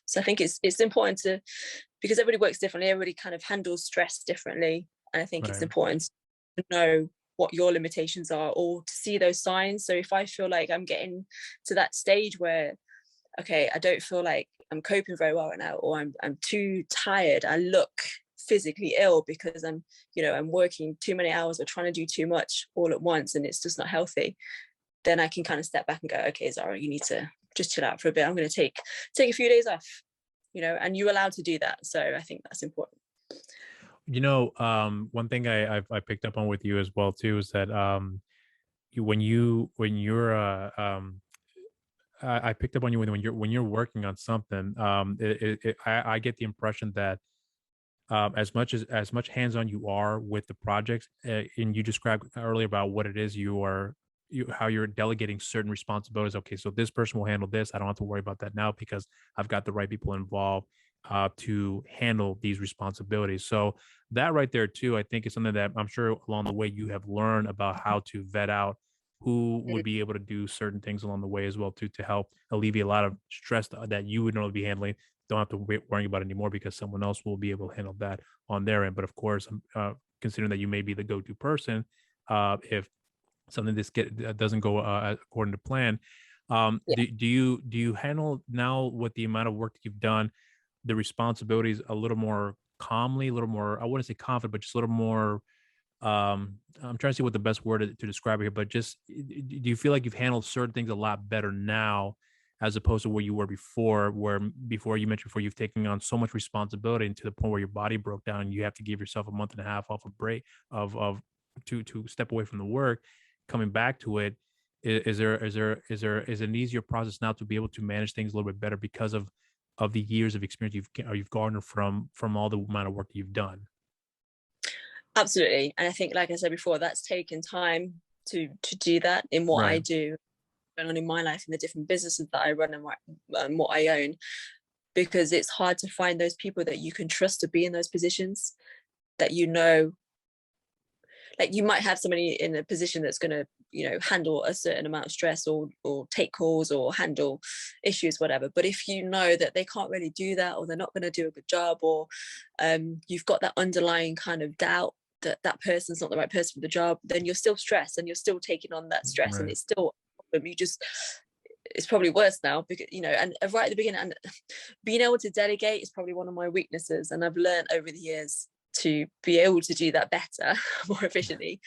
S2: So I think it's important to, because everybody works differently, everybody kind of handles stress differently, and I think it's important to know what your limitations are, or to see those signs. So if I feel like I'm getting to that stage where, okay, I don't feel like I'm coping very well right now, or I'm too tired, I look physically ill because I'm working too many hours or trying to do too much all at once, and it's just not healthy, then I can kind of step back and go, okay, Zara, you need to just chill out for a bit. I'm going to take a few days off, and you're allowed to do that. So I think that's important.
S3: One thing I picked up on with you as well too is that I picked up on you when you're working on something. I get the impression that as much hands-on you are with the projects, and you described earlier about what it is how you're delegating certain responsibilities. Okay, so this person will handle this. I don't have to worry about that now because I've got the right people involved to handle these responsibilities. So that right there too, I think is something that I'm sure along the way you have learned about how to vet out who would be able to do certain things along the way as well too, to help alleviate a lot of stress that you would normally be handling. Don't have to worry about it anymore because someone else will be able to handle that on their end. But of course, considering that you may be the go-to person, if something doesn't go according to plan, do you handle now with the amount of work that you've done, the responsibilities a little more calmly, a little more, I wouldn't say confident, but just a little more, I'm trying to see what the best word to describe it here, but just, do you feel like you've handled certain things a lot better now as opposed to where you were before, where before you mentioned before you've taken on so much responsibility and to the point where your body broke down and you have to give yourself a month and a half off a break to step away from the work, coming back to it? Is it an easier process now to be able to manage things a little bit better because of the years of experience you've garnered from all the amount of work that you've done?
S2: Absolutely. And I think, like I said before, that's taken time to do that in what I do, going on in my life, in the different businesses that I run and what I own, because it's hard to find those people that you can trust to be in those positions, that like you might have somebody in a position that's going to handle a certain amount of stress or take calls or handle issues, whatever, but if you know that they can't really do that, or they're not going to do a good job, or you've got that underlying kind of doubt that that person's not the right person for the job, then you're still stressed and you're still taking on that stress, and it's still it's probably worse now because and right at the beginning, and being able to delegate is probably one of my weaknesses, and I've learned over the years to be able to do that better, more efficiently,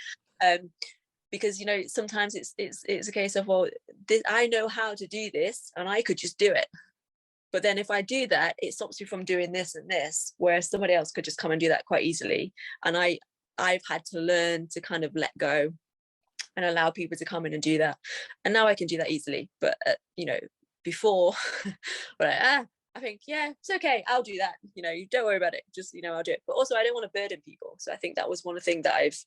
S2: because sometimes it's a case of, well, I know how to do this and I could just do it, but then if I do that, it stops me from doing this and this, whereas somebody else could just come and do that quite easily. And I've had to learn to kind of let go and allow people to come in and do that, and now I can do that easily. But before, I think, yeah, it's okay, I'll do that, you don't worry about it, just I'll do it. But also, I don't want to burden people, so I think that was one thing that I've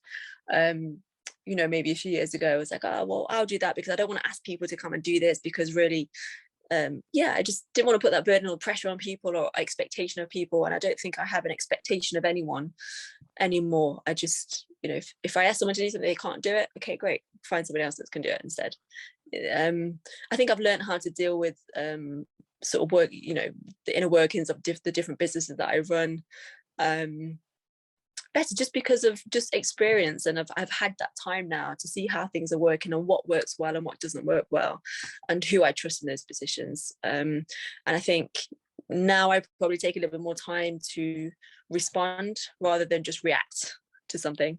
S2: maybe a few years ago, I was like, oh well, I'll do that because I don't want to ask people to come and do this, because really I just didn't want to put that burden or pressure on people or expectation of people, and I don't think I have an expectation of anyone anymore. I just if I ask someone to do something, they can't do it, okay, great, find somebody else that can do it instead. I think I've learned how to deal with sort of work, the inner workings of the different businesses that I run better, just because of just experience, and I've had that time now to see how things are working and what works well and what doesn't work well, and who I trust in those positions. And I think now I probably take a little bit more time to respond rather than just react to something.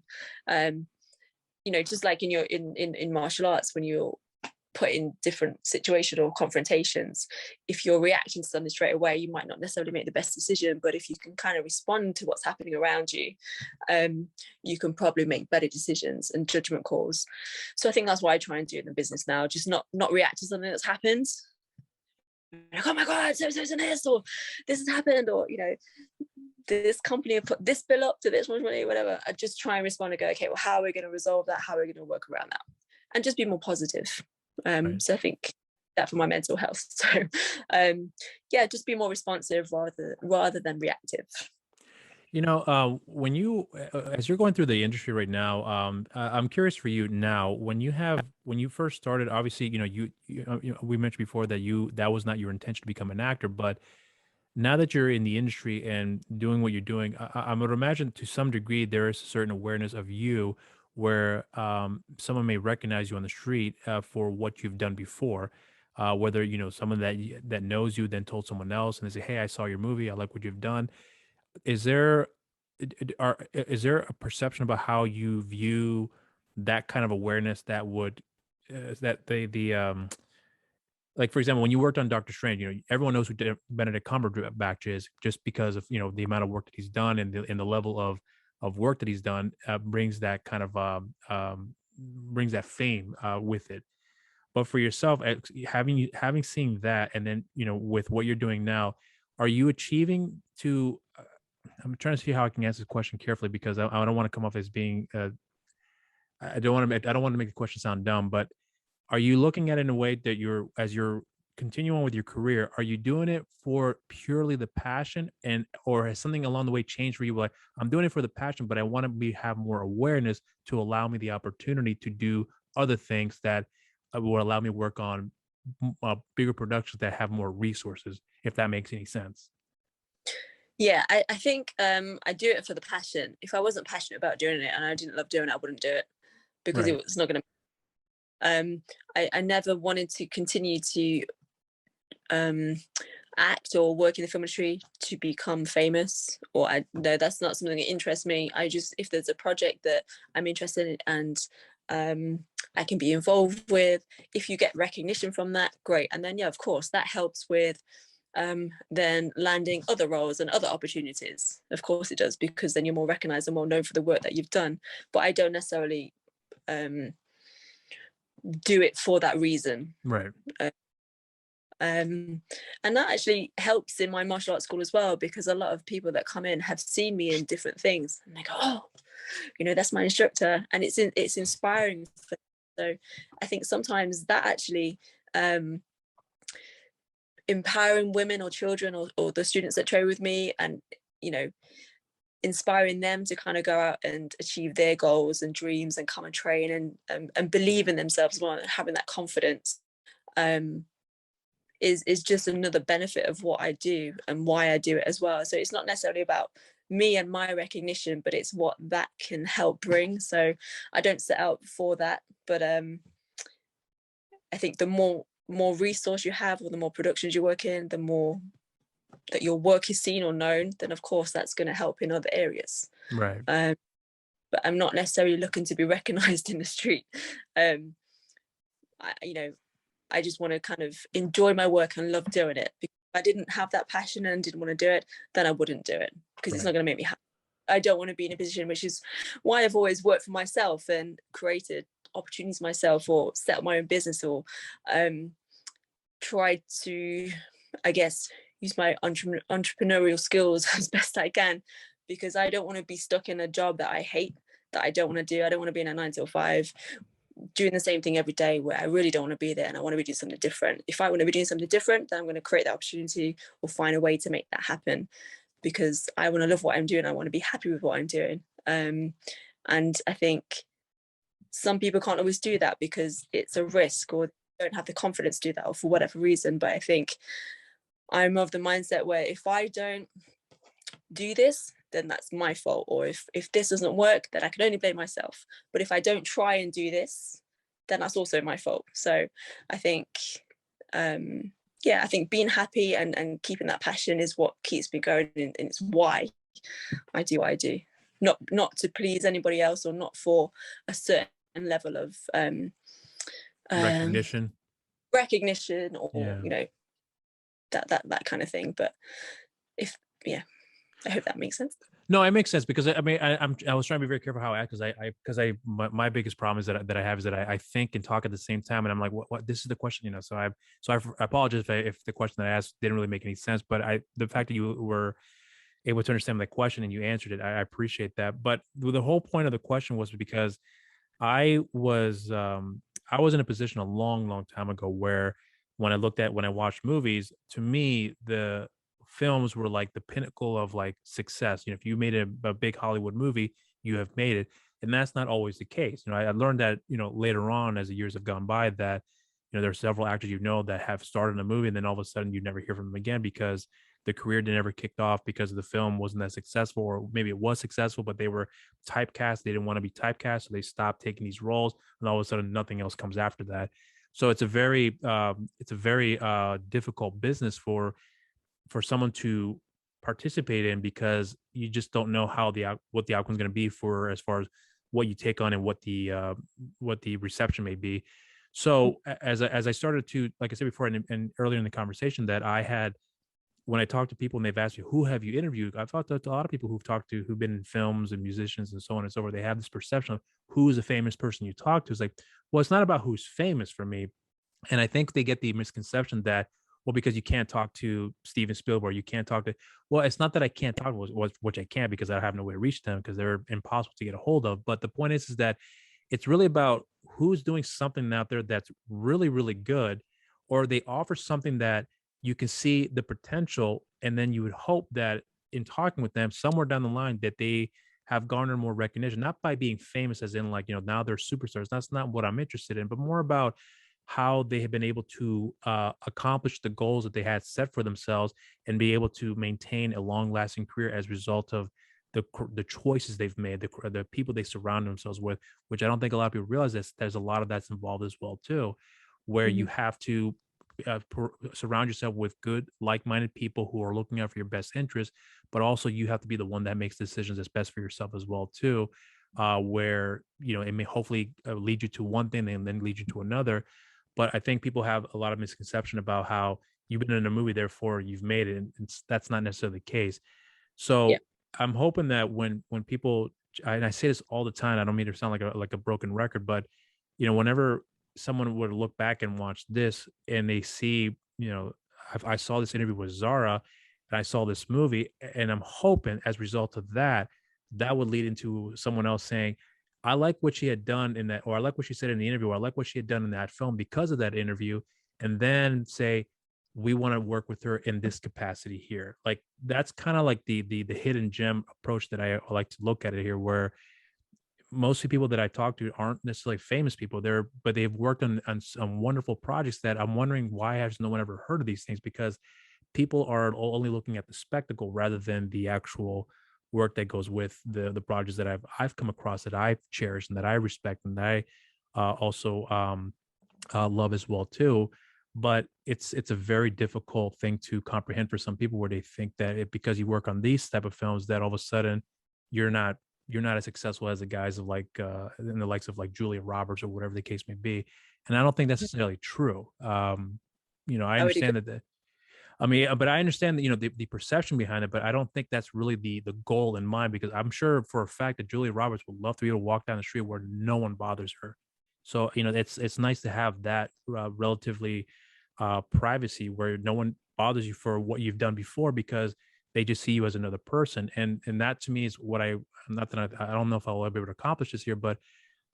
S2: Just like in martial arts, when you're put in different situations or confrontations, if you're reacting to something straight away, you might not necessarily make the best decision, but if you can kind of respond to what's happening around you, you can probably make better decisions and judgment calls. So I think that's what I try and do in the business now, just not react to something that's happened, like, oh my god, so this, or this has happened, or this company put this bill up to this much money, whatever. I just try and respond and go, okay, well, how are we going to resolve that, how are we going to work around that, and just be more positive. So I think that for my mental health. So just be more responsive rather than reactive.
S3: When you, as you're going through the industry right now, I'm curious for you now. When you first started, obviously, we mentioned before that that was not your intention to become an actor, but now that you're in the industry and doing what you're doing, I would imagine to some degree there is a certain awareness of you where someone may recognize you on the street for what you've done before. Whether someone that knows you then told someone else and they say, "Hey, I saw your movie. I like what you've done." Is there is there a perception about how you view that kind of awareness that would that the like, for example, when you worked on Doctor Strange, everyone knows who Benedict Cumberbatch is just because of the amount of work that he's done and the level of work that he's done brings that kind of brings that fame with it. But for yourself, having seen that, and then with what you're doing now, are you achieving to? I'm trying to see how I can answer this question carefully because I don't want to come off as being. I don't want to make the question sound dumb, but are you looking at it in a way that as you're continuing with your career, are you doing it for purely the passion, or has something along the way changed for you? Like, I'm doing it for the passion, but I want to have more awareness to allow me the opportunity to do other things that will allow me to work on bigger productions that have more resources, if that makes any sense.
S2: Yeah, I think I do it for the passion. If I wasn't passionate about doing it and I didn't love doing it, I wouldn't do it because
S3: Right.
S2: it was not going to. I never wanted to continue to act or work in the film industry to become famous, or no, that's not something that interests me. If there's a project that I'm interested in and I can be involved with, if you get recognition from that, great. And then, yeah, of course, that helps with then landing other roles and other opportunities. Of course it does, because then you're more recognized and more known for the work that you've done. But I don't necessarily do it for that reason.
S3: Right.
S2: And that actually helps in my martial arts school as well, because a lot of people that come in have seen me in different things and they go, "Oh, that's my instructor," and it's inspiring. So I think sometimes that actually empowering women or children or the students that train with me, and inspiring them to kind of go out and achieve their goals and dreams and come and train and believe in themselves as well, and having that confidence is just another benefit of what I do and why I do it as well. So it's not necessarily about me and my recognition, but it's what that can help bring. So I don't set out for that, but I think the more resource you have, or the more productions you work in, the more that your work is seen or known, then of course that's going to help in other areas.
S3: Right.
S2: But I'm not necessarily looking to be recognized in the street. I just want to kind of enjoy my work and love doing it. If I didn't have that passion and didn't want to do it, then I wouldn't do it, because it's not going to make me happy. I don't want to be in a position, which is why I've always worked for myself and created opportunities myself, or set up my own business, or tried to, I guess, use my entrepreneurial skills as best I can, because I don't want to be stuck in a job that I hate, that I don't want to do. I don't want to be in a 9 to 5 doing the same thing every day, where I really don't want to be there, and I want to be doing something different. If I want to be doing something different, then I'm going to create that opportunity or find a way to make that happen, because I want to love what I'm doing. I want to be happy with what I'm doing. And I think some people can't always do that because it's a risk, or don't have the confidence to do that, or for whatever reason. But I think I'm of the mindset where if I don't do this, then that's my fault. Or if this doesn't work, then I can only blame myself. But if I don't try and do this, then that's also my fault. So I think, I think being happy and keeping that passion is what keeps me going, and it's why I do what I do. Not to please anybody else, or not for a certain level of
S3: Recognition.
S2: Or that kind of thing. But I hope that makes sense.
S3: No, it makes sense, because I mean, I was trying to be very careful how I act, because my biggest problem is that I have is that I think and talk at the same time, and I'm like, what this is the question, so I apologize if the question that I asked didn't really make any sense, but the fact that you were able to understand the question and you answered it, I appreciate that. But the whole point of the question was because I was in a position a long time ago where when I watched movies, to me, the films were like the pinnacle of like success. If you made a big Hollywood movie, you have made it. And that's not always the case. I learned that, later on as the years have gone by, that, there are several actors, that have started in a movie and then all of a sudden you never hear from them again because the career never kicked off because the film wasn't that successful, or maybe it was successful, but they were typecast. They didn't want to be typecast. So they stopped taking these roles, and all of a sudden nothing else comes after that. So it's a very difficult business for someone to participate in, because you just don't know what the outcome is going to be for, as far as what you take on and what the reception may be. So as I started to, like I said before, and earlier in the conversation, that I had, when I talk to people and they've asked me, who have you interviewed? I've talked to a lot of people who've been in films and musicians and so on and so forth. They have this perception of who's a famous person you talk to. It's like, well, it's not about who's famous for me. And I think they get the misconception that, well, because you can't talk to Steven Spielberg, you can't talk to, well, it's not that I can't talk to, which I can't, because I have no way to reach them because they're impossible to get a hold of. But the point is that it's really about who's doing something out there that's really, really good, or they offer something that you can see the potential, and then you would hope that in talking with them somewhere down the line that they have garnered more recognition, not by being famous as in like, now they're superstars. That's not what I'm interested in, but more about how they have been able to accomplish the goals that they had set for themselves and be able to maintain a long-lasting career as a result of the choices they've made, the people they surround themselves with, which I don't think a lot of people realize. There's a lot of that's involved as well too, where you have to surround yourself with good, like-minded people who are looking out for your best interest, but also you have to be the one that makes decisions that's best for yourself as well too, where it may hopefully lead you to one thing and then lead you to another. But I think people have a lot of misconception about how you've been in a movie, therefore you've made it, and that's not necessarily the case. So I'm hoping that when people, and I say this all the time, I don't mean to sound like a broken record, but whenever someone would look back and watch this and they see, I saw this interview with Zara and I saw this movie, and I'm hoping as a result of that, that would lead into someone else saying, I like what she had done in that, or I like what she said in the interview, or I like what she had done in that film because of that interview. And then say, we want to work with her in this capacity here. Like, that's kind of like the hidden gem approach that I like to look at it here, where most of the people that I talk to aren't necessarily famous people there, but they've worked on some wonderful projects that I'm wondering, why has no one ever heard of these things? Because people are only looking at the spectacle rather than the actual work that goes with the projects that I've come across, that I've cherished and that I respect and that I also love as well too. But it's a very difficult thing to comprehend for some people, where they think that because you work on these type of films, that all of a sudden you're not as successful as the guys of like in the likes of like Julia Roberts or whatever the case may be. And I don't think that's necessarily true. I understand that but I understand that, the perception behind it, but I don't think that's really the goal in mind, because I'm sure for a fact that Julia Roberts would love to be able to walk down the street where no one bothers her. So, it's nice to have that relatively privacy, where no one bothers you for what you've done before, because they just see you as another person. And that to me is what not that I don't know if I'll ever be able to accomplish this here, but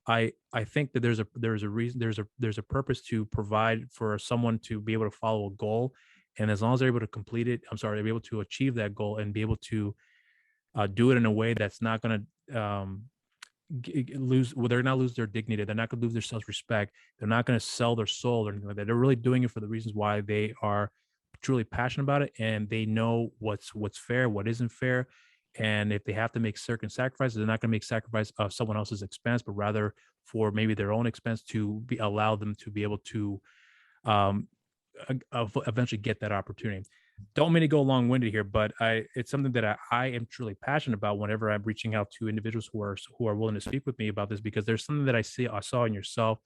S3: I think that there's a reason, there's a purpose to provide for someone to be able to follow a goal. And as long as they're able to complete it, they're able to achieve that goal and be able to do it in a way that's not going to they're not lose their dignity. They're not going to lose their self-respect. They're not going to sell their soul or anything like that. They're really doing it for the reasons why they are truly passionate about it, and they know what's fair, what isn't fair. And if they have to make certain sacrifices, they're not going to make sacrifice of someone else's expense, but rather for maybe their own expense, to allow them to be able to um, eventually get that opportunity. Don't mean to go long-winded here, but it's something that I am truly passionate about whenever I'm reaching out to individuals who are willing to speak with me about this, because there's something that I saw in yourself,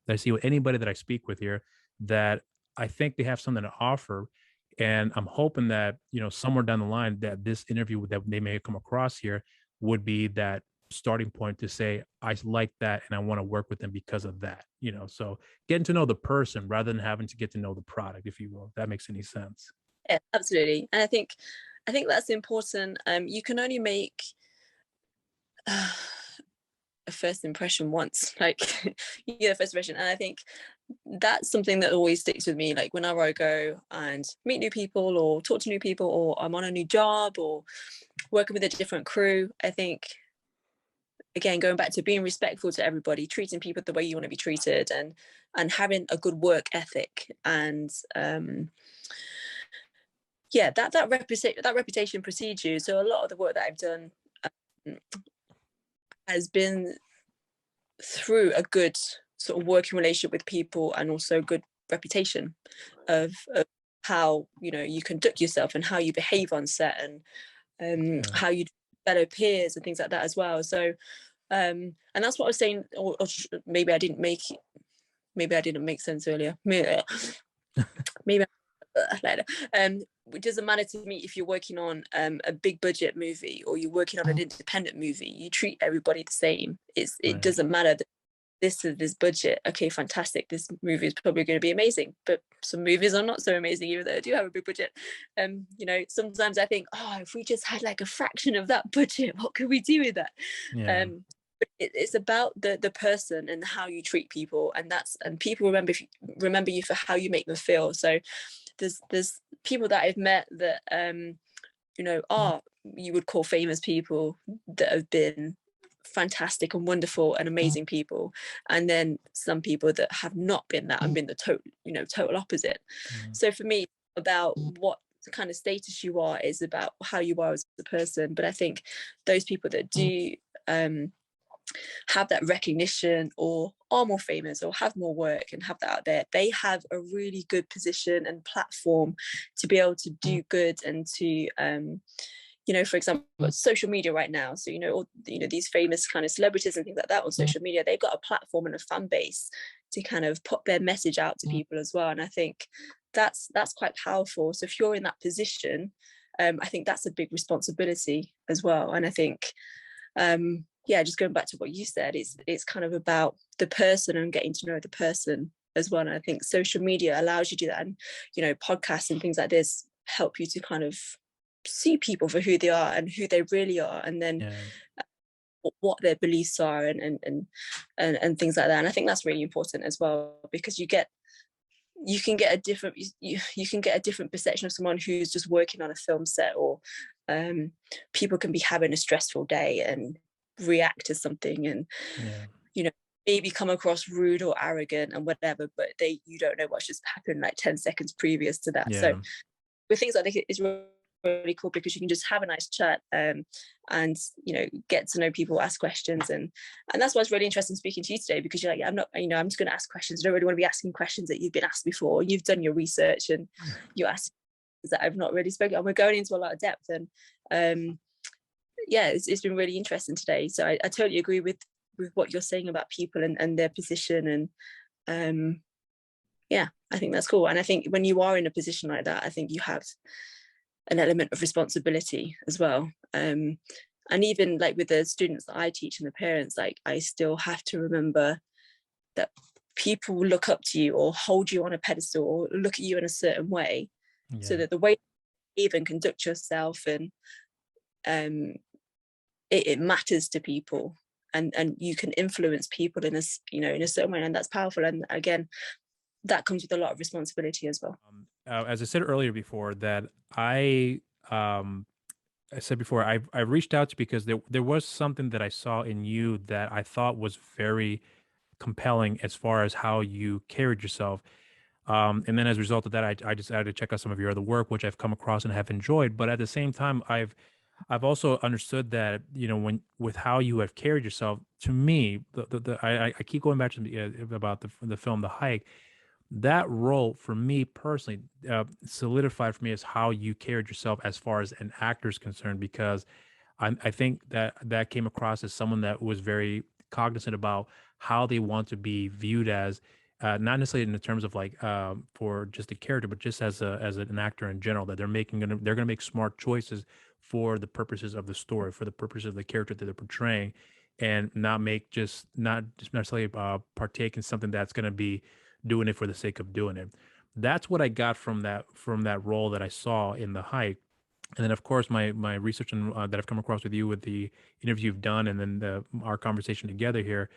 S3: that I see with anybody that I speak with here, that I think they have something to offer. And I'm hoping that, somewhere down the line, that this interview that they may come across here would be that starting point to say, I like that and I want to work with them because of that. So getting to know the person rather than having to get to know the product, if you will, if that makes any sense.
S2: Yeah, absolutely. And I think that's important. You can only make a first impression once, like first impression. And I think that's something that always sticks with me. Like whenever I go and meet new people or talk to new people, or I'm on a new job or working with a different crew, I think, again, going back to being respectful to everybody, treating people the way you want to be treated, and having a good work ethic, and yeah, that reputation precedes you. So a lot of the work that I've done has been through a good sort of working relationship with people, and also good reputation of how, you know, you conduct yourself and how you behave on set, and how you fellow peers and things like that as well. So and that's what I was saying, or maybe I didn't make sense earlier. Maybe later. It doesn't matter to me if you're working on a big budget movie or you're working on an independent movie. You treat everybody the same. It doesn't matter that this is this budget. Okay, fantastic. This movie is probably going to be amazing, but some movies are not so amazing, even though they do have a big budget. You know, sometimes I think, oh, if we just had like a fraction of that budget, what could we do with that?
S3: Yeah.
S2: It's about the person and how you treat people, and people remember you for how you make them feel. So there's people that I've met that you know, are, you would call famous people, that have been fantastic and wonderful and amazing people, and then some people that have not been that and been the total opposite. So for me, about what kind of status you are is about how you are as a person. But I think those people that do have that recognition, or are more famous, or have more work and have that out there, they have a really good position and platform to be able to do good, and to you know, for example, social media right now. So, you know, all, you know, these famous kind of celebrities and things like that on social media, they've got a platform and a fan base to kind of put their message out to people as well. And I think that's quite powerful. So if you're in that position, I think that's a big responsibility as well. And I think yeah, just going back to what you said, it's kind of about the person and getting to know the person as well. And I think social media allows you to do that, and, you know, podcasts and things like this help you to kind of see people for who they are and who they really are, and then what their beliefs are, and things like that. And I think that's really important as well, because you can get a different perception of someone who's just working on a film set, or people can be having a stressful day and react to something, and you know, maybe come across rude or arrogant and whatever, but you don't know what's just happened like 10 seconds previous to that. So with things like this, it's really cool, because you can just have a nice chat, and you know, get to know people, ask questions, and that's why it's really interesting speaking to you today, because you're like, yeah, I'm not, you know, I'm just going to ask questions. I don't really want to be asking questions that you've been asked before. You've done your research and you ask that I've not really spoken, and we're going into a lot of depth, and yeah, it's been really interesting today. So I totally agree with what you're saying about people and their position, and yeah, I think that's cool. And I think when you are in a position like that, I think you have an element of responsibility as well. And even like with the students that I teach and the parents, like, I still have to remember that people look up to you or hold you on a pedestal or look at you in a certain way, so that the way you even conduct yourself, and it matters to people, and you can influence people in a certain way, and that's powerful. And again, that comes with a lot of responsibility as well.
S3: As I said earlier before, that I said before, I reached out to you because there was something that I saw in you that I thought was very compelling as far as how you carried yourself. And then as a result of that, I decided to check out some of your other work, which I've come across and have enjoyed. But at the same time, I've also understood that, you know, with how you have carried yourself, to me, I keep going back to about the film The Hike. That role for me personally solidified for me as how you carried yourself as far as an actor is concerned, because I think that came across as someone that was very cognizant about how they want to be viewed as, not necessarily in the terms of like for just a character, but just as an actor in general, that they're gonna make smart choices for the purposes of the story, for the purposes of the character that they're portraying, and not necessarily partake in something that's going to be doing it for the sake of doing it. That's what I got from that role that I saw in The Hike. And then, of course, my research that I've come across with you, with the interview you've done, and then our conversation together here,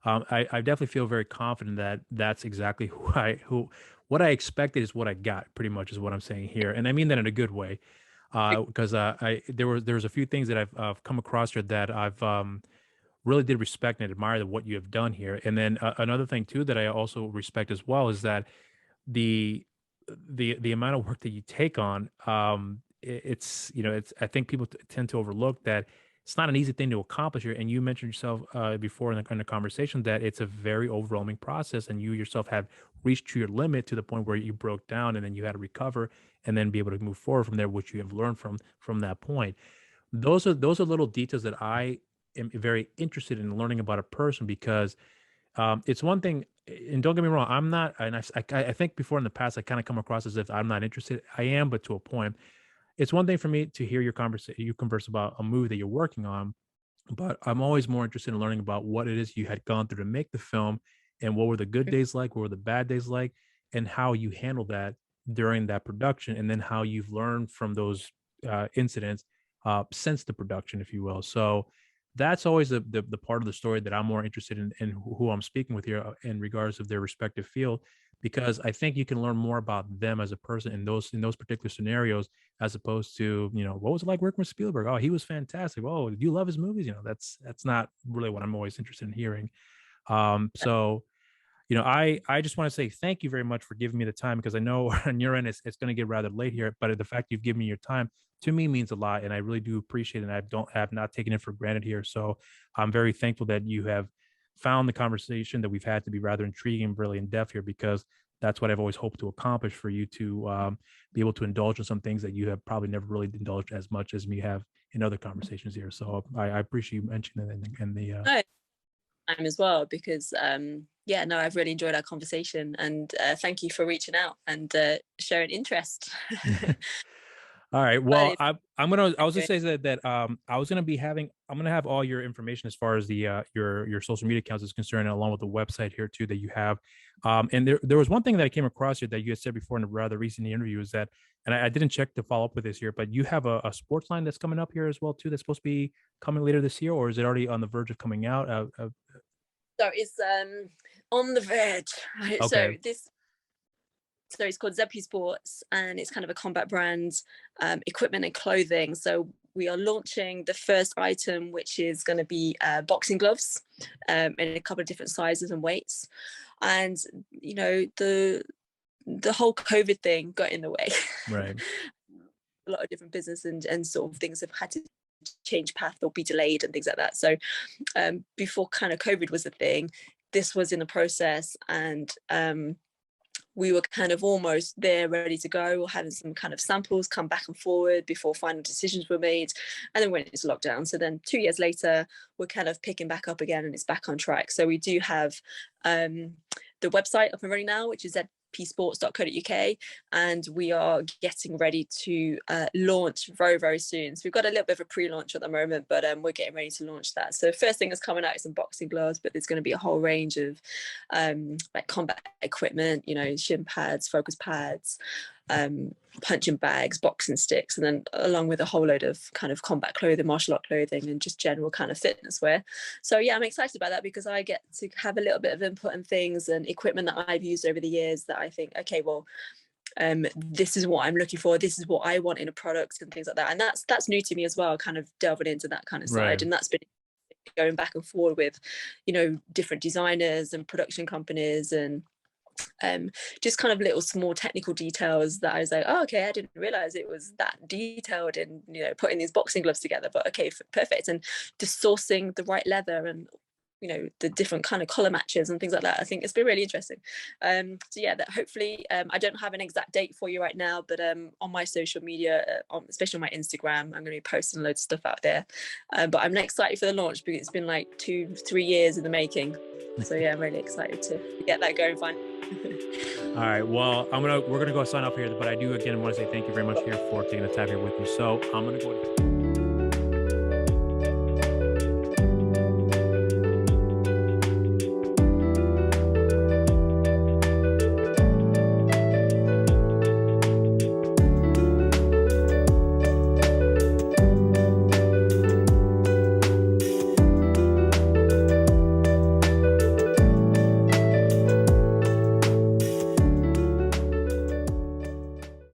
S3: I definitely feel very confident that that's exactly what I expected is what I got, pretty much is what I'm saying here. And I mean that in a good way. Because there was a few things that I've come across here that I've really did respect and admire what you have done here. And then another thing too that I also respect as well is that the the amount of work that you take on, it's it's, I think people tend to overlook that it's not an easy thing to accomplish here. And you mentioned yourself before in the conversation that it's a very overwhelming process, and you yourself have reached your limit to the point where you broke down, and then you had to recover and then be able to move forward from there, which you have learned from that point. Those are little details that I am very interested in learning about a person, because it's one thing, and don't get me wrong, I'm not, and I think before in the past I kind of come across as if I'm not interested. I am, but to a point. It's one thing for me to hear you converse about a movie that you're working on, but I'm always more interested in learning about what it is you had gone through to make the film, and what were the good days like, what were the bad days like, and how you handled that during that production, and then how you've learned from those incidents since the production, if you will. So that's always the part of the story that I'm more interested in who I'm speaking with here in regards of their respective field, because I think you can learn more about them as a person in those particular scenarios, as opposed to, what was it like working with Spielberg? Oh, he was fantastic. Oh, do you love his movies? That's not really what I'm always interested in hearing. So I just want to say thank you very much for giving me the time, because I know on your end it's going to get rather late here, but the fact you've given me your time to me means a lot, and I really do appreciate it. And I don't have not taken it for granted here. So I'm very thankful that you have found the conversation that we've had to be rather intriguing and really in depth here, because that's what I've always hoped to accomplish, for you to be able to indulge in some things that you have probably never really indulged as much as me have in other conversations here. So I appreciate you mentioning that, and the
S2: No, time as well, because yeah, no, I've really enjoyed our conversation, and thank you for reaching out and showing interest.
S3: All right.
S2: But
S3: Well,
S2: it's
S3: I was just
S2: good.
S3: saying that I'm gonna have all your information as far as the your social media accounts is concerned, along with the website here too that you have. And there was one thing that I came across here that you had said before in a rather recent interview, is that, and I didn't check to follow up with this here, but you have a sports line that's coming up here as well too, that's supposed to be coming later this year, or is it already on the verge of coming out?
S2: So it's on the verge, right?
S3: Okay.
S2: So it's called Zebpi Sports, and it's kind of a combat brand, equipment and clothing. So we are launching the first item, which is going to be boxing gloves, in a couple of different sizes and weights. And the whole COVID thing got in the way.
S3: Right.
S2: A lot of different business and sort of things have had to change path or be delayed and things like that. So before kind of COVID was a thing, this was in the process, and we were kind of almost there, ready to go, having some kind of samples come back and forward before final decisions were made, and then went into lockdown. So then 2 years later, we're kind of picking back up again, and it's back on track. So we do have the website up and running now, which is psports.co.uk, and we are getting ready to launch very, very soon. So we've got a little bit of a pre-launch at the moment, but we're getting ready to launch that. So first thing that's coming out is some boxing gloves, but there's going to be a whole range of like combat equipment, shin pads, focus pads, punching bags, boxing sticks, and then along with a whole load of kind of combat clothing, martial art clothing, and just general kind of fitness wear. So yeah, I'm excited about that, because I get to have a little bit of input and things and equipment that I've used over the years that I think, okay, well, this is what I'm looking for, this is what I want in a product, and things like that. And that's new to me as well, kind of delving into that kind of side.
S3: Right.
S2: And that's been going back and forward with different designers and production companies, and just kind of little small technical details that I was like, oh, okay, I didn't realize it was that detailed in putting these boxing gloves together, but okay, perfect. And just sourcing the right leather, and the different kind of color matches and things like that. I think it's been really interesting. So yeah, that hopefully, I don't have an exact date for you right now, but on my social media, especially on my Instagram, I'm going to be posting loads of stuff out there. But I'm excited for the launch, because it's been like 2-3 years in the making. So yeah, I'm really excited to get that going finally.
S3: All right. Well, we're gonna go sign off here, but I do again want to say thank you very much here for taking the time here with me. So I'm gonna go.